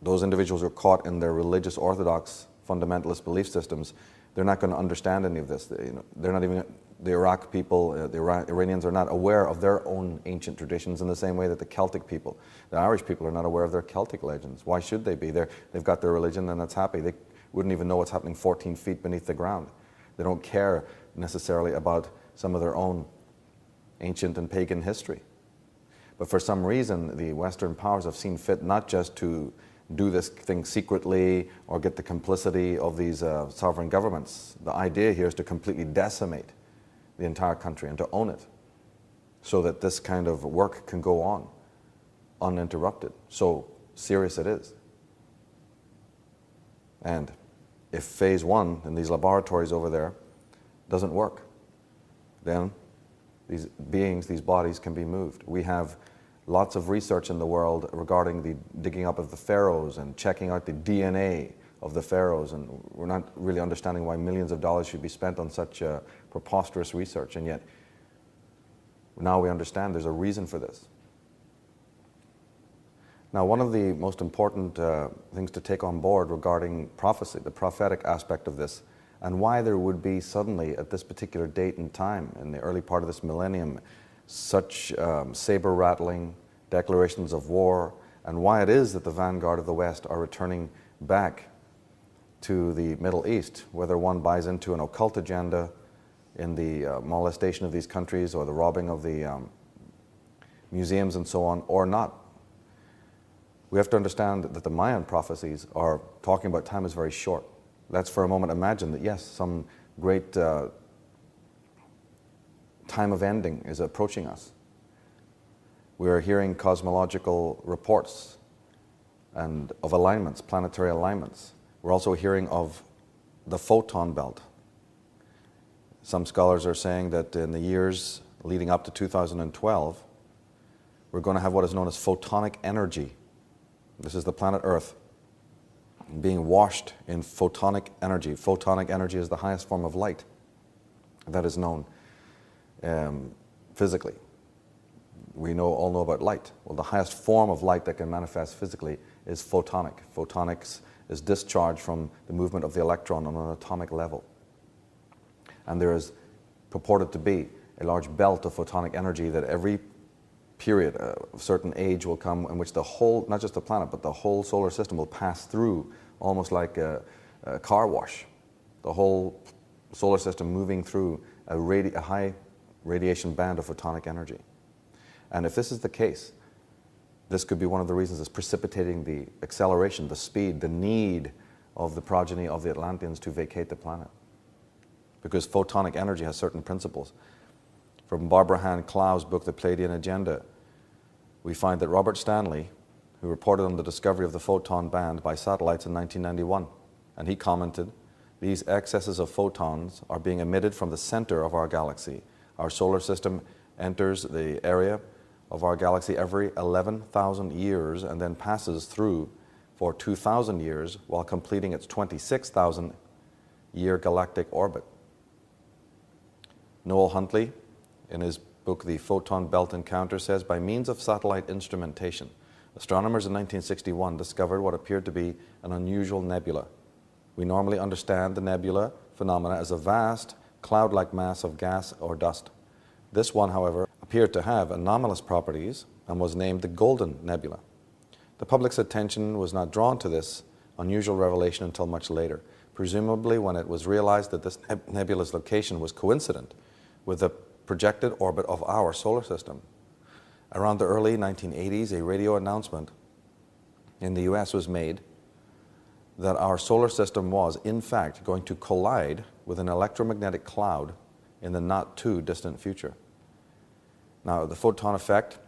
those individuals are caught in their religious orthodox fundamentalist belief systems. They're not going to understand any of this. They're not even, the Iraq people, the Iranians are not aware of their own ancient traditions in the same way that the Celtic people, the Irish people are not aware of their Celtic legends. Why should they be? They've got their religion and that's happy. They wouldn't even know what's happening 14 feet beneath the ground. They don't care necessarily about some of their own ancient and pagan history. But for some reason, the Western powers have seen fit not just to do this thing secretly or get the complicity of these sovereign governments. The idea here is to completely decimate the entire country and to own it so that this kind of work can go on uninterrupted. So serious it is. And if phase one in these laboratories over there doesn't work, then these beings, these bodies can be moved. We have lots of research in the world regarding the digging up of the pharaohs and checking out the DNA of the pharaohs, and we're not really understanding why millions of dollars should be spent on such preposterous research, and yet now we understand there's a reason for this. Now, one of the most important things to take on board regarding prophecy, the prophetic aspect of this, and why there would be suddenly at this particular date and time in the early part of this millennium such saber-rattling declarations of war, and why it is that the vanguard of the West are returning back to the Middle East, whether one buys into an occult agenda in the molestation of these countries or the robbing of the museums and so on, or not. We have to understand that the Mayan prophecies are talking about time is very short. Let's for a moment imagine that, yes, some great time of ending is approaching us. We are hearing cosmological reports and of alignments, planetary alignments. We're also hearing of the photon belt. Some scholars are saying that in the years leading up to 2012, we're going to have what is known as photonic energy. This is the planet Earth being washed in photonic energy. Photonic energy is the highest form of light that is known physically. We all know about light. Well, the highest form of light that can manifest physically is photonic. Photonics is discharged from the movement of the electron on an atomic level. And there is purported to be a large belt of photonic energy that every period of a certain age will come in which the whole, not just the planet, but the whole solar system will pass through almost like a car wash. The whole solar system moving through a high radiation band of photonic energy. And if this is the case, this could be one of the reasons that's precipitating the acceleration, the speed, the need of the progeny of the Atlanteans to vacate the planet. Because photonic energy has certain principles. From Barbara Hand Clow's book, The Palladian Agenda, we find that Robert Stanley, who reported on the discovery of the photon band by satellites in 1991, and he commented, these excesses of photons are being emitted from the center of our galaxy. Our solar system enters the area of our galaxy every 11,000 years and then passes through for 2,000 years while completing its 26,000 year galactic orbit. Noel Huntley, in his book The Photon Belt Encounter, says, by means of satellite instrumentation, astronomers in 1961 discovered what appeared to be an unusual nebula. We normally understand the nebula phenomena as a vast, cloud-like mass of gas or dust. This one, however, appeared to have anomalous properties and was named the Golden Nebula. The public's attention was not drawn to this unusual revelation until much later, presumably when it was realized that this nebula's location was coincident with the projected orbit of our solar system. Around the early 1980s, a radio announcement in the US was made that our solar system was, in fact, going to collide with an electromagnetic cloud in the not too distant future. Now, the photon effect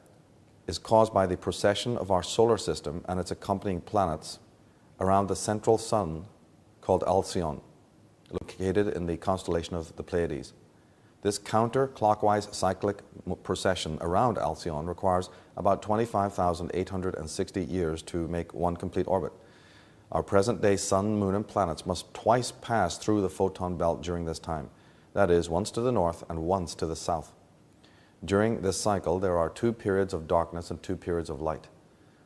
is caused by the precession of our solar system and its accompanying planets around the central sun called Alcyon, located in the constellation of the Pleiades. This counter-clockwise cyclic procession around Alcyon requires about 25,860 years to make one complete orbit. Our present-day Sun, Moon, and planets must twice pass through the photon belt during this time. That is, once to the north and once to the south. During this cycle, there are 2 periods of darkness and 2 periods of light.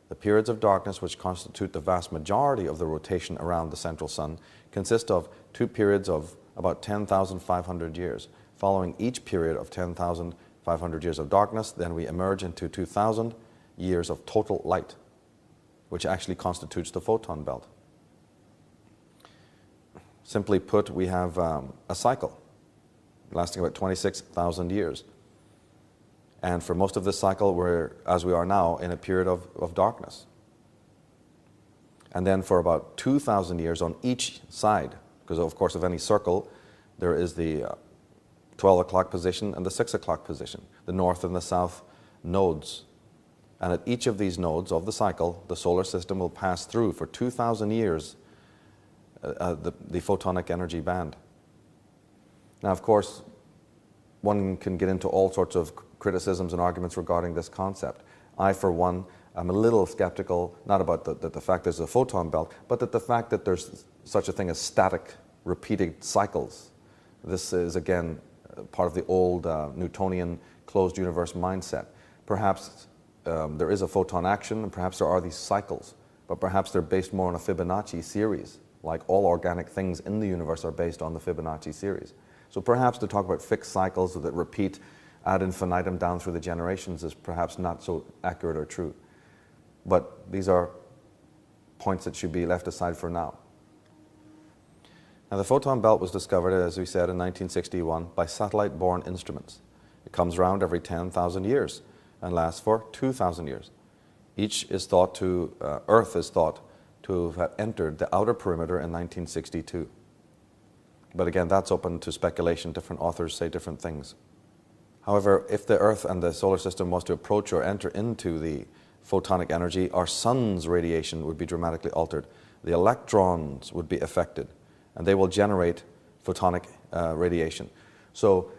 The periods of darkness, which constitute the vast majority of the rotation around the central sun, consist of 2 periods of about 10,500 years. Following each period of 10,500 years of darkness, then we emerge into 2,000 years of total light, which actually constitutes the photon belt. Simply put, we have a cycle lasting about 26,000 years. And for most of this cycle, we're, as we are now, in a period of darkness. And then for about 2,000 years on each side, because of course of any circle, there is the 12 o'clock position and the 6 o'clock position, the north and the south nodes. And at each of these nodes of the cycle, the solar system will pass through for 2,000 years the photonic energy band. Now, of course, one can get into all sorts of criticisms and arguments regarding this concept. I, for one, am a little skeptical, not about the fact there's a photon belt, but that the fact that there's such a thing as static, repeated cycles. This is, again, part of the old Newtonian closed universe mindset. Perhaps there is a photon action, and perhaps there are these cycles, but perhaps they're based more on a Fibonacci series, like all organic things in the universe are based on the Fibonacci series. So perhaps to talk about fixed cycles that repeat ad infinitum down through the generations is perhaps not so accurate or true. But these are points that should be left aside for now. Now, the photon belt was discovered, as we said, in 1961 by satellite-borne instruments. It comes around every 10,000 years and lasts for 2,000 years. Each is thought to, Earth is thought to have entered the outer perimeter in 1962. But again, that's open to speculation. Different authors say different things. However, if the Earth and the solar system was to approach or enter into the photonic energy, our sun's radiation would be dramatically altered. The electrons would be affected, and they will generate photonic radiation. So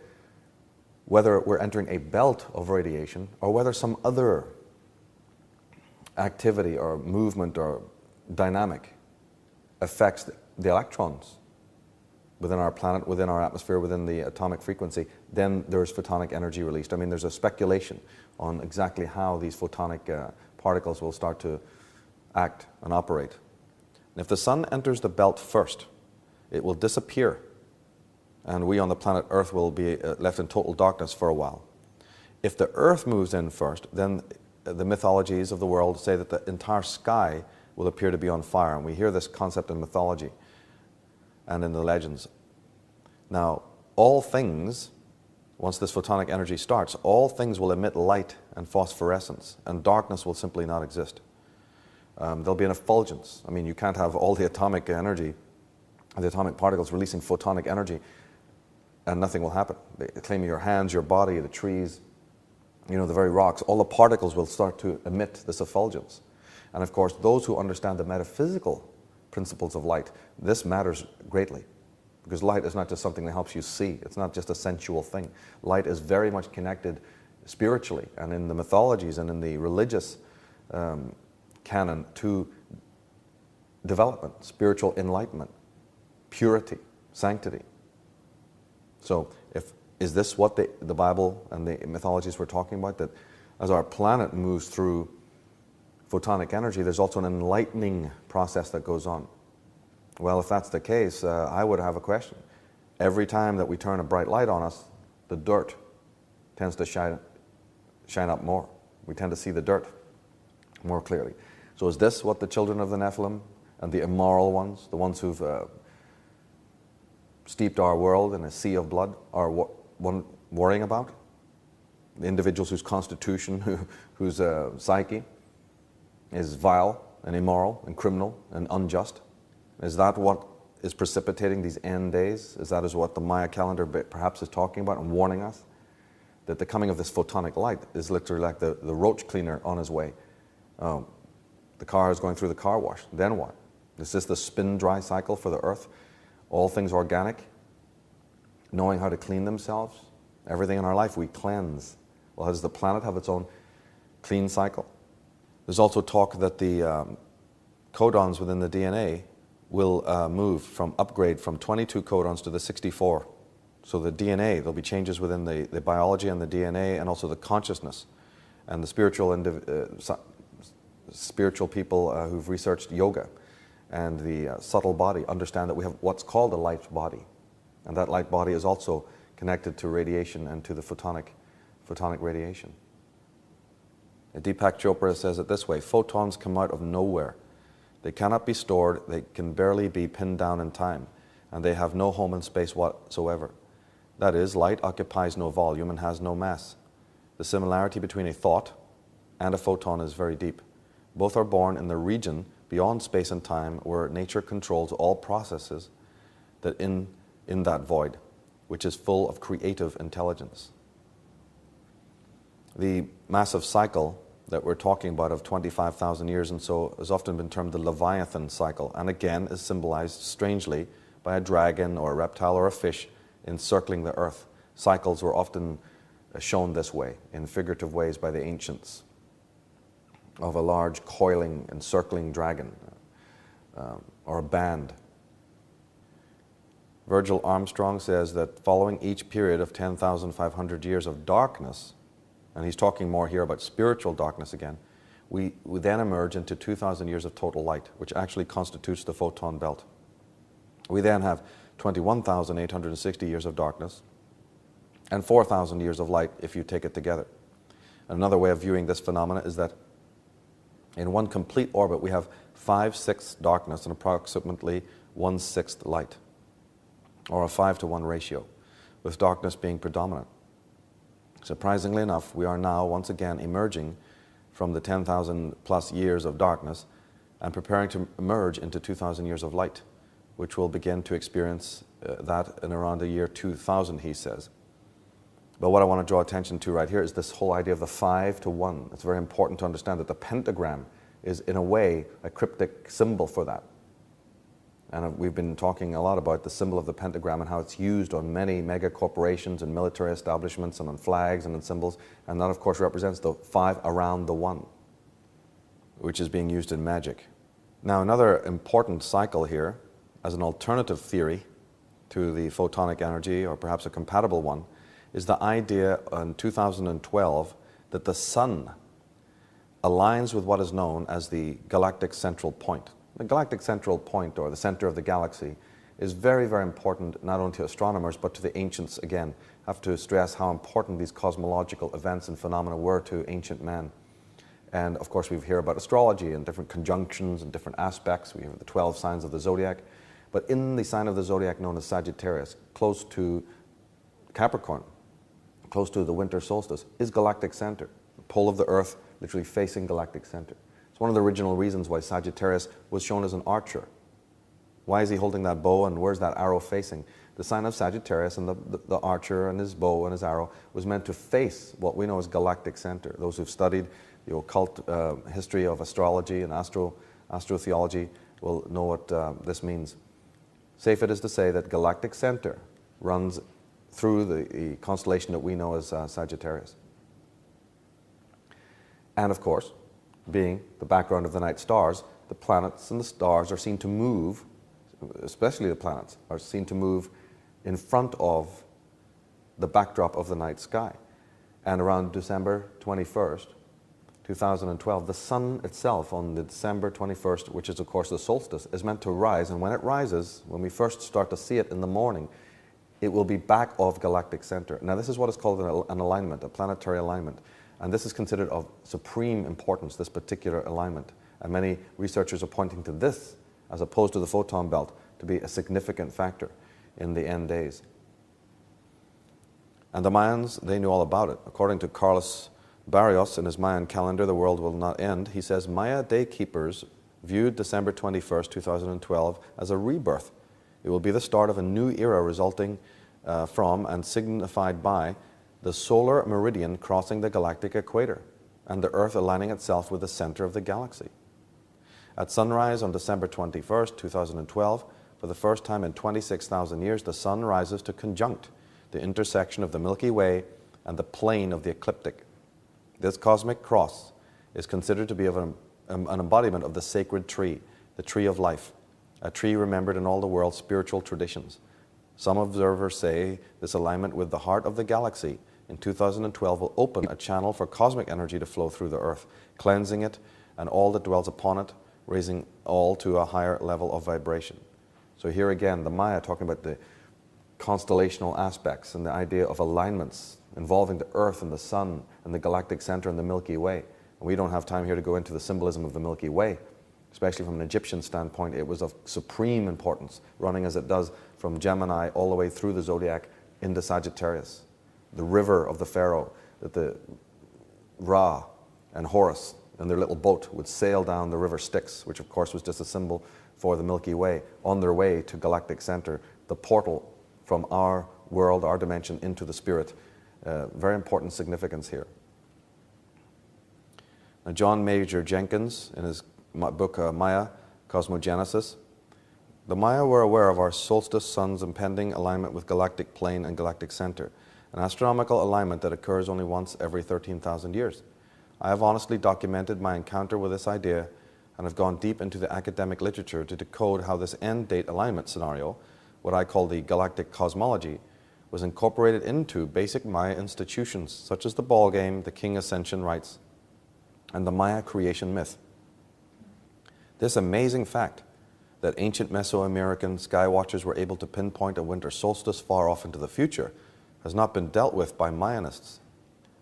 whether we're entering a belt of radiation or whether some other activity or movement or dynamic affects the electrons within our planet, within our atmosphere, within the atomic frequency, then there's photonic energy released. I mean, there's a speculation on exactly how these photonic particles will start to act and operate. And if the sun enters the belt first, it will disappear, and we on the planet Earth will be left in total darkness for a while. If the Earth moves in first, then the mythologies of the world say that the entire sky will appear to be on fire, and we hear this concept in mythology and in the legends. Now, all things, once this photonic energy starts, all things will emit light and phosphorescence, and darkness will simply not exist. There'll be an effulgence. I mean, you can't have all the atomic energy, the atomic particles releasing photonic energy, and nothing will happen. Claiming your hands, your body, the trees, you know, the very rocks, all the particles will start to emit this effulgence. And of course, those who understand the metaphysical principles of light, this matters greatly, because light is not just something that helps you see. It's not just a sensual thing. Light is very much connected spiritually and in the mythologies and in the religious canon to development, spiritual enlightenment, purity, sanctity. So is this what the Bible and the mythologies were talking about, that as our planet moves through photonic energy, there's also an enlightening process that goes on? Well, if that's the case, I would have a question. Every time that we turn a bright light on us, the dirt tends to shine up more. We tend to see the dirt more clearly. So is this what the children of the Nephilim and the immoral ones, the ones who've steeped our world in a sea of blood, are worrying about? The individuals whose constitution, whose psyche is vile and immoral and criminal and unjust? Is that what is precipitating these end days? Is that what the Maya calendar perhaps is talking about and warning us? That the coming of this photonic light is literally like the roach cleaner on his way. The car is going through the car wash. Then what? Is this the spin-dry cycle for the Earth? All things organic, knowing how to clean themselves. Everything in our life we cleanse. Well, does the planet have its own clean cycle? There's also talk that the codons within the DNA will upgrade from 22 codons to the 64. So the DNA, there'll be changes within the biology and the DNA, and also the consciousness. And the spiritual people who've researched yoga and the subtle body understand that we have what's called a light body. And that light body is also connected to radiation and to the photonic radiation. Deepak Chopra says it this way: photons come out of nowhere. They cannot be stored, they can barely be pinned down in time, and they have no home in space whatsoever. That is, light occupies no volume and has no mass. The similarity between a thought and a photon is very deep. Both are born in the region beyond space and time where nature controls all processes that in that void, which is full of creative intelligence. The massive cycle that we're talking about of 25,000 years and so has often been termed the Leviathan cycle, and again is symbolized strangely by a dragon or a reptile or a fish encircling the earth. Cycles were often shown this way, in figurative ways, by the ancients, of a large coiling, encircling dragon or a band. Virgil Armstrong says that following each period of 10,500 years of darkness, and he's talking more here about spiritual darkness again, we then emerge into 2,000 years of total light, which actually constitutes the photon belt. We then have 21,860 years of darkness and 4,000 years of light if you take it together. Another way of viewing this phenomena is that in one complete orbit we have 5/6 darkness and approximately 1/6 light, or a 5-to-1 ratio, with darkness being predominant. Surprisingly enough, we are now once again emerging from the 10,000 plus years of darkness and preparing to emerge into 2,000 years of light, which will begin to experience that in around the year 2000, he says. But what I want to draw attention to right here is this whole idea of the 5-to-1. It's very important to understand that the pentagram is, in a way, a cryptic symbol for that. And we've been talking a lot about the symbol of the pentagram and how it's used on many mega corporations and military establishments and on flags and on symbols. And that, of course, represents the 5 around the 1, which is being used in magic. Now, another important cycle here, as an alternative theory to the photonic energy, or perhaps a compatible one, is the idea in 2012 that the sun aligns with what is known as the galactic central point. The galactic central point, or the center of the galaxy, is very, very important not only to astronomers but to the ancients. Again, I have to stress how important these cosmological events and phenomena were to ancient man. And of course we hear about astrology and different conjunctions and different aspects. We have the 12 signs of the zodiac. But in the sign of the zodiac known as Sagittarius, close to Capricorn, close to the winter solstice, is galactic center. The pole of the Earth literally facing galactic center. It's one of the original reasons why Sagittarius was shown as an archer. Why is he holding that bow and where's that arrow facing? The sign of Sagittarius and the archer and his bow and his arrow was meant to face what we know as galactic center. Those who've studied the occult history of astrology and astrotheology will know what this means. Safe it is to say that galactic center runs through the constellation that we know as Sagittarius. And of course, being the background of the night stars, the planets and the stars are seen to move, especially the planets, are seen to move in front of the backdrop of the night sky. And around December 21st, 2012, the sun itself on the December 21st, which is of course the solstice, is meant to rise. And when it rises, when we first start to see it in the morning, it will be back of galactic center. Now this is what is called an alignment, a planetary alignment. And this is considered of supreme importance, this particular alignment. And many researchers are pointing to this, as opposed to the photon belt, to be a significant factor in the end days. And the Mayans, they knew all about it. According to Carlos Barrios in his Mayan calendar, The World Will Not End, he says, Maya day keepers viewed December 21st, 2012 as a rebirth. It will be the start of a new era resulting from and signified by the solar meridian crossing the galactic equator and the Earth aligning itself with the center of the galaxy. At sunrise on December 21st, 2012, for the first time in 26,000 years, the sun rises to conjunct the intersection of the Milky Way and the plane of the ecliptic. This cosmic cross is considered to be an embodiment of the sacred tree, the tree of life, a tree remembered in all the world's spiritual traditions. Some observers say this alignment with the heart of the galaxy in 2012 will open a channel for cosmic energy to flow through the Earth, cleansing it and all that dwells upon it, raising all to a higher level of vibration. So here again, the Maya talking about the constellational aspects and the idea of alignments involving the Earth and the Sun and the galactic center and the Milky Way. And we don't have time here to go into the symbolism of the Milky Way, especially from an Egyptian standpoint. It was of supreme importance, running as it does from Gemini all the way through the zodiac into Sagittarius. The river of the Pharaoh, that the Ra and Horus and their little boat would sail down the river Styx, which of course was just a symbol for the Milky Way, on their way to galactic center, the portal from our world, our dimension, into the spirit. Very important significance here. Now, John Major Jenkins, in his book Maya, Cosmogenesis, the Maya were aware of our solstice sun's impending alignment with galactic plane and galactic center, an astronomical alignment that occurs only once every 13,000 years. I have honestly documented my encounter with this idea and have gone deep into the academic literature to decode how this end date alignment scenario, what I call the galactic cosmology, was incorporated into basic Maya institutions such as the ball game, the king ascension rites, and the Maya creation myth. This amazing fact that ancient Mesoamerican sky watchers were able to pinpoint a winter solstice far off into the future has not been dealt with by Mayanists.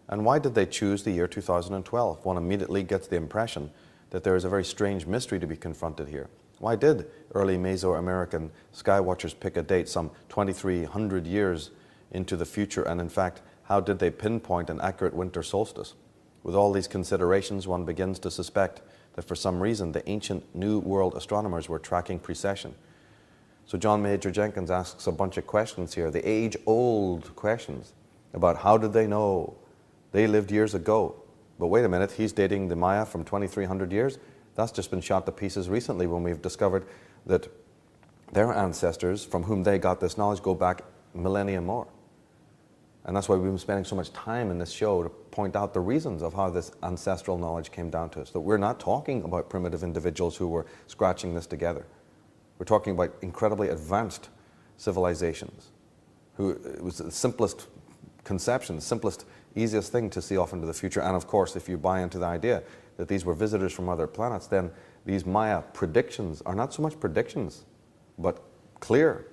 And why did they choose the year 2012? One immediately gets the impression that there is a very strange mystery to be confronted here. Why did early Mesoamerican sky watchers pick a date some 2,300 years into the future? And in fact, how did they pinpoint an accurate winter solstice? With all these considerations, one begins to suspect that for some reason the ancient New World astronomers were tracking precession. So John Major Jenkins asks a bunch of questions here, the age-old questions about how did they know? They lived years ago. But wait a minute, he's dating the Maya from 2,300 years? That's just been shot to pieces recently when we've discovered that their ancestors from whom they got this knowledge go back millennia more. And that's why we've been spending so much time in this show to point out the reasons of how this ancestral knowledge came down to us. That we're not talking about primitive individuals who were scratching this together. We're talking about incredibly advanced civilizations who it was the simplest conception, the simplest, easiest thing to see off into the future. And of course, if you buy into the idea that these were visitors from other planets, then these Maya predictions are not so much predictions, but clear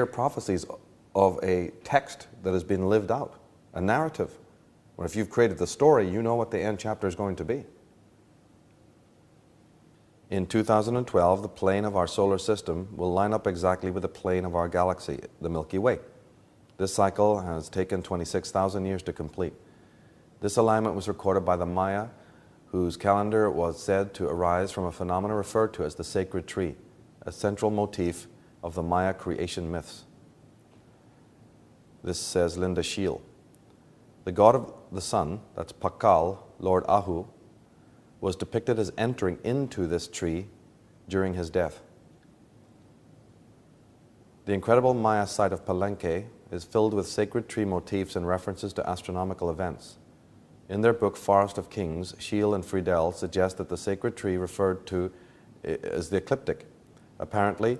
prophecies of a text that has been lived out, a narrative. Well, if you've created the story, you know what the end chapter is going to be. In 2012, the plane of our solar system will line up exactly with the plane of our galaxy, the Milky Way. This cycle has taken 26,000 years to complete. This alignment was recorded by the Maya, whose calendar was said to arise from a phenomenon referred to as the sacred tree, a central motif of the Maya creation myths. This says Linda Scheel. The god of the sun, that's Pakal, Lord Ahu, was depicted as entering into this tree during his death. The incredible Maya site of Palenque is filled with sacred tree motifs and references to astronomical events. In their book, Forest of Kings, Scheel and Friedel suggest that the sacred tree referred to as the ecliptic. Apparently,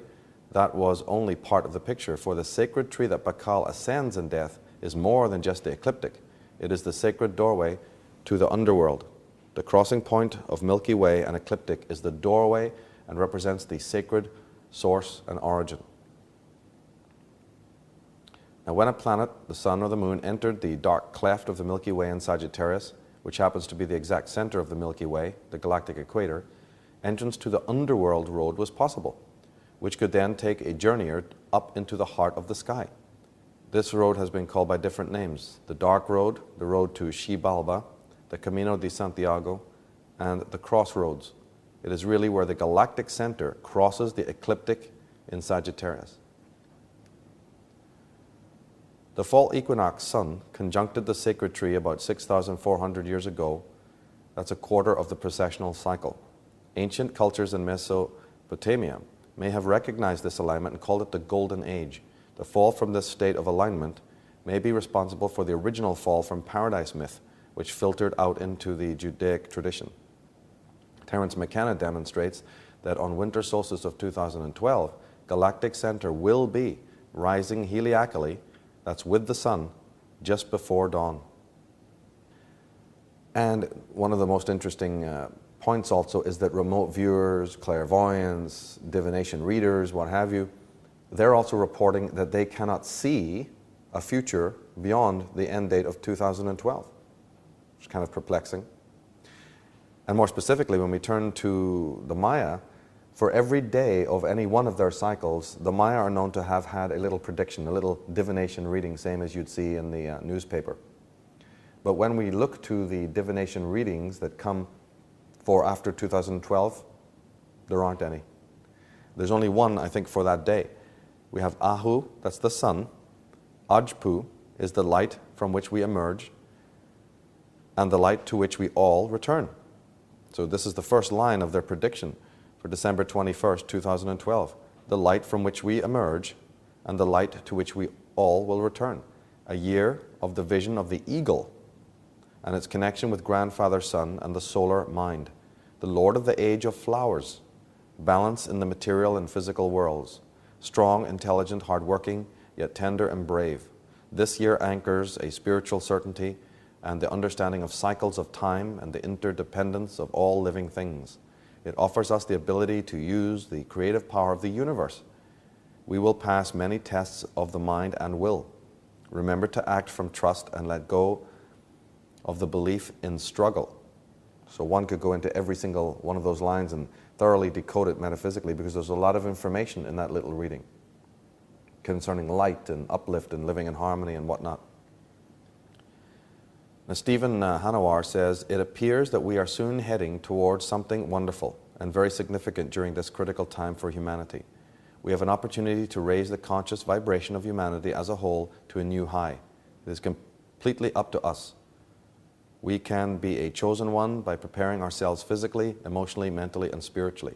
that was only part of the picture, for the sacred tree that Pakal ascends in death is more than just the ecliptic. It is the sacred doorway to the underworld. The crossing point of Milky Way and ecliptic is the doorway and represents the sacred source and origin. Now, when a planet, the sun or the moon, entered the dark cleft of the Milky Way in Sagittarius, which happens to be the exact center of the Milky Way, the galactic equator, entrance to the underworld road was possible, which could then take a journeyer up into the heart of the sky. This road has been called by different names: the Dark Road, the Road to Xibalba, the Camino de Santiago, and the Crossroads. It is really where the galactic center crosses the ecliptic in Sagittarius. The fall equinox sun conjuncted the sacred tree about 6,400 years ago. That's a quarter of the precessional cycle. Ancient cultures in Mesopotamia may have recognized this alignment and called it the Golden Age. The fall from this state of alignment may be responsible for the original fall from paradise myth, which filtered out into the Judaic tradition. Terence McKenna demonstrates that on winter solstice of 2012, galactic center will be rising heliacally, that's with the sun, just before dawn. And one of the most interesting points also is that remote viewers, clairvoyants, divination readers, what have you, they're also reporting that they cannot see a future beyond the end date of 2012, which is kind of perplexing. And more specifically, when we turn to the Maya, for every day of any one of their cycles, the Maya are known to have had a little prediction, a little divination reading, same as you'd see in the newspaper. But when we look to the divination readings that come for after 2012, there aren't any. There's only one, I think, for that day. We have Ahu, that's the sun. Ajpu is the light from which we emerge, and the light to which we all return. So this is the first line of their prediction for December 21st, 2012. The light from which we emerge, and the light to which we all will return. A year of the vision of the eagle, and its connection with grandfather sun and the solar mind, the lord of the age of flowers, balance in the material and physical worlds, strong, intelligent, hardworking, yet tender and brave. This year anchors a spiritual certainty and the understanding of cycles of time and the interdependence of all living things. It offers us the ability to use the creative power of the universe. We will pass many tests of the mind and will. Remember to act from trust and let go of the belief in struggle. So one could go into every single one of those lines and thoroughly decode it metaphysically, because there's a lot of information in that little reading concerning light and uplift and living in harmony and whatnot. Now, Stephen Hanawar says, it appears that we are soon heading towards something wonderful and very significant during this critical time for humanity. We have an opportunity to raise the conscious vibration of humanity as a whole to a new high. It is completely up to us. We can be a chosen one by preparing ourselves physically, emotionally, mentally, and spiritually.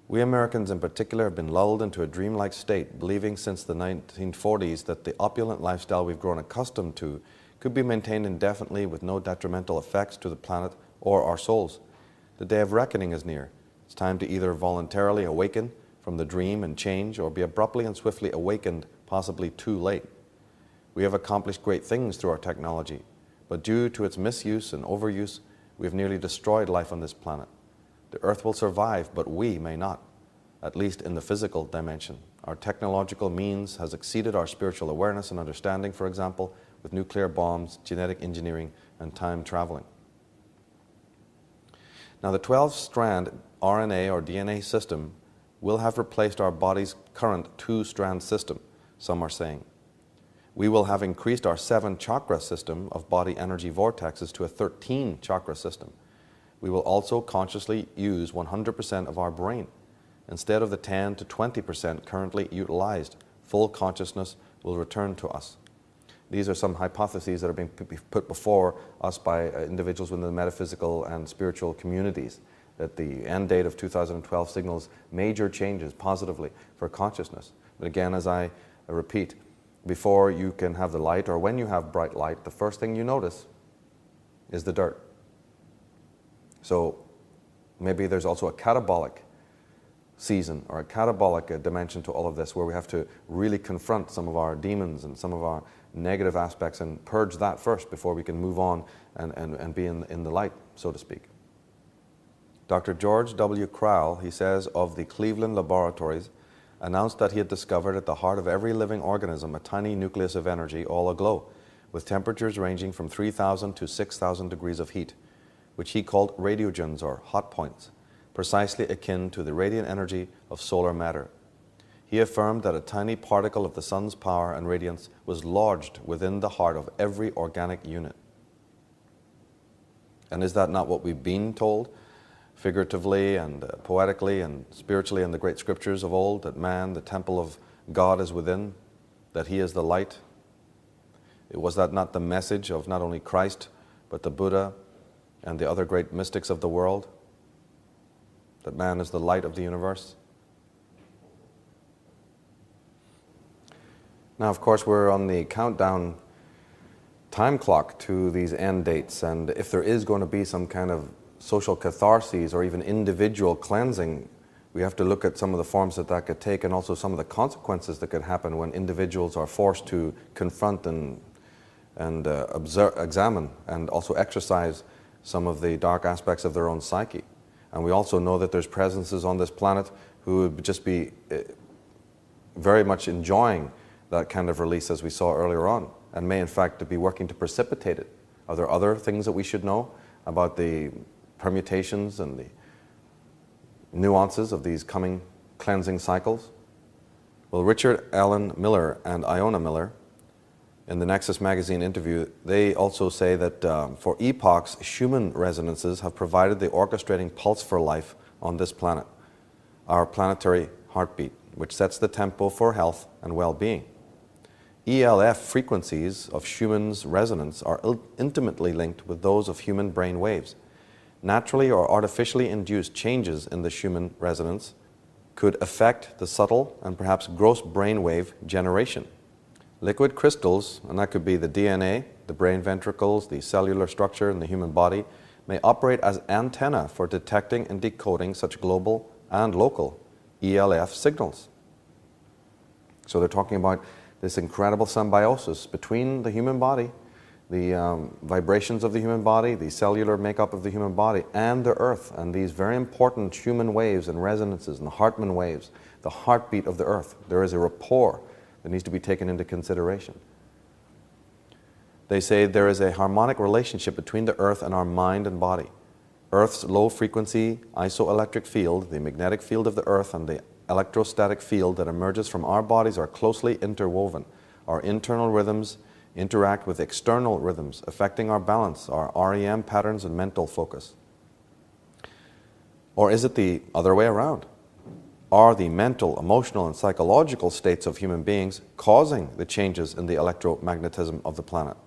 We Americans in particular have been lulled into a dreamlike state, believing since the 1940s that the opulent lifestyle we've grown accustomed to could be maintained indefinitely with no detrimental effects to the planet or our souls. The day of reckoning is near. It's time to either voluntarily awaken from the dream and change, or be abruptly and swiftly awakened, possibly too late. We have accomplished great things through our technology, but due to its misuse and overuse, we have nearly destroyed life on this planet. The Earth will survive, but we may not, at least in the physical dimension. Our technological means has exceeded our spiritual awareness and understanding, for example, with nuclear bombs, genetic engineering, and time traveling. Now, the 12-strand RNA or DNA system will have replaced our body's current 2-strand system, some are saying. We will have increased our 7-chakra system of body energy vortexes to a 13-chakra system. We will also consciously use 100% of our brain. Instead of the 10 to 20% currently utilized, full consciousness will return to us. These are some hypotheses that are being put before us by individuals within the metaphysical and spiritual communities, that the end date of 2012 signals major changes positively for consciousness. But again, as I repeat, before you can have the light, or when you have bright light, the first thing you notice is the dirt. So maybe there's also a catabolic season or a catabolic dimension to all of this, where we have to really confront some of our demons and some of our negative aspects and purge that first before we can move on and be in the light, so to speak. Dr. George W. Crowell, he says, of the Cleveland Laboratories, announced that he had discovered at the heart of every living organism a tiny nucleus of energy all aglow, with temperatures ranging from 3,000 to 6,000 degrees of heat, which he called radiogens or hot points, precisely akin to the radiant energy of solar matter. He affirmed that a tiny particle of the sun's power and radiance was lodged within the heart of every organic unit. And is that not what we've been told, figuratively and poetically and spiritually in the great scriptures of old, that man, the temple of God, is within, that he is the light? Was that not the message of not only Christ, but the Buddha and the other great mystics of the world? that man is the light of the universe? Now, of course, we're on the countdown time clock to these end dates, and if there is going to be some kind of social catharsis or even individual cleansing, we have to look at some of the forms that that could take, and also some of the consequences that could happen when individuals are forced to confront and examine and also exercise some of the dark aspects of their own psyche. And we also know that there's presences on this planet who would just be very much enjoying that kind of release, as we saw earlier on, and may in fact be working to precipitate it. Are there other things that we should know about the permutations and the nuances of these coming cleansing cycles? Well, Richard Allen Miller and Iona Miller, in the Nexus magazine interview, they also say that for epochs, Schumann resonances have provided the orchestrating pulse for life on this planet, our planetary heartbeat, which sets the tempo for health and well-being. ELF frequencies of Schumann's resonance are intimately linked with those of human brain waves. Naturally or artificially induced changes in the Schumann resonance could affect the subtle and perhaps gross brainwave generation. Liquid crystals, and that could be the DNA, the brain ventricles, the cellular structure in the human body, may operate as antenna for detecting and decoding such global and local ELF signals. So they're talking about this incredible symbiosis between the human body, the vibrations of the human body, the cellular makeup of the human body, and the earth, and these very important Schumann waves and resonances and the Hartmann waves, the heartbeat of the earth. There is a rapport that needs to be taken into consideration. They say there is a harmonic relationship between the earth and our mind and body. Earth's low-frequency isoelectric field, the magnetic field of the earth, and the electrostatic field that emerges from our bodies are closely interwoven. Our internal rhythms interact with external rhythms, affecting our balance, our REM patterns, and mental focus. Or is it the other way around? Are the mental, emotional, and psychological states of human beings causing the changes in the electromagnetism of the planet?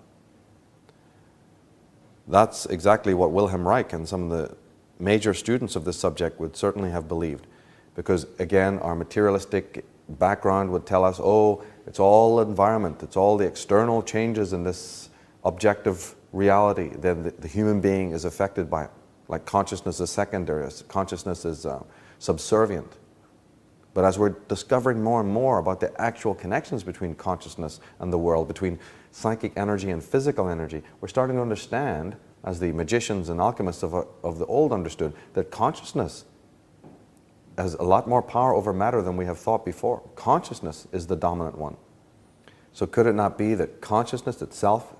That's exactly what Wilhelm Reich and some of the major students of this subject would certainly have believed. Because again, our materialistic background would tell us, oh, it's all environment, it's all the external changes in this objective reality, then the human being is affected by it. Like consciousness is secondary, consciousness is subservient. But as we're discovering more and more about the actual connections between consciousness and the world, between psychic energy and physical energy, we're starting to understand, as the magicians and alchemists of the old understood, that consciousness has a lot more power over matter than we have thought before. Consciousness is the dominant one. So could it not be that consciousness itself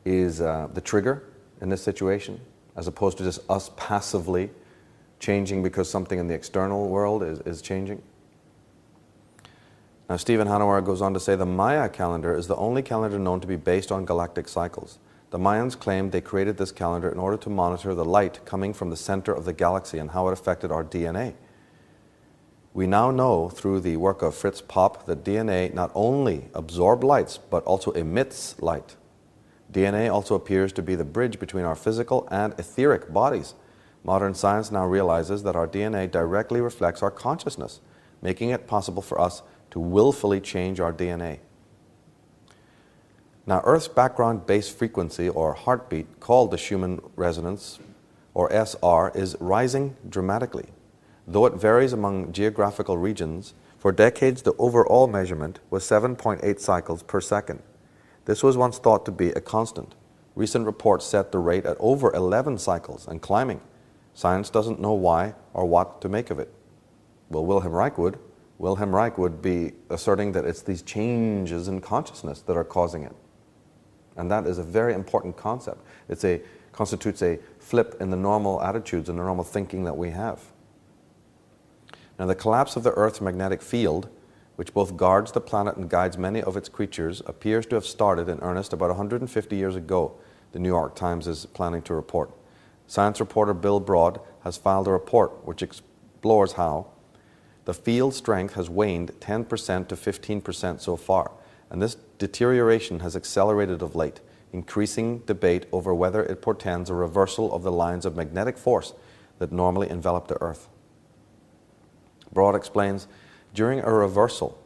is the trigger in this situation, as opposed to just us passively changing because something in the external world is changing? Now, Stephen Hanauer goes on to say the Maya calendar is the only calendar known to be based on galactic cycles. The Mayans claimed they created this calendar in order to monitor the light coming from the center of the galaxy and how it affected our DNA. We now know through the work of Fritz Popp that DNA not only absorbs lights but also emits light. DNA also appears to be the bridge between our physical and etheric bodies. Modern science now realizes that our DNA directly reflects our consciousness, making it possible for us to willfully change our DNA. Now, Earth's background base frequency, or heartbeat, called the Schumann resonance, or SR, is rising dramatically. Though it varies among geographical regions, for decades the overall measurement was 7.8 cycles per second. This was once thought to be a constant. Recent reports set the rate at over 11 cycles and climbing. Science doesn't know why or what to make of it. Well, Wilhelm Reich would. Wilhelm Reich would be asserting that it's these changes in consciousness that are causing it. And that is a very important concept. It constitutes a flip in the normal attitudes and the normal thinking that we have. Now, the collapse of the Earth's magnetic field, which both guards the planet and guides many of its creatures, appears to have started in earnest about 150 years ago, the New York Times is planning to report. Science reporter Bill Broad has filed a report which explores how the field strength has waned 10% to 15% so far, and this deterioration has accelerated of late, increasing debate over whether it portends a reversal of the lines of magnetic force that normally envelop the Earth. Broad explains, during a reversal,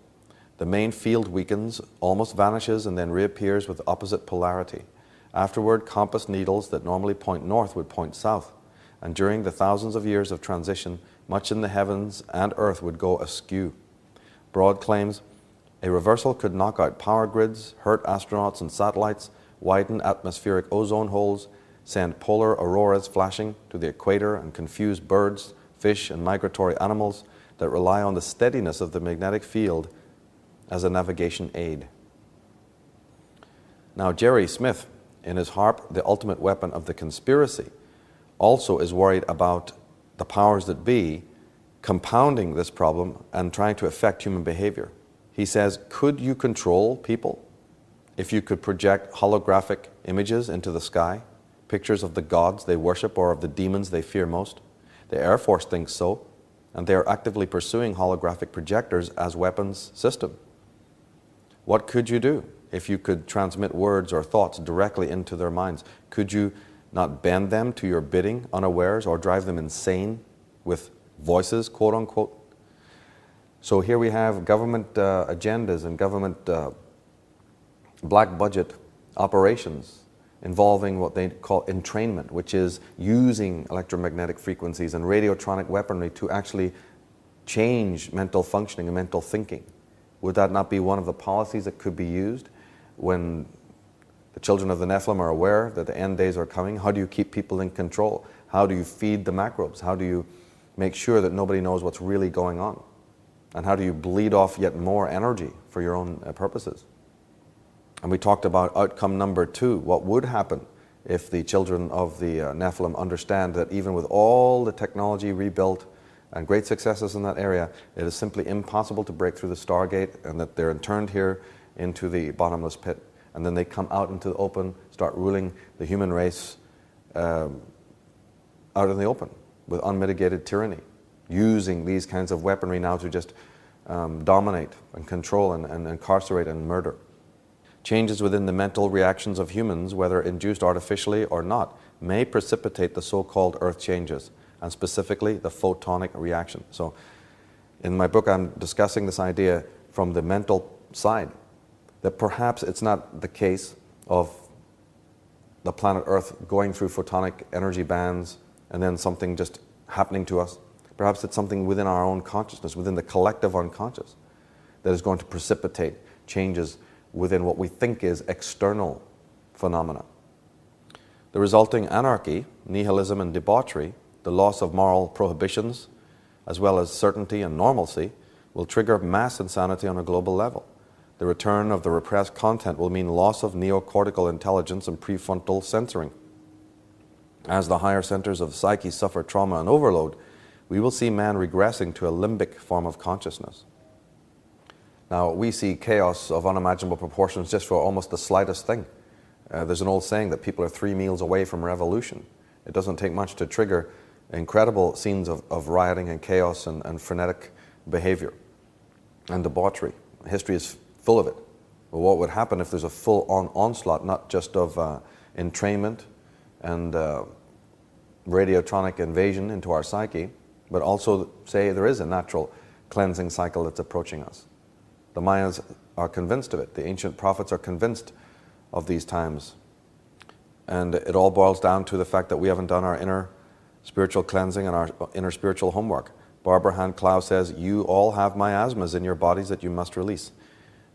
the main field weakens, almost vanishes, and then reappears with opposite polarity. Afterward, compass needles that normally point north would point south, and during the thousands of years of transition, much in the heavens and earth would go askew. Broad claims, a reversal could knock out power grids, hurt astronauts and satellites, widen atmospheric ozone holes, send polar auroras flashing to the equator, and confuse birds, fish, and migratory animals that rely on the steadiness of the magnetic field as a navigation aid. Now, Jerry Smith, in his HARP, The Ultimate Weapon of the Conspiracy, also is worried about the powers that be compounding this problem and trying to affect human behavior. He says, could you control people if you could project holographic images into the sky, pictures of the gods they worship or of the demons they fear most? The Air Force thinks so, and they are actively pursuing holographic projectors as weapons system. What could you do if you could transmit words or thoughts directly into their minds? Could you not bend them to your bidding unawares or drive them insane with voices, quote unquote? So here we have government agendas and government black budget operations involving what they call entrainment, which is using electromagnetic frequencies and radiotronic weaponry to actually change mental functioning and mental thinking. Would that not be one of the policies that could be used when the children of the Nephilim are aware that the end days are coming? How do you keep people in control? How do you feed the macrobes? How do you make sure that nobody knows what's really going on? And how do you bleed off yet more energy for your own purposes? And we talked about outcome number 2. What would happen if the children of the Nephilim understand that even with all the technology rebuilt and great successes in that area, it is simply impossible to break through the Stargate, and that they're interned here into the bottomless pit. And then they come out into the open, start ruling the human race out in the open with unmitigated tyranny, using these kinds of weaponry now to just dominate and control and incarcerate and murder. Changes within the mental reactions of humans, whether induced artificially or not, may precipitate the so-called earth changes, and specifically the photonic reaction. So in my book, I'm discussing this idea from the mental side, that perhaps it's not the case of the planet Earth going through photonic energy bands and then something just happening to us. Perhaps it's something within our own consciousness, within the collective unconscious, that is going to precipitate changes within what we think is external phenomena. The resulting anarchy, nihilism and debauchery, the loss of moral prohibitions, as well as certainty and normalcy, will trigger mass insanity on a global level. The return of the repressed content will mean loss of neocortical intelligence and prefrontal censoring. As the higher centers of the psyche suffer trauma and overload, we will see man regressing to a limbic form of consciousness. Now, we see chaos of unimaginable proportions just for almost the slightest thing. There's an old saying that people are 3 meals away from revolution. It doesn't take much to trigger incredible scenes of rioting and chaos and frenetic behavior and debauchery. History is full of it. But what would happen if there's a full-on onslaught, not just of entrainment and radiotronic invasion into our psyche, but also, say, there is a natural cleansing cycle that's approaching us. The Mayans are convinced of it. The ancient prophets are convinced of these times. And it all boils down to the fact that we haven't done our inner spiritual cleansing and our inner spiritual homework. Barbara Hand-Clow says, "You all have miasmas in your bodies that you must release.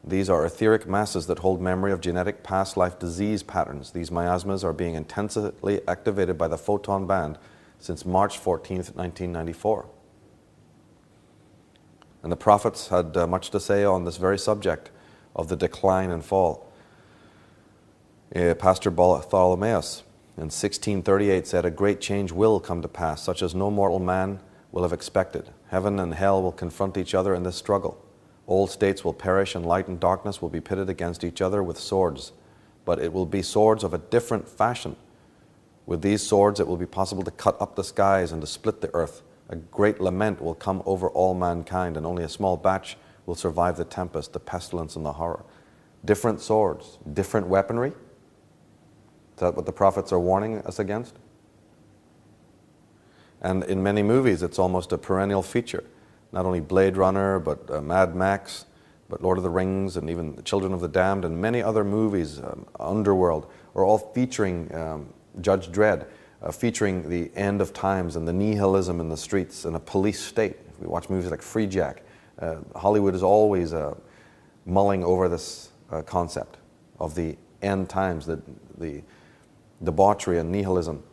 These are etheric masses that hold memory of genetic past life disease patterns. These miasmas are being intensively activated by the photon band since March 14th, 1994. And the prophets had much to say on this very subject of the decline and fall. Pastor Bartholomeus in 1638 said, "A great change will come to pass, such as no mortal man will have expected. Heaven and hell will confront each other in this struggle. Old states will perish and light and darkness will be pitted against each other with swords. But it will be swords of a different fashion. With these swords it will be possible to cut up the skies and to split the earth. A great lament will come over all mankind, and only a small batch will survive the tempest, the pestilence, and the horror." Different swords, different weaponry. Is that what the prophets are warning us against? And in many movies, it's almost a perennial feature not only Blade Runner, but Mad Max, but Lord of the Rings, and even Children of the Damned, and many other movies, Underworld, are all featuring Judge Dredd, featuring the end of times and the nihilism in the streets and a police state. If we watch movies like Free Jack, Hollywood is always mulling over this concept of the end times, the debauchery and nihilism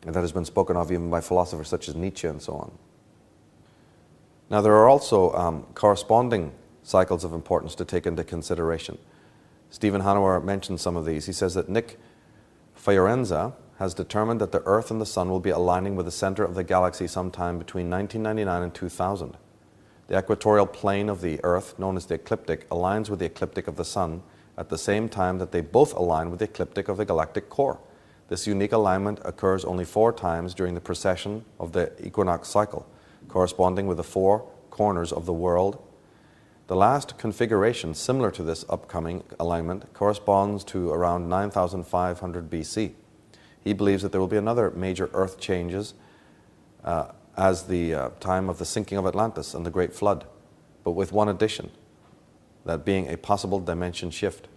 that has been spoken of even by philosophers such as Nietzsche and so on. Now there are also corresponding cycles of importance to take into consideration. Stephen Hanauer mentioned some of these. He says that Nick Fiorenza has determined that the Earth and the Sun will be aligning with the center of the galaxy sometime between 1999 and 2000. The equatorial plane of the Earth, known as the ecliptic, aligns with the ecliptic of the Sun at the same time that they both align with the ecliptic of the galactic core. This unique alignment occurs only 4 times during the precession of the equinox cycle, corresponding with the 4 corners of the world. The last configuration similar to this upcoming alignment corresponds to around 9,500 BC. He believes that there will be another major Earth changes as the time of the sinking of Atlantis and the Great Flood, but with one addition, that being a possible dimension shift.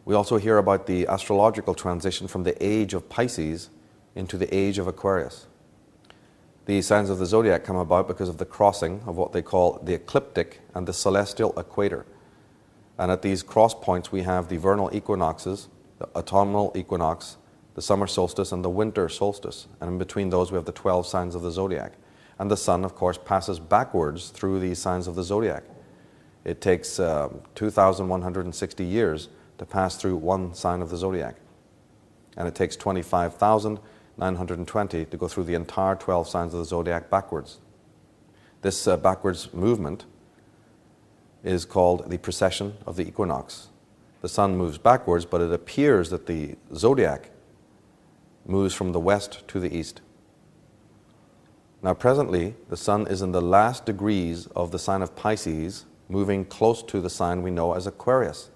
We also hear about the astrological transition from the age of Pisces into the age of Aquarius. The signs of the zodiac come about because of the crossing of what they call the ecliptic and the celestial equator. And at these cross points we have the vernal equinoxes, the autumnal equinox, the summer solstice and the winter solstice. And in between those we have the 12 signs of the zodiac. And the sun, of course, passes backwards through these signs of the zodiac. It takes 2,160 years to pass through one sign of the zodiac. And it takes 25,920 to go through the entire 12 signs of the zodiac backwards. This backwards movement is called the precession of the equinox. The sun moves backwards, but it appears that the zodiac moves from the west to the east. Now presently, the sun is in the last degrees of the sign of Pisces, moving close to the sign we know as Aquarius.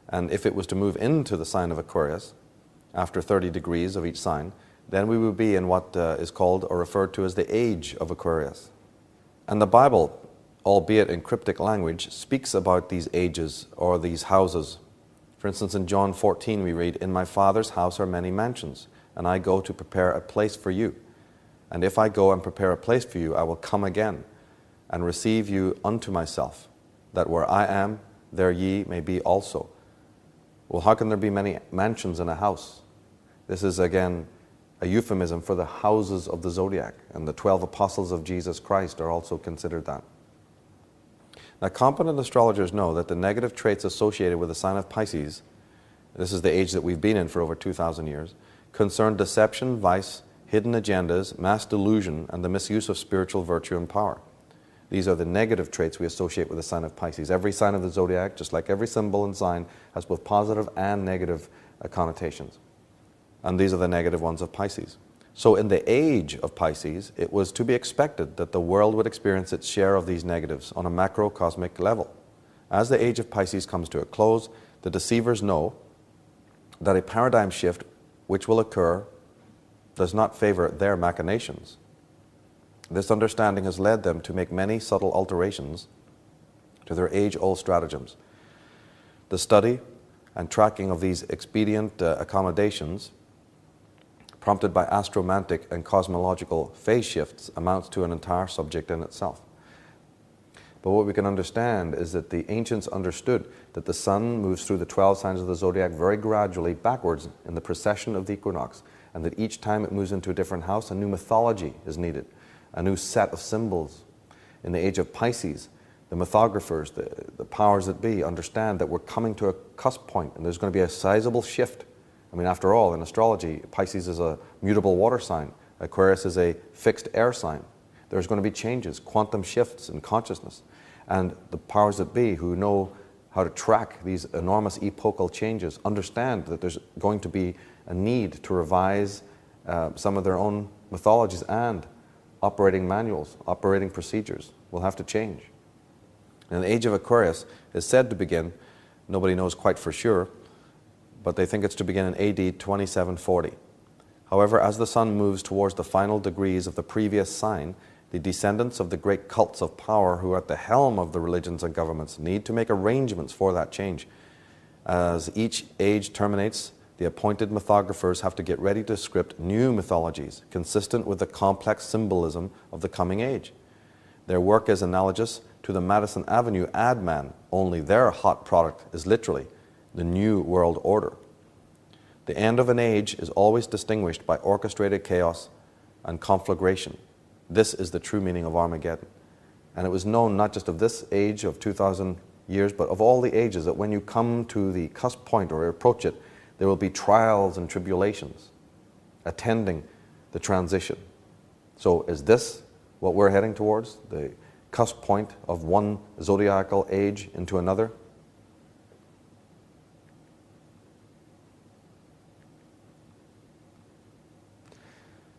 And if it was to move into the sign of Aquarius, after 30 degrees of each sign, then we would be in what is called or referred to as the age of Aquarius. And the Bible, albeit in cryptic language, speaks about these ages or these houses. For instance, in John 14 we read, "In my Father's house are many mansions, and I go to prepare a place for you. And if I go and prepare a place for you, I will come again and receive you unto myself, that where I am, there ye may be also." Well, how can there be many mansions in a house? This is again a euphemism for the houses of the zodiac, and the 12 apostles of Jesus Christ are also considered that. Now, competent astrologers know that the negative traits associated with the sign of Pisces, this is the age that we've been in for over 2,000 years, concern deception, vice, hidden agendas, mass delusion, and the misuse of spiritual virtue and power. These are the negative traits we associate with the sign of Pisces. Every sign of the zodiac, just like every symbol and sign, has both positive and negative connotations. And these are the negative ones of Pisces. So in the age of Pisces, it was to be expected that the world would experience its share of these negatives on a macrocosmic level. As the age of Pisces comes to a close, the deceivers know that a paradigm shift which will occur does not favor their machinations. This understanding has led them to make many subtle alterations to their age-old stratagems. The study and tracking of these expedient accommodations, prompted by astromantic and cosmological phase shifts, amounts to an entire subject in itself. But what we can understand is that the ancients understood that the sun moves through the 12 signs of the zodiac very gradually backwards in the precession of the equinox, and that each time it moves into a different house, a new mythology is needed, a new set of symbols. In the age of Pisces, the mythographers, the powers that be, understand that we're coming to a cusp point and there's going to be a sizable shift. I mean, after all, in astrology, Pisces is a mutable water sign. Aquarius is a fixed air sign. There's going to be changes, quantum shifts in consciousness. And the powers that be, who know how to track these enormous epochal changes, understand that there's going to be a need to revise some of their own mythologies, and operating manuals, operating procedures will have to change. And the age of Aquarius is said to begin, nobody knows quite for sure, but they think it's to begin in AD 2740. However, as the sun moves towards the final degrees of the previous sign, The descendants of the great cults of power who are at the helm of the religions and governments need to make arrangements for that change. As each age terminates, the appointed mythographers have to get ready to script new mythologies consistent with the complex symbolism of the coming age. Their work is analogous to the Madison Avenue ad man, only their hot product is literally the New World Order. The end of an age is always distinguished by orchestrated chaos and conflagration. This is the true meaning of Armageddon. And it was known not just of this age of 2,000 years, but of all the ages, that when you come to the cusp point or approach it, there will be trials and tribulations attending the transition. So is this what we're heading towards, the cusp point of one zodiacal age into another?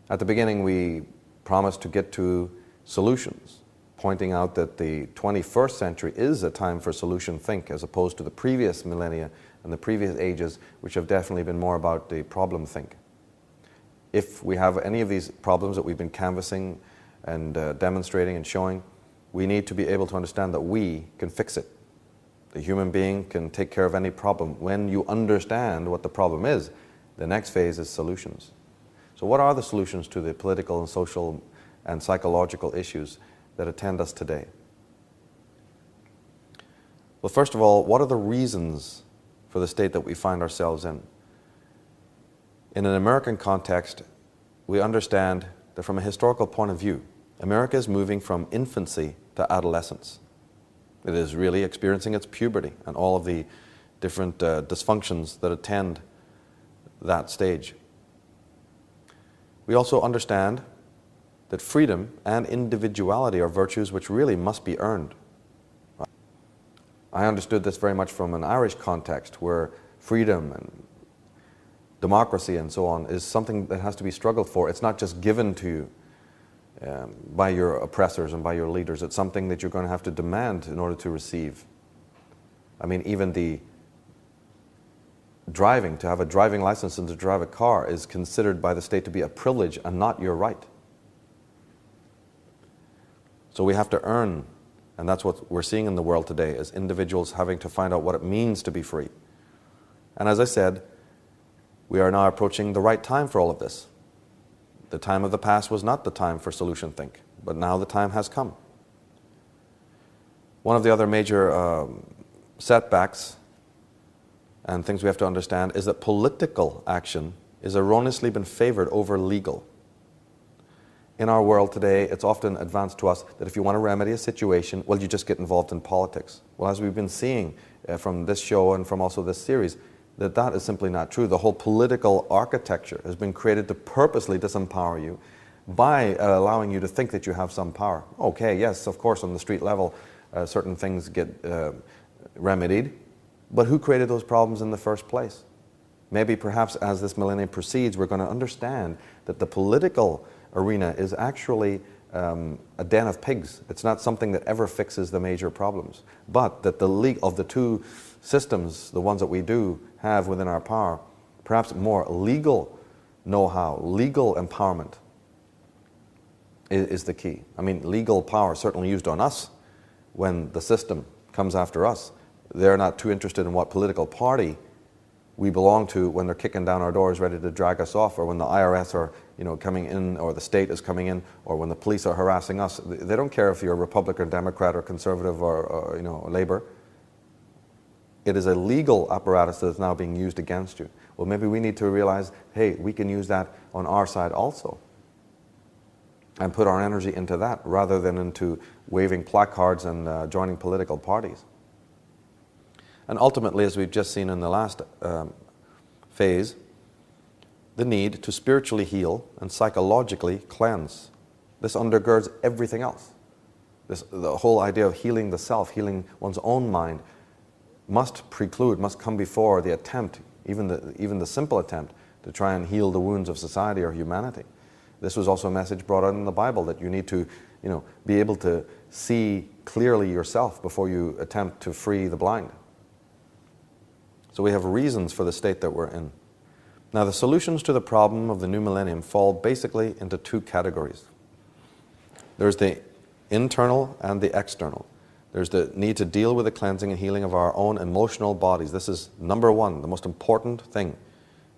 At the beginning, we promised to get to solutions, pointing out that the 21st century is a time for solution think, as opposed to the previous millennia and the previous ages, which have definitely been more about the problem think. If we have any of these problems that we've been canvassing and demonstrating and showing, we need to be able to understand that we can fix it. The human being can take care of any problem. When you understand what the problem is, the next phase is solutions. So what are the solutions to the political and social and psychological issues that attend us today? Well, first of all, what are the reasons for the state that we find ourselves in? In an American context, we understand that from a historical point of view, America is moving from infancy to adolescence. It is really experiencing its puberty and all of the different dysfunctions that attend that stage. We also understand that freedom and individuality are virtues which really must be earned. I understood this very much from an Irish context, where freedom and democracy and so on is something that has to be struggled for. It's not just given to you by your oppressors and by your leaders. It's something that you're going to have to demand in order to receive. I mean, even the driving, to have a driving license and to drive a car, is considered by the state to be a privilege and not your right. So we have to earn, and that's what we're seeing in the world today, is individuals having to find out what it means to be free. And as I said, we are now approaching the right time for all of this. The time of the past was not the time for solution think, but now the time has come. One of the other major setbacks and things we have to understand is that political action is erroneously been favored over legal. In our world today, it's often advanced to us that if you want to remedy a situation, well, you just get involved in politics. Well, as we've been seeing from this show and from also this series, that is simply not true. The whole political architecture has been created to purposely disempower you by allowing you to think that you have some power. Okay, yes, of course, on the street level, certain things get remedied, but who created those problems in the first place? Maybe perhaps as this millennium proceeds, we're going to understand that the political arena is actually a den of pigs. It's not something that ever fixes the major problems, but that of the two systems, the ones that we do have within our power, perhaps more legal know-how, legal empowerment is the key. I mean, legal power certainly used on us when the system comes after us. They're not too interested in what political party we belong to when they're kicking down our doors ready to drag us off, or when the IRS are coming in, or the state is coming in, or when the police are harassing us. They don't care if you're Republican, Democrat, or Conservative, or Labour. It is a legal apparatus that is now being used against you. Well, maybe we need to realize, hey, we can use that on our side also, and put our energy into that rather than into waving placards and joining political parties. And ultimately, as we've just seen in the last phase, the need to spiritually heal and psychologically cleanse. This undergirds everything else. The whole idea of healing the self, healing one's own mind, must come before the attempt, even the simple attempt, to try and heal the wounds of society or humanity. This was also a message brought out in the Bible, that you need to be able to see clearly yourself before you attempt to free the blind. So we have reasons for the state that we're in. Now, the solutions to the problem of the new millennium fall basically into two categories. There's the internal and the external. There's the need to deal with the cleansing and healing of our own emotional bodies. This is number one, the most important thing.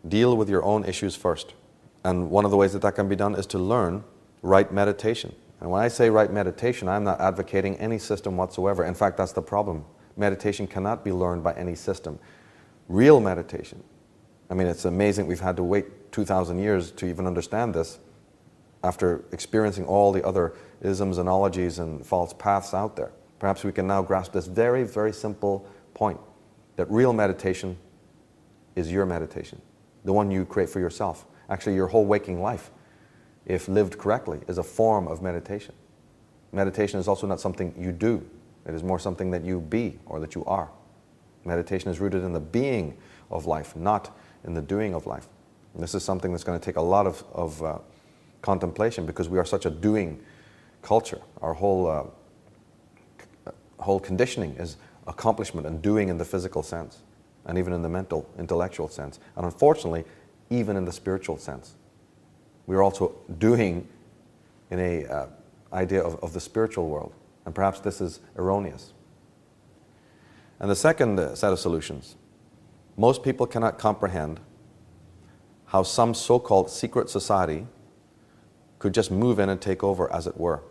Deal with your own issues first. And one of the ways that that can be done is to learn right meditation. And when I say right meditation, I'm not advocating any system whatsoever. In fact, that's the problem. Meditation cannot be learned by any system. Real meditation. I mean, it's amazing we've had to wait 2,000 years to even understand this after experiencing all the other isms and ologies and false paths out there. Perhaps we can now grasp this very, very simple point, that real meditation is your meditation, the one you create for yourself. Actually, your whole waking life, if lived correctly, is a form of meditation. Meditation is also not something you do. It is more something that you be or that you are. Meditation is rooted in the being of life, not in the doing of life. And this is something that's going to take a lot of contemplation, because we are such a doing culture. Our whole conditioning is accomplishment and doing in the physical sense, and even in the mental, intellectual sense, and unfortunately, even in the spiritual sense. We are also doing in a idea of the spiritual world, and perhaps this is erroneous. And the second set of solutions, most people cannot comprehend how some so-called secret society could just move in and take over, as it were.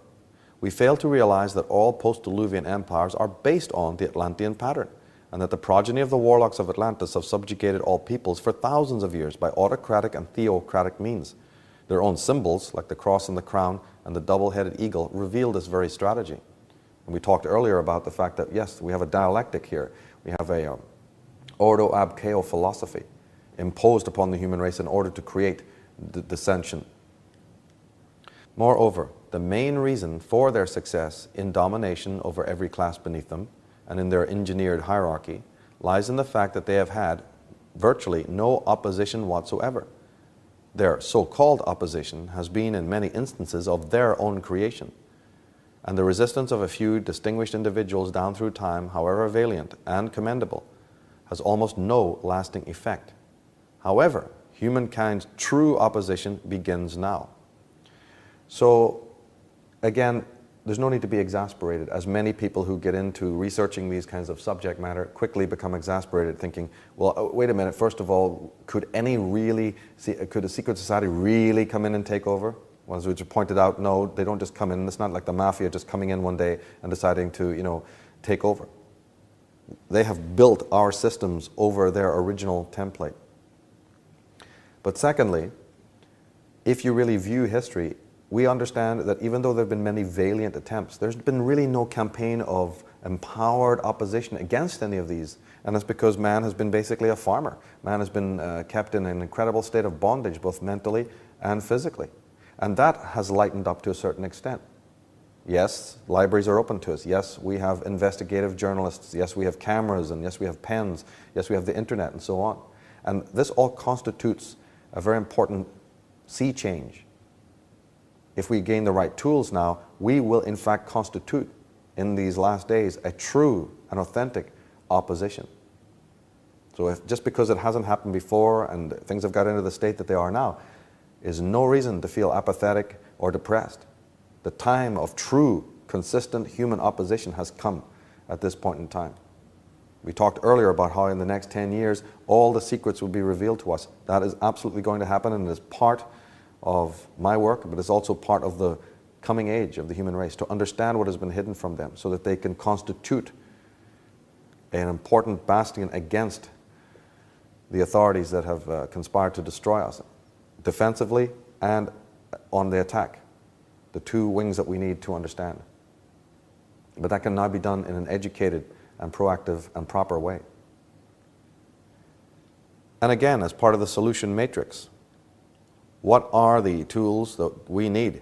We fail to realize that all post-Diluvian empires are based on the Atlantean pattern, and that the progeny of the warlocks of Atlantis have subjugated all peoples for thousands of years by autocratic and theocratic means. Their own symbols, like the cross and the crown and the double-headed eagle, reveal this very strategy. And we talked earlier about the fact that, yes, we have a dialectic here. We have a ordo ab chao philosophy imposed upon the human race in order to create the dissension. Moreover, the main reason for their success in domination over every class beneath them and in their engineered hierarchy lies in the fact that they have had virtually no opposition whatsoever. Their so-called opposition has been in many instances of their own creation, and the resistance of a few distinguished individuals down through time, however valiant and commendable, has almost no lasting effect. However, humankind's true opposition begins now. So, again, there's no need to be exasperated, as many people who get into researching these kinds of subject matter quickly become exasperated, thinking, well, wait a minute, first of all, could a secret society really come in and take over? Well, as we just pointed out, no, they don't just come in. It's not like the mafia just coming in one day and deciding to, take over. They have built our systems over their original template. But secondly, if you really view history, we understand that even though there have been many valiant attempts, there's been really no campaign of empowered opposition against any of these. And that's because man has been basically a farmer. Man has been kept in an incredible state of bondage, both mentally and physically. And that has lightened up to a certain extent. Yes, libraries are open to us. Yes, we have investigative journalists. Yes, we have cameras, and yes, we have pens. Yes, we have the internet, and so on. And this all constitutes a very important sea change. If we gain the right tools now, we will in fact constitute, in these last days, a true and authentic opposition. So just because it hasn't happened before and things have got into the state that they are now, is no reason to feel apathetic or depressed. The time of true, consistent human opposition has come at this point in time. We talked earlier about how in the next 10 years, all the secrets will be revealed to us. That is absolutely going to happen, and it is part of my work, but it's also part of the coming age of the human race, to understand what has been hidden from them so that they can constitute an important bastion against the authorities that have conspired to destroy us, defensively and on the attack, the two wings that we need to understand. But that can now be done in an educated and proactive and proper way. And again, as part of the solution matrix, what are the tools that we need?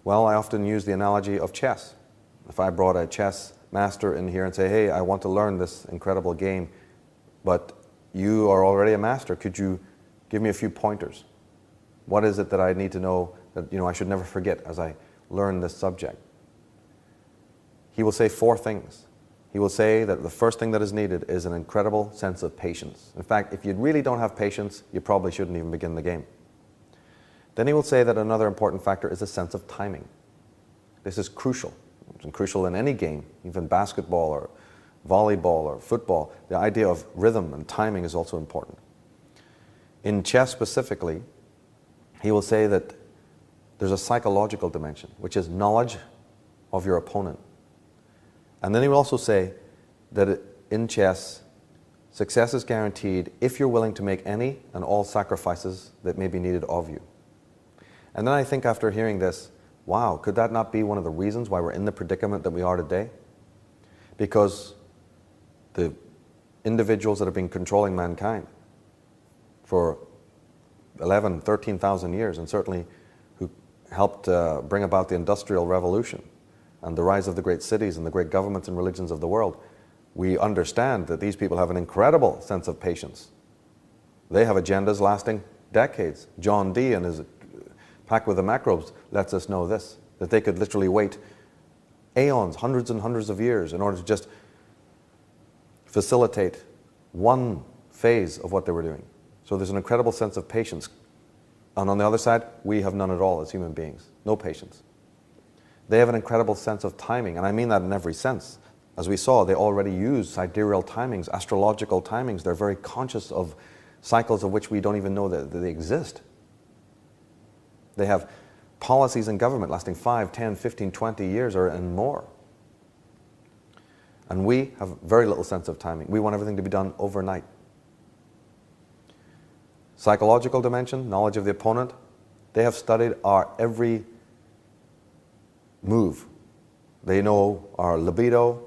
Well, I often use the analogy of chess. If I brought a chess master in here and say, hey, I want to learn this incredible game, but you are already a master, could you give me a few pointers? What is it that I need to know that I should never forget as I learn this subject? He will say 4 things. He will say that the first thing that is needed is an incredible sense of patience. In fact, if you really don't have patience, you probably shouldn't even begin the game. Then he will say that another important factor is a sense of timing. This is crucial. It's crucial in any game, even basketball or volleyball or football. The idea of rhythm and timing is also important. In chess specifically, he will say that there's a psychological dimension, which is knowledge of your opponent. And then he will also say that in chess, success is guaranteed if you're willing to make any and all sacrifices that may be needed of you. And then I think after hearing this, wow, could that not be one of the reasons why we're in the predicament that we are today? Because the individuals that have been controlling mankind for 11, 13,000 years, and certainly who helped bring about the Industrial Revolution and the rise of the great cities and the great governments and religions of the world, we understand that these people have an incredible sense of patience. They have agendas lasting decades. John Dee and his Pact with the Macrobes lets us know this, that they could literally wait aeons, hundreds and hundreds of years in order to just facilitate one phase of what they were doing. So there's an incredible sense of patience. And on the other side, we have none at all as human beings. No patience. They have an incredible sense of timing, and I mean that in every sense. As we saw, they already use sidereal timings, astrological timings. They're very conscious of cycles of which we don't even know that they exist. They have policies in government lasting 5, 10, 15, 20 years and more. And we have very little sense of timing. We want everything to be done overnight. Psychological dimension, knowledge of the opponent. They have studied our every move. They know our libido,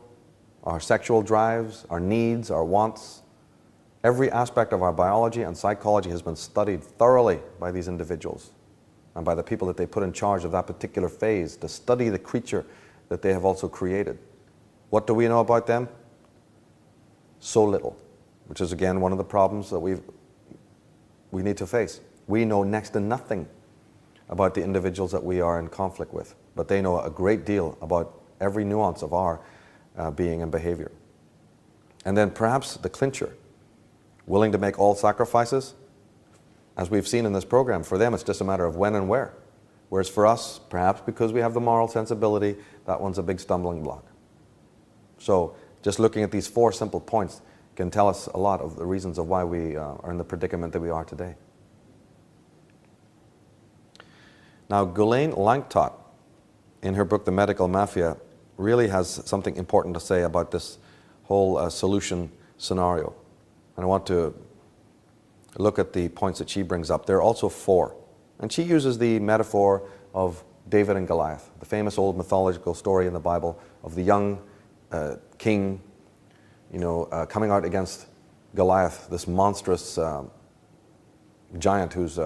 our sexual drives, our needs, our wants. Every aspect of our biology and psychology has been studied thoroughly by these individuals and by the people that they put in charge of that particular phase to study the creature that they have also created. What do we know about them? So little, which is again one of the problems that we need to face. We know next to nothing about the individuals that we are in conflict with, but they know a great deal about every nuance of our being and behavior. And then perhaps the clincher, willing to make all sacrifices. As we've seen in this program, for them it's just a matter of when and where. Whereas for us, perhaps because we have the moral sensibility, that one's a big stumbling block. So just looking at these 4 simple points can tell us a lot of the reasons of why we are in the predicament that we are today. Now, Ghislaine Langtot, in her book The Medical Mafia, really has something important to say about this whole solution scenario. And I want to look at the points that she brings up. There are also 4. And she uses the metaphor of David and Goliath, the famous old mythological story in the Bible of the young king, coming out against Goliath, this monstrous giant who's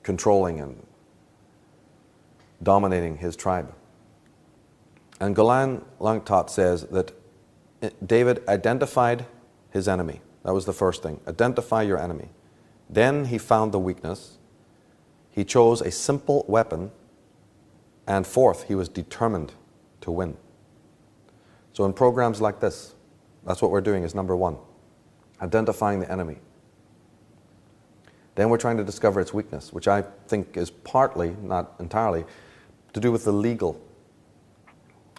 controlling and dominating his tribe. And Ghislaine Langtot says that David identified his enemy. That was the first thing. Identify your enemy. Then he found the weakness. He chose a simple weapon. And fourth, he was determined to win. So in programs like this, that's what we're doing is number 1, identifying the enemy. Then we're trying to discover its weakness, which I think is partly, not entirely, to do with the legal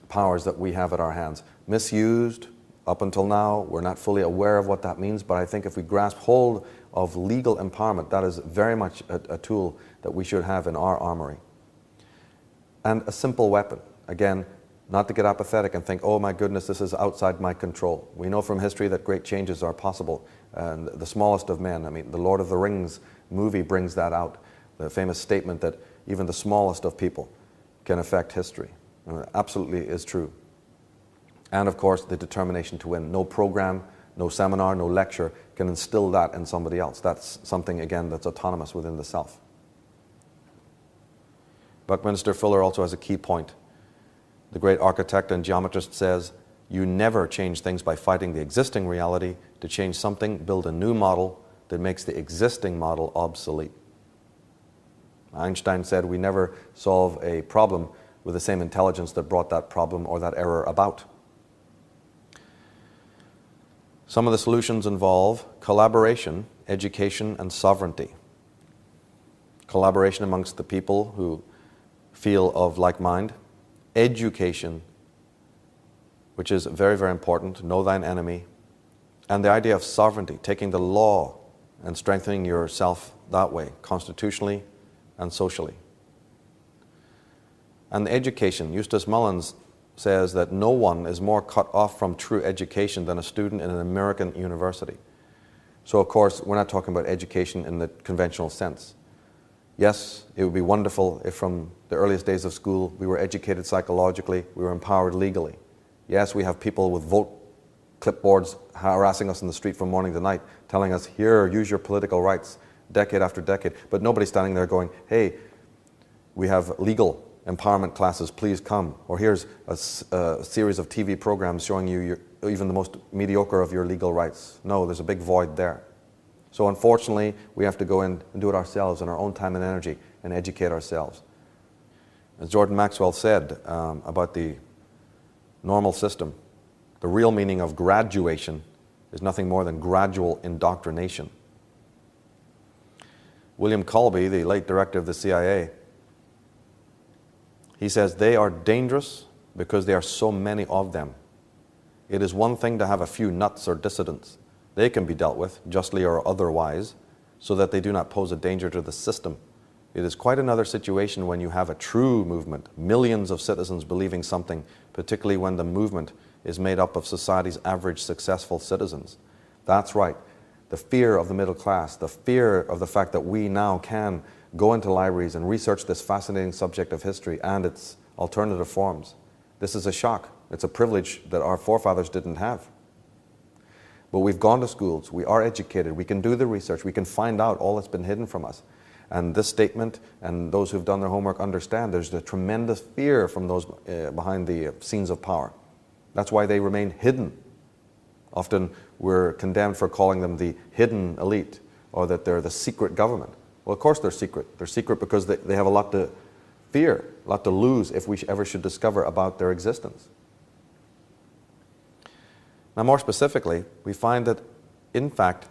powers that we have at our hands. Misused up until now, we're not fully aware of what that means, but I think if we grasp hold of legal empowerment, that is very much a tool that we should have in our armory. And a simple weapon. Again, not to get apathetic and think, oh my goodness, this is outside my control. We know from history that great changes are possible. And the smallest of men, I mean, the Lord of the Rings movie brings that out. The famous statement that even the smallest of people can affect history. And it absolutely is true. And of course, the determination to win. No program, no seminar, no lecture can instill that in somebody else. That's something, again, that's autonomous within the self. Buckminster Fuller also has a key point. The great architect and geometrist says, you never change things by fighting the existing reality. To change something, build a new model that makes the existing model obsolete. Einstein said, we never solve a problem with the same intelligence that brought that problem or that error about. Some of the solutions involve collaboration, education, and sovereignty. Collaboration amongst the people who feel of like mind, education, which is very, very important, know thine enemy, and the idea of sovereignty, taking the law and strengthening yourself that way, constitutionally and socially. And education, Eustace Mullins says that no one is more cut off from true education than a student in an American university. So of course, we're not talking about education in the conventional sense. Yes, it would be wonderful if from the earliest days of school we were educated psychologically, we were empowered legally. Yes, we have people with vote clipboards harassing us in the street from morning to night, telling us, here, use your political rights, decade after decade. But nobody's standing there going, hey, we have legal empowerment classes, please come. Or here's a series of TV programs showing you even the most mediocre of your legal rights. No, there's a big void there. So unfortunately, we have to go in and do it ourselves in our own time and energy and educate ourselves. As Jordan Maxwell said about the normal system, the real meaning of graduation is nothing more than gradual indoctrination. William Colby, the late director of the CIA, he says, they are dangerous because there are so many of them. It is one thing to have a few nuts or dissidents. They can be dealt with, justly or otherwise, so that they do not pose a danger to the system. It is quite another situation when you have a true movement, millions of citizens believing something, particularly when the movement is made up of society's average successful citizens. That's right. The fear of the middle class, the fear of the fact that we now can go into libraries and research this fascinating subject of history and its alternative forms. This is a shock. It's a privilege that our forefathers didn't have. But we've gone to schools, we are educated, we can do the research, we can find out all that's been hidden from us. And this statement, and those who've done their homework understand there's a tremendous fear from those behind the scenes of power. That's why they remain hidden. Often we're condemned for calling them the hidden elite, or that they're the secret government. Well, of course they're secret. They're secret because they have a lot to fear, a lot to lose if we ever should discover about their existence. Now, more specifically, we find that, in fact,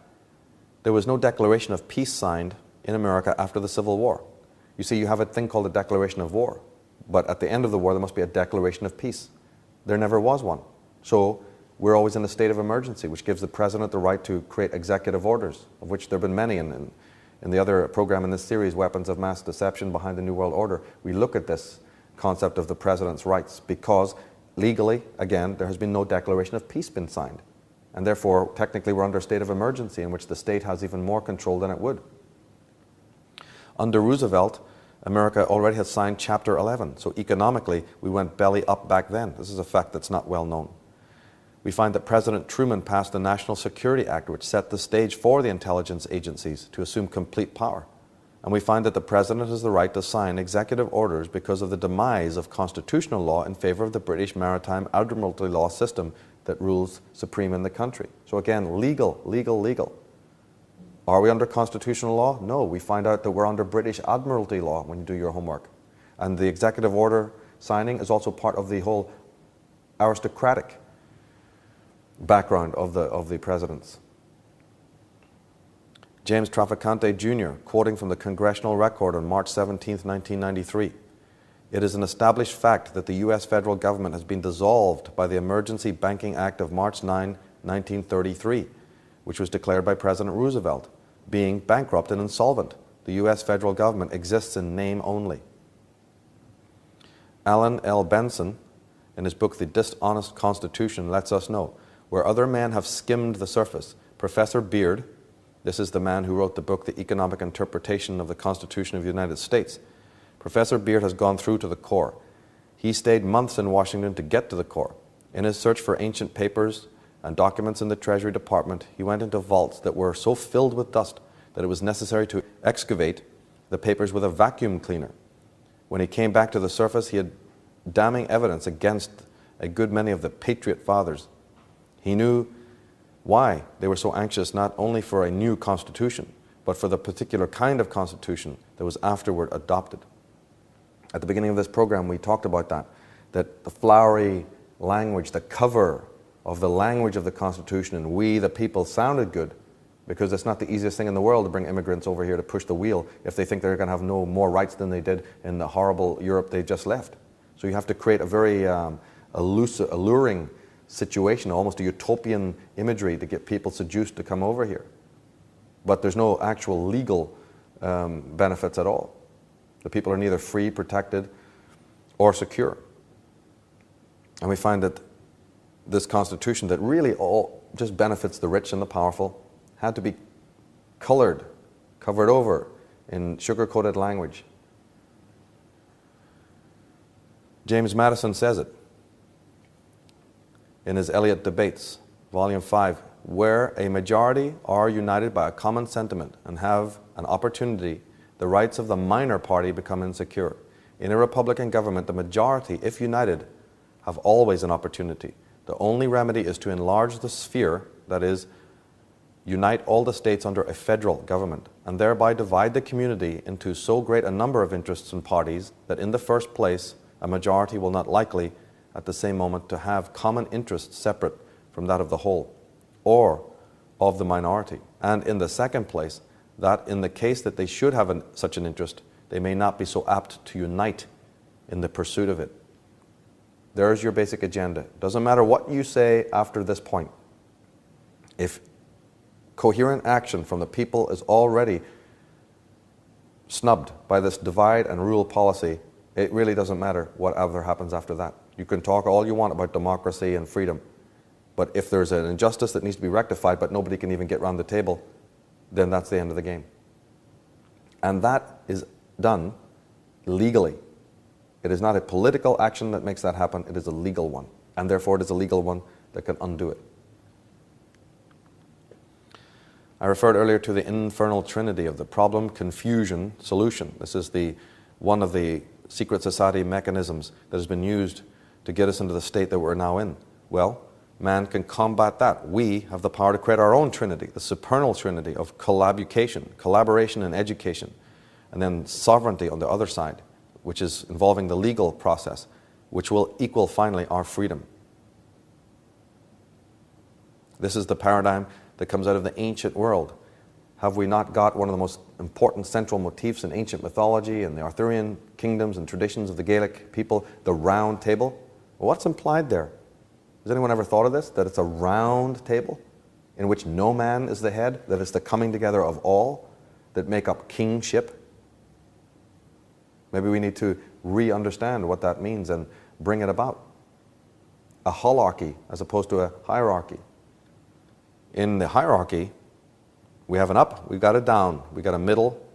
there was no declaration of peace signed in America after the Civil War. You see, you have a thing called a declaration of war, but at the end of the war, there must be a declaration of peace. There never was one. So we're always in a state of emergency, which gives the president the right to create executive orders, of which there have been many. In the other program in this series, Weapons of Mass Deception Behind the New World Order, we look at this concept of the president's rights because legally, again, there has been no declaration of peace been signed. And therefore, technically, we're under a state of emergency in which the state has even more control than it would. Under Roosevelt, America already had signed Chapter 11. So economically, we went belly up back then. This is a fact that's not well known. We find that President Truman passed the National Security Act, which set the stage for the intelligence agencies to assume complete power. And we find that the president has the right to sign executive orders because of the demise of constitutional law in favor of the British maritime admiralty law system that rules supreme in the country. So again, legal, legal, legal. Are we under constitutional law? No, we find out that we're under British admiralty law when you do your homework. And the executive order signing is also part of the whole aristocratic background of the presidents. James Traficante Jr., quoting from the Congressional Record on March 17, 1993, "It is an established fact that the U.S. federal government has been dissolved by the Emergency Banking Act of March 9, 1933, which was declared by President Roosevelt. Being bankrupt and insolvent, the U.S. federal government exists in name only." Alan L. Benson, in his book The Dishonest Constitution, lets us know, where other men have skimmed the surface, Professor Beard, this is the man who wrote the book The Economic Interpretation of the Constitution of the United States, Professor Beard has gone through to the core. He stayed months in Washington to get to the core. In his search for ancient papers and documents in the Treasury Department, he went into vaults that were so filled with dust that it was necessary to excavate the papers with a vacuum cleaner. When he came back to the surface, he had damning evidence against a good many of the Patriot Fathers. He knew why they were so anxious not only for a new constitution, but for the particular kind of constitution that was afterward adopted. At the beginning of this program, we talked about that the flowery language, the cover of the language of the Constitution, and we, the people, sounded good, because it's not the easiest thing in the world to bring immigrants over here to push the wheel if they think they're going to have no more rights than they did in the horrible Europe they just left. So you have to create a very alluring situation, almost a utopian imagery to get people seduced to come over here. But there's no actual legal benefits at all. The people are neither free, protected, or secure. And we find that this constitution that really all just benefits the rich and the powerful had to be covered over in sugar-coated language. James Madison says it in his Eliot Debates, Volume 5, where a majority are united by a common sentiment and have an opportunity, the rights of the minor party become insecure. In a Republican government, the majority, if united, have always an opportunity. The only remedy is to enlarge the sphere, that is, unite all the states under a federal government, and thereby divide the community into so great a number of interests and parties that in the first place, a majority will not likely, at the same moment, to have common interests separate from that of the whole, or of the minority. And in the second place, that in the case that they should have such an interest, they may not be so apt to unite in the pursuit of it. There's your basic agenda. Doesn't matter what you say after this point. If coherent action from the people is already snubbed by this divide and rule policy, it really doesn't matter whatever happens after that. You can talk all you want about democracy and freedom, but if there's an injustice that needs to be rectified but nobody can even get around the table, then that's the end of the game. And that is done legally. It is not a political action that makes that happen, it is a legal one. And therefore it is a legal one that can undo it. I referred earlier to the infernal trinity of the problem, confusion, solution. This is one of the secret society mechanisms that has been used to get us into the state that we're now in. Well, man can combat that. We have the power to create our own trinity, the supernal trinity of collaboration and education, and then sovereignty on the other side, which is involving the legal process, which will equal finally our freedom. This is the paradigm that comes out of the ancient world. Have we not got one of the most important central motifs in ancient mythology and the Arthurian kingdoms and traditions of the Gaelic people, the round table? Well, what's implied there? Has anyone ever thought of this? That it's a round table in which no man is the head, that it's the coming together of all that make up kingship? Maybe we need to re-understand what that means and bring it about. A holarchy as opposed to a hierarchy. In the hierarchy, we have an up, we've got a down, we've got a middle,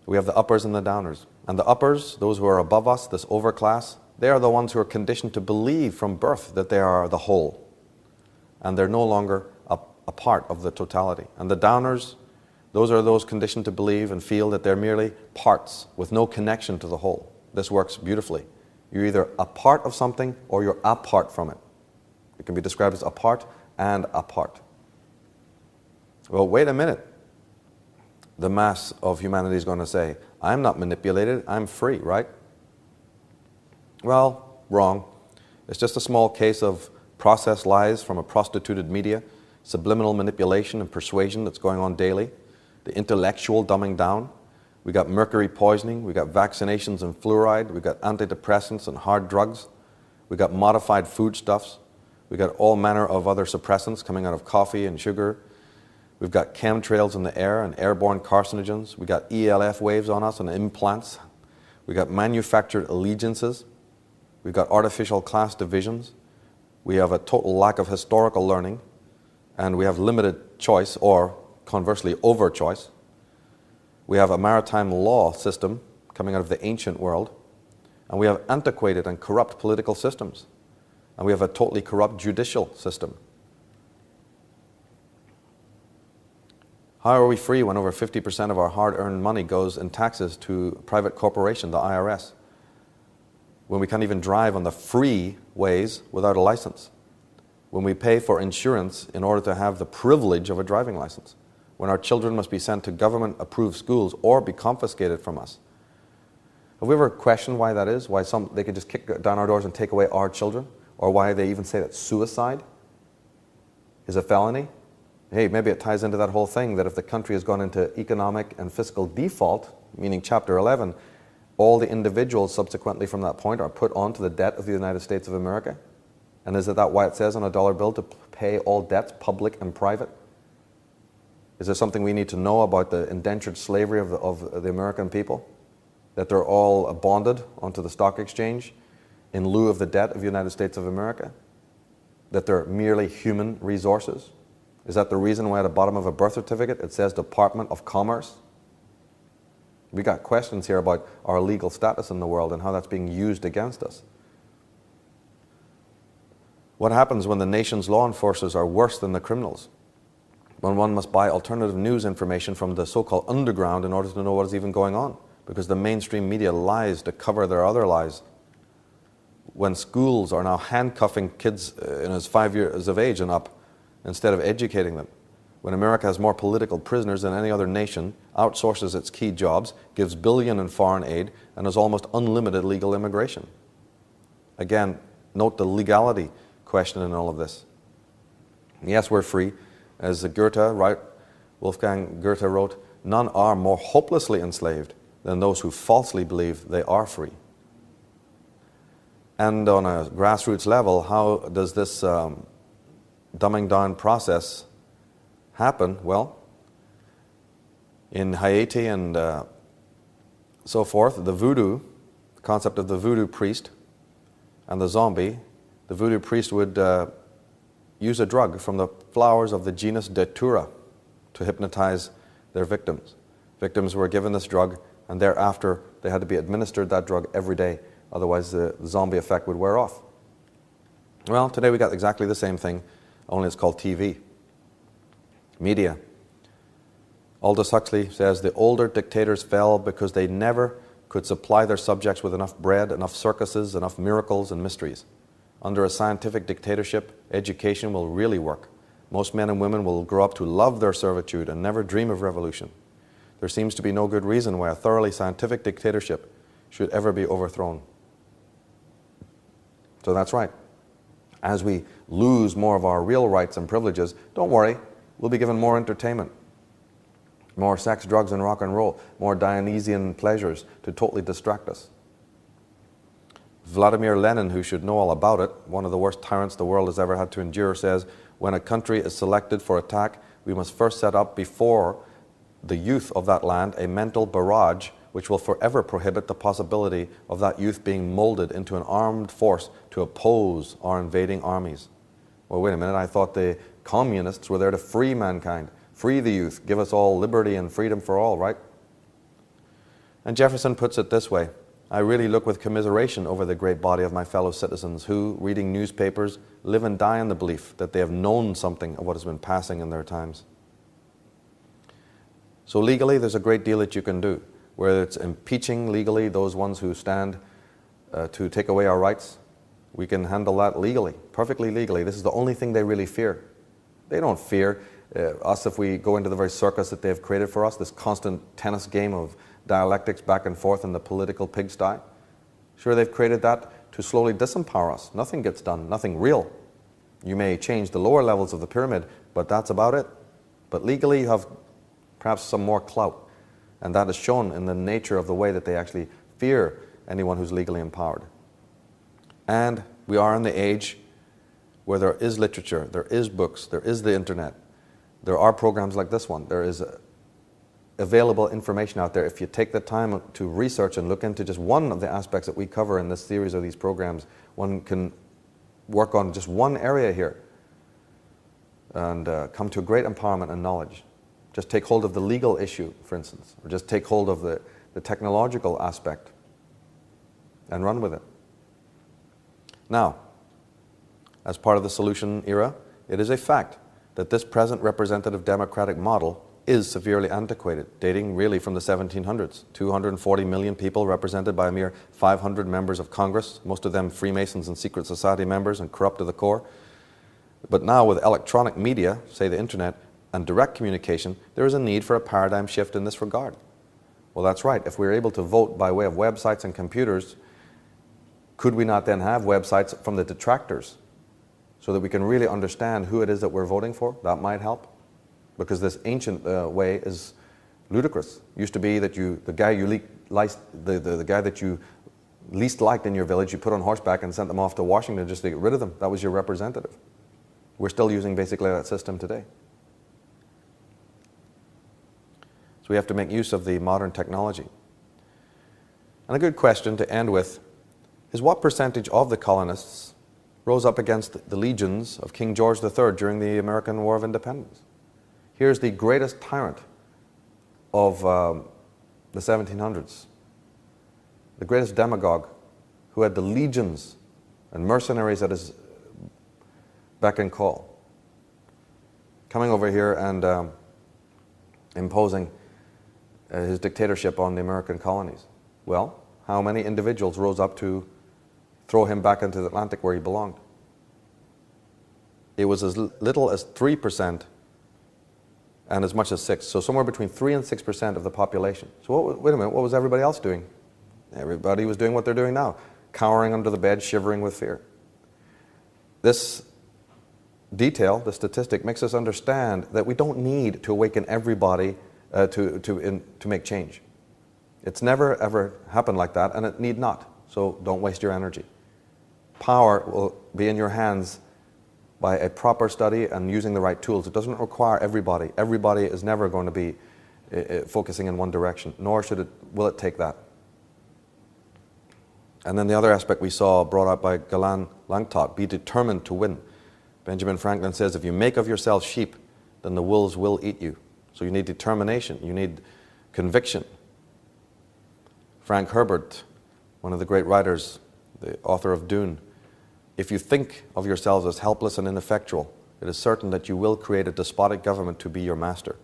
we have the uppers and the downers. And the uppers, those who are above us, this overclass, they are the ones who are conditioned to believe from birth that they are the whole. And they're no longer a part of the totality. And the downers, those are those conditioned to believe and feel that they're merely parts with no connection to the whole. This works beautifully. You're either a part of something or you're apart from it. It can be described as apart and apart. Well, wait a minute. The mass of humanity is going to say, I'm not manipulated, I'm free, right? Well, wrong. It's just a small case of processed lies from a prostituted media, subliminal manipulation and persuasion that's going on daily, the intellectual dumbing down. We got mercury poisoning, we got vaccinations and fluoride, we got antidepressants and hard drugs, we got modified foodstuffs, we got all manner of other suppressants coming out of coffee and sugar. We've got chemtrails in the air and airborne carcinogens. We got ELF waves on us and implants. We got manufactured allegiances. We've got artificial class divisions. We have a total lack of historical learning. And we have limited choice, or conversely, over-choice. We have a maritime law system coming out of the ancient world. And we have antiquated and corrupt political systems. And we have a totally corrupt judicial system. How are we free when over 50% of our hard-earned money goes in taxes to a private corporation, the IRS? When we can't even drive on the free ways without a license? When we pay for insurance in order to have the privilege of a driving license? When our children must be sent to government-approved schools or be confiscated from us? Have we ever questioned why that is? Why they could just kick down our doors and take away our children? Or why they even say that suicide is a felony? Hey, maybe it ties into that whole thing that if the country has gone into economic and fiscal default, meaning Chapter 11, all the individuals subsequently from that point are put onto the debt of the United States of America. And is that why it says on a dollar bill to pay all debts, public and private? Is there something we need to know about the indentured slavery of the American people? That they're all bonded onto the stock exchange in lieu of the debt of the United States of America? That they're merely human resources? Is that the reason why at the bottom of a birth certificate it says Department of Commerce? We got questions here about our legal status in the world and how that's being used against us. What happens when the nation's law enforcers are worse than the criminals? When one must buy alternative news information from the so-called underground in order to know what is even going on, because the mainstream media lies to cover their other lies. When schools are now handcuffing kids in as 5 years of age and up instead of educating them. When America has more political prisoners than any other nation, outsources its key jobs, gives billion in foreign aid, and has almost unlimited legal immigration. Again, note the legality question in all of this. Yes, we're free. As Wolfgang Goethe wrote, none are more hopelessly enslaved than those who falsely believe they are free. And on a grassroots level, how does this dumbing down process happen? Well, in Haiti and so forth, the concept of the voodoo priest and the zombie, the voodoo priest would use a drug from the flowers of the genus Datura to hypnotize their victims. Victims were given this drug, and thereafter they had to be administered that drug every day, otherwise the zombie effect would wear off. Well, today we got exactly the same thing, only it's called TV. Media. Aldous Huxley says the older dictators fell because they never could supply their subjects with enough bread, enough circuses, enough miracles and mysteries. Under a scientific dictatorship, education will really work. Most men and women will grow up to love their servitude and never dream of revolution. There seems to be no good reason why a thoroughly scientific dictatorship should ever be overthrown. So that's right. As we lose more of our real rights and privileges, don't worry, we'll be given more entertainment. More sex, drugs, and rock and roll. More Dionysian pleasures to totally distract us. Vladimir Lenin, who should know all about it, one of the worst tyrants the world has ever had to endure, says, when a country is selected for attack, we must first set up before the youth of that land a mental barrage which will forever prohibit the possibility of that youth being molded into an armed force to oppose our invading armies. Well, wait a minute, I thought the communists were there to free mankind, free the youth, give us all liberty and freedom for all, right? And Jefferson puts it this way, I really look with commiseration over the great body of my fellow citizens who, reading newspapers, live and die in the belief that they have known something of what has been passing in their times. So legally, there's a great deal that you can do, whether it's impeaching legally those ones who stand to take away our rights. We can handle that legally, perfectly legally. This is the only thing they really fear. They don't fear us if we go into the very circus that they've created for us, this constant tennis game of dialectics back and forth in the political pigsty. Sure, they've created that to slowly disempower us. Nothing gets done, nothing real. You may change the lower levels of the pyramid, but that's about it. But legally, you have perhaps some more clout. And that is shown in the nature of the way that they actually fear anyone who's legally empowered. And we are in the age where there is literature, there is books, there is the internet. There are programs like this one. There is available information out there. If you take the time to research and look into just one of the aspects that we cover in this series of these programs, one can work on just one area here and come to great empowerment and knowledge. Just take hold of the legal issue, for instance, or just take hold of the technological aspect and run with it. Now, as part of the solution era, it is a fact that this present representative democratic model is severely antiquated, dating really from the 1700s. 240 million people represented by a mere 500 members of Congress, most of them Freemasons and secret society members and corrupt to the core. But now with electronic media, say the internet, and direct communication, there is a need for a paradigm shift in this regard. Well, that's right. If we're able to vote by way of websites and computers, could we not then have websites from the detractors so that we can really understand who it is that we're voting for? That might help. because this ancient way is ludicrous. It used to be that the guy that you least liked in your village, you put on horseback and sent them off to Washington just to get rid of them. That was your representative. We're still using basically that system today. So we have to make use of the modern technology. And a good question to end with is, what percentage of the colonists rose up against the legions of King George III during the American War of Independence? Here's the greatest tyrant of the 1700s, the greatest demagogue, who had the legions and mercenaries at his beck and call, coming over here and imposing his dictatorship on the American colonies. Well, how many individuals rose up to throw him back into the Atlantic where he belonged? It was as little as 3% and as much as 6%. So somewhere between 3 and 6% of the population. So wait a minute, what was everybody else doing? Everybody was doing what they're doing now, cowering under the bed, shivering with fear. This detail, the statistic, makes us understand that we don't need to awaken everybody to make change. It's never ever happened like that, and it need not. So don't waste your energy. Power will be in your hands by a proper study and using the right tools. It doesn't require everybody. Everybody is never going to be focusing in one direction, nor will it take that. And then the other aspect we saw brought up by Galan Langtot, be determined to win. Benjamin Franklin says, if you make of yourself sheep, then the wolves will eat you. So you need determination, you need conviction. Frank Herbert, one of the great writers, the author of Dune, if you think of yourselves as helpless and ineffectual, it is certain that you will create a despotic government to be your master.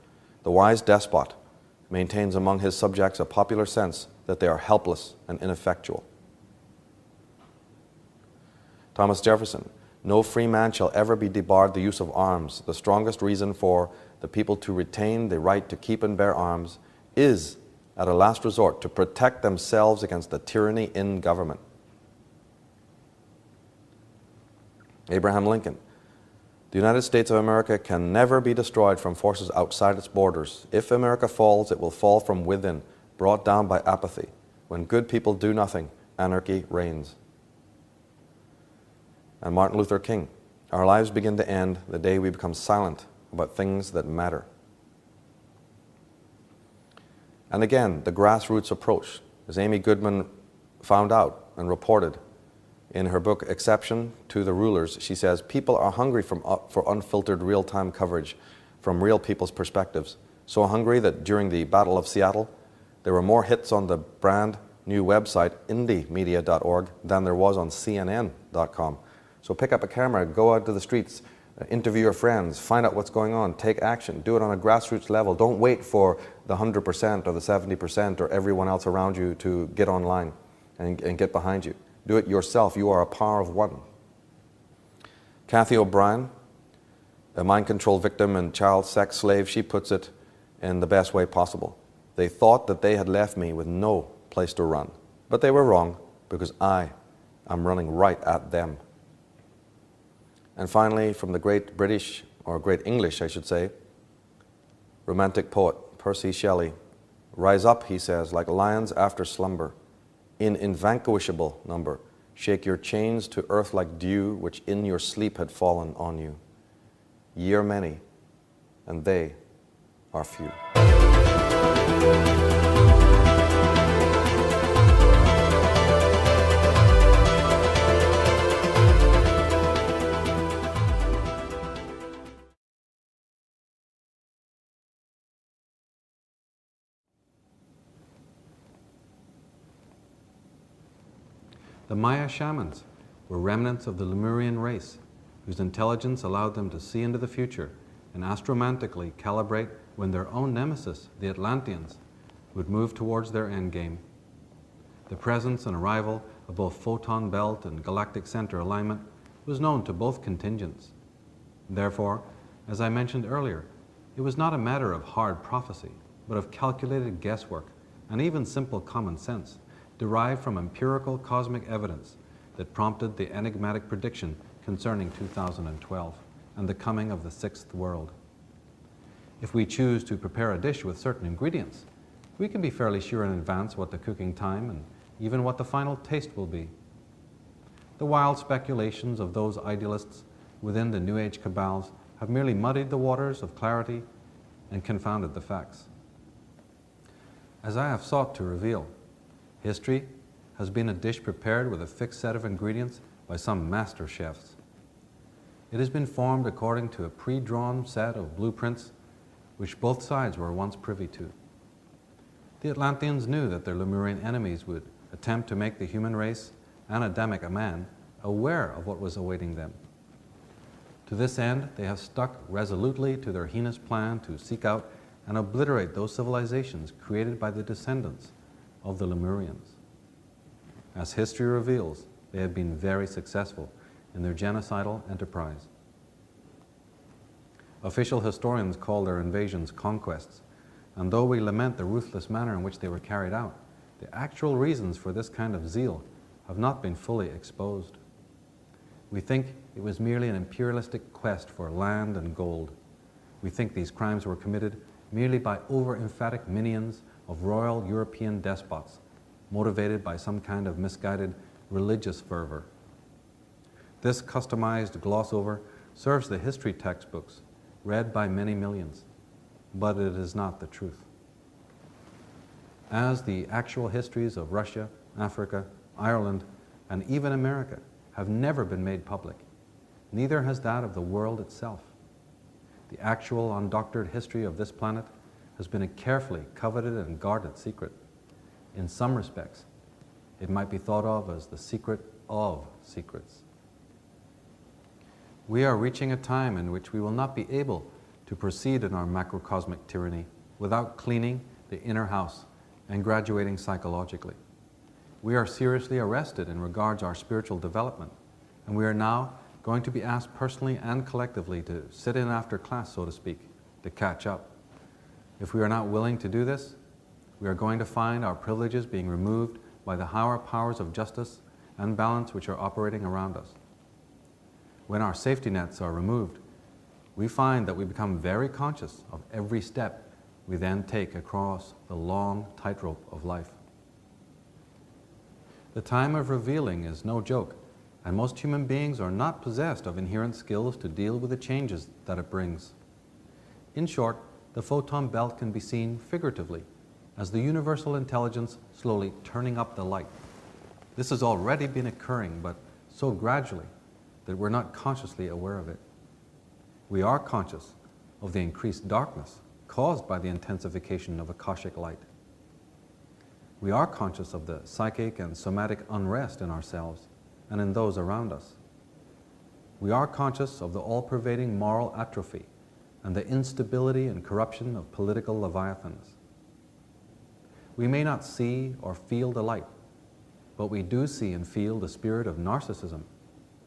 The wise despot maintains among his subjects a popular sense that they are helpless and ineffectual. Thomas Jefferson, no free man shall ever be debarred the use of arms. The strongest reason for the people to retain the right to keep and bear arms is, at a last resort, to protect themselves against the tyranny in government. Abraham Lincoln, the United States of America can never be destroyed from forces outside its borders. If America falls, it will fall from within, brought down by apathy. When good people do nothing, anarchy reigns. And Martin Luther King, our lives begin to end the day we become silent about things that matter. And again, the grassroots approach, as Amy Goodman found out and reported in her book, Exception to the Rulers, she says, people are hungry for unfiltered real-time coverage from real people's perspectives. So hungry that during the Battle of Seattle, there were more hits on the brand new website, indiemedia.org, than there was on CNN.com. So pick up a camera, go out to the streets, interview your friends, find out what's going on, take action, do it on a grassroots level. Don't wait for the 100% or the 70% or everyone else around you to get online and get behind you. Do it yourself. You are a power of one. Kathy O'Brien, a mind control victim and child sex slave, she puts it in the best way possible. They thought that they had left me with no place to run, but they were wrong because I am running right at them. And finally, from the great British, or great English, I should say, romantic poet Percy Shelley, rise up, he says, like lions after slumber, in invanquishable number, shake your chains to earth like dew, which in your sleep had fallen on you. Ye are many, and they are few. The Maya shamans were remnants of the Lemurian race, whose intelligence allowed them to see into the future and astromantically calibrate when their own nemesis, the Atlanteans, would move towards their endgame. The presence and arrival of both photon belt and galactic center alignment was known to both contingents. Therefore, as I mentioned earlier, it was not a matter of hard prophecy, but of calculated guesswork and even simple common sense, derived from empirical cosmic evidence that prompted the enigmatic prediction concerning 2012 and the coming of the sixth world. If we choose to prepare a dish with certain ingredients, we can be fairly sure in advance what the cooking time and even what the final taste will be. The wild speculations of those idealists within the New Age cabals have merely muddied the waters of clarity and confounded the facts. As I have sought to reveal, history has been a dish prepared with a fixed set of ingredients by some master chefs. It has been formed according to a pre-drawn set of blueprints which both sides were once privy to. The Atlanteans knew that their Lemurian enemies would attempt to make the human race, and Adamic man, aware of what was awaiting them. To this end, they have stuck resolutely to their heinous plan to seek out and obliterate those civilizations created by the descendants of the Lemurians. As history reveals, they have been very successful in their genocidal enterprise. Official historians call their invasions conquests, and though we lament the ruthless manner in which they were carried out, the actual reasons for this kind of zeal have not been fully exposed. We think it was merely an imperialistic quest for land and gold. We think these crimes were committed merely by over-emphatic minions of royal European despots, motivated by some kind of misguided religious fervor. This customized gloss-over serves the history textbooks, read by many millions, but it is not the truth. As the actual histories of Russia, Africa, Ireland, and even America have never been made public, neither has that of the world itself. The actual undoctored history of this planet has been a carefully coveted and guarded secret. In some respects, it might be thought of as the secret of secrets. We are reaching a time in which we will not be able to proceed in our macrocosmic tyranny without cleaning the inner house and graduating psychologically. We are seriously arrested in regards to our spiritual development, and we are now going to be asked personally and collectively to sit in after class, so to speak, to catch up. If we are not willing to do this, we are going to find our privileges being removed by the higher powers of justice and balance which are operating around us. When our safety nets are removed, we find that we become very conscious of every step we then take across the long tightrope of life. The time of revealing is no joke, and most human beings are not possessed of inherent skills to deal with the changes that it brings. In short, the photon belt can be seen figuratively as the universal intelligence slowly turning up the light. This has already been occurring, but so gradually that we're not consciously aware of it. We are conscious of the increased darkness caused by the intensification of Akashic light. We are conscious of the psychic and somatic unrest in ourselves and in those around us. We are conscious of the all-pervading moral atrophy and the instability and corruption of political leviathans. We may not see or feel the light, but we do see and feel the spirit of narcissism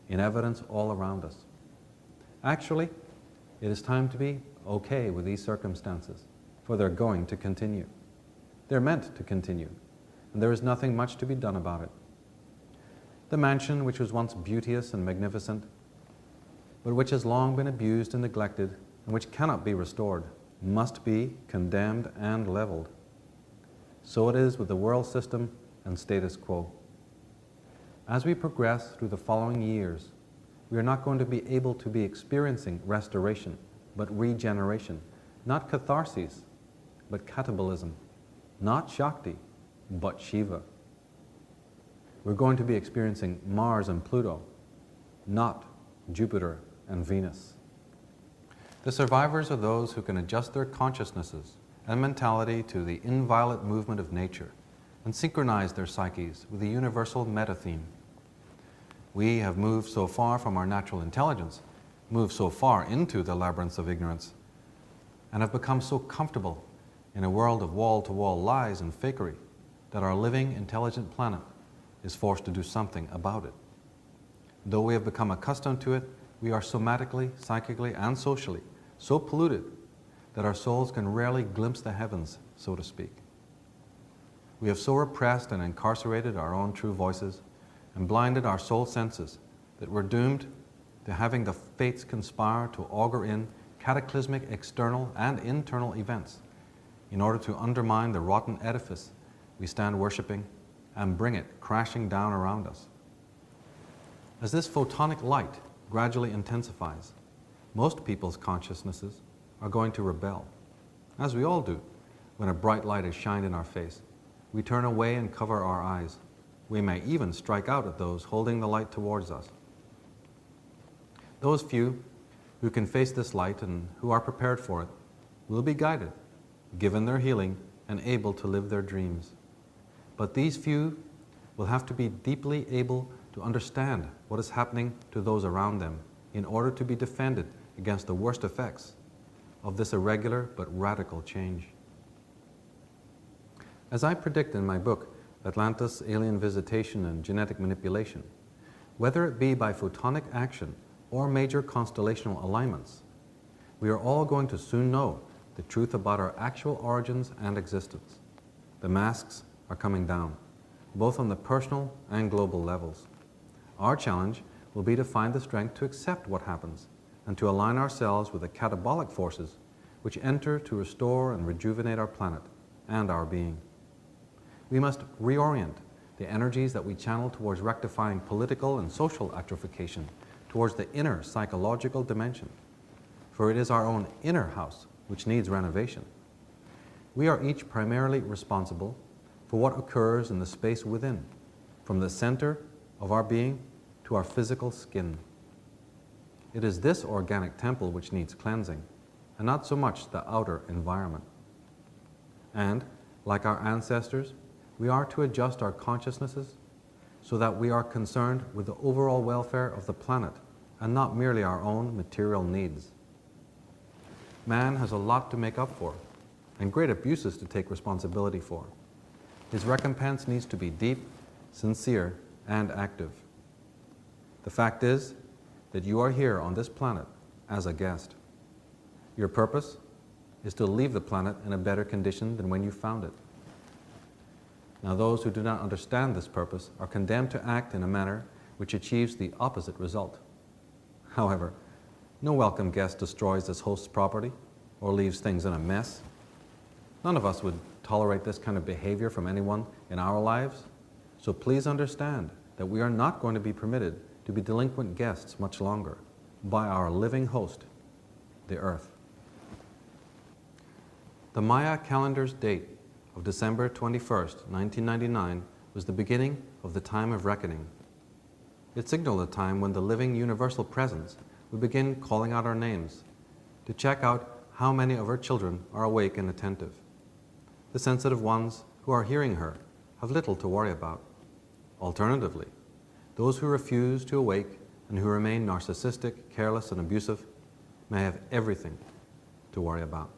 in evidence all around us. Actually, it is time to be okay with these circumstances, for they're going to continue. They're meant to continue, and there is nothing much to be done about it. The mansion, which was once beauteous and magnificent, but which has long been abused and neglected, and which cannot be restored, must be condemned and leveled. So it is with the world system and status quo. As we progress through the following years, we are not going to be able to be experiencing restoration, but regeneration, not catharsis, but catabolism, not Shakti, but Shiva. We're going to be experiencing Mars and Pluto, not Jupiter and Venus. The survivors are those who can adjust their consciousnesses and mentality to the inviolate movement of nature and synchronize their psyches with the universal meta-theme. We have moved so far from our natural intelligence, moved so far into the labyrinths of ignorance, and have become so comfortable in a world of wall-to-wall lies and fakery that our living, intelligent planet is forced to do something about it. Though we have become accustomed to it, we are somatically, psychically, and socially so polluted that our souls can rarely glimpse the heavens, so to speak. We have so repressed and incarcerated our own true voices and blinded our soul senses that we're doomed to having the fates conspire to augur in cataclysmic external and internal events in order to undermine the rotten edifice we stand worshipping and bring it crashing down around us. As this photonic light gradually intensifies, most people's consciousnesses are going to rebel, as we all do when a bright light is shined in our face. We turn away and cover our eyes. We may even strike out at those holding the light towards us. Those few who can face this light and who are prepared for it will be guided, given their healing, and able to live their dreams. But these few will have to be deeply able to understand what is happening to those around them in order to be defended against the worst effects of this irregular but radical change. As I predict in my book, Atlantis, Alien Visitation and Genetic Manipulation, whether it be by photonic action or major constellational alignments, we are all going to soon know the truth about our actual origins and existence. The masks are coming down, both on the personal and global levels. Our challenge will be to find the strength to accept what happens and to align ourselves with the catabolic forces which enter to restore and rejuvenate our planet and our being. We must reorient the energies that we channel towards rectifying political and social atrophication towards the inner psychological dimension, for it is our own inner house which needs renovation. We are each primarily responsible for what occurs in the space within, from the center of our being to our physical skin. It is this organic temple which needs cleansing, and not so much the outer environment. And, like our ancestors, we are to adjust our consciousnesses so that we are concerned with the overall welfare of the planet and not merely our own material needs. Man has a lot to make up for and great abuses to take responsibility for. His recompense needs to be deep, sincere, and active. The fact is that you are here on this planet as a guest. Your purpose is to leave the planet in a better condition than when you found it. Now, those who do not understand this purpose are condemned to act in a manner which achieves the opposite result. However, no welcome guest destroys his host's property or leaves things in a mess. None of us would tolerate this kind of behavior from anyone in our lives. So please understand that we are not going to be permitted to be delinquent guests much longer by our living host, the Earth. The Maya calendar's date of December 21st, 1999 was the beginning of the time of reckoning. It signaled a time when the living universal presence would begin calling out our names to check out how many of her children are awake and attentive. The sensitive ones who are hearing her have little to worry about. Alternatively, those who refuse to awake and who remain narcissistic, careless, and abusive may have everything to worry about.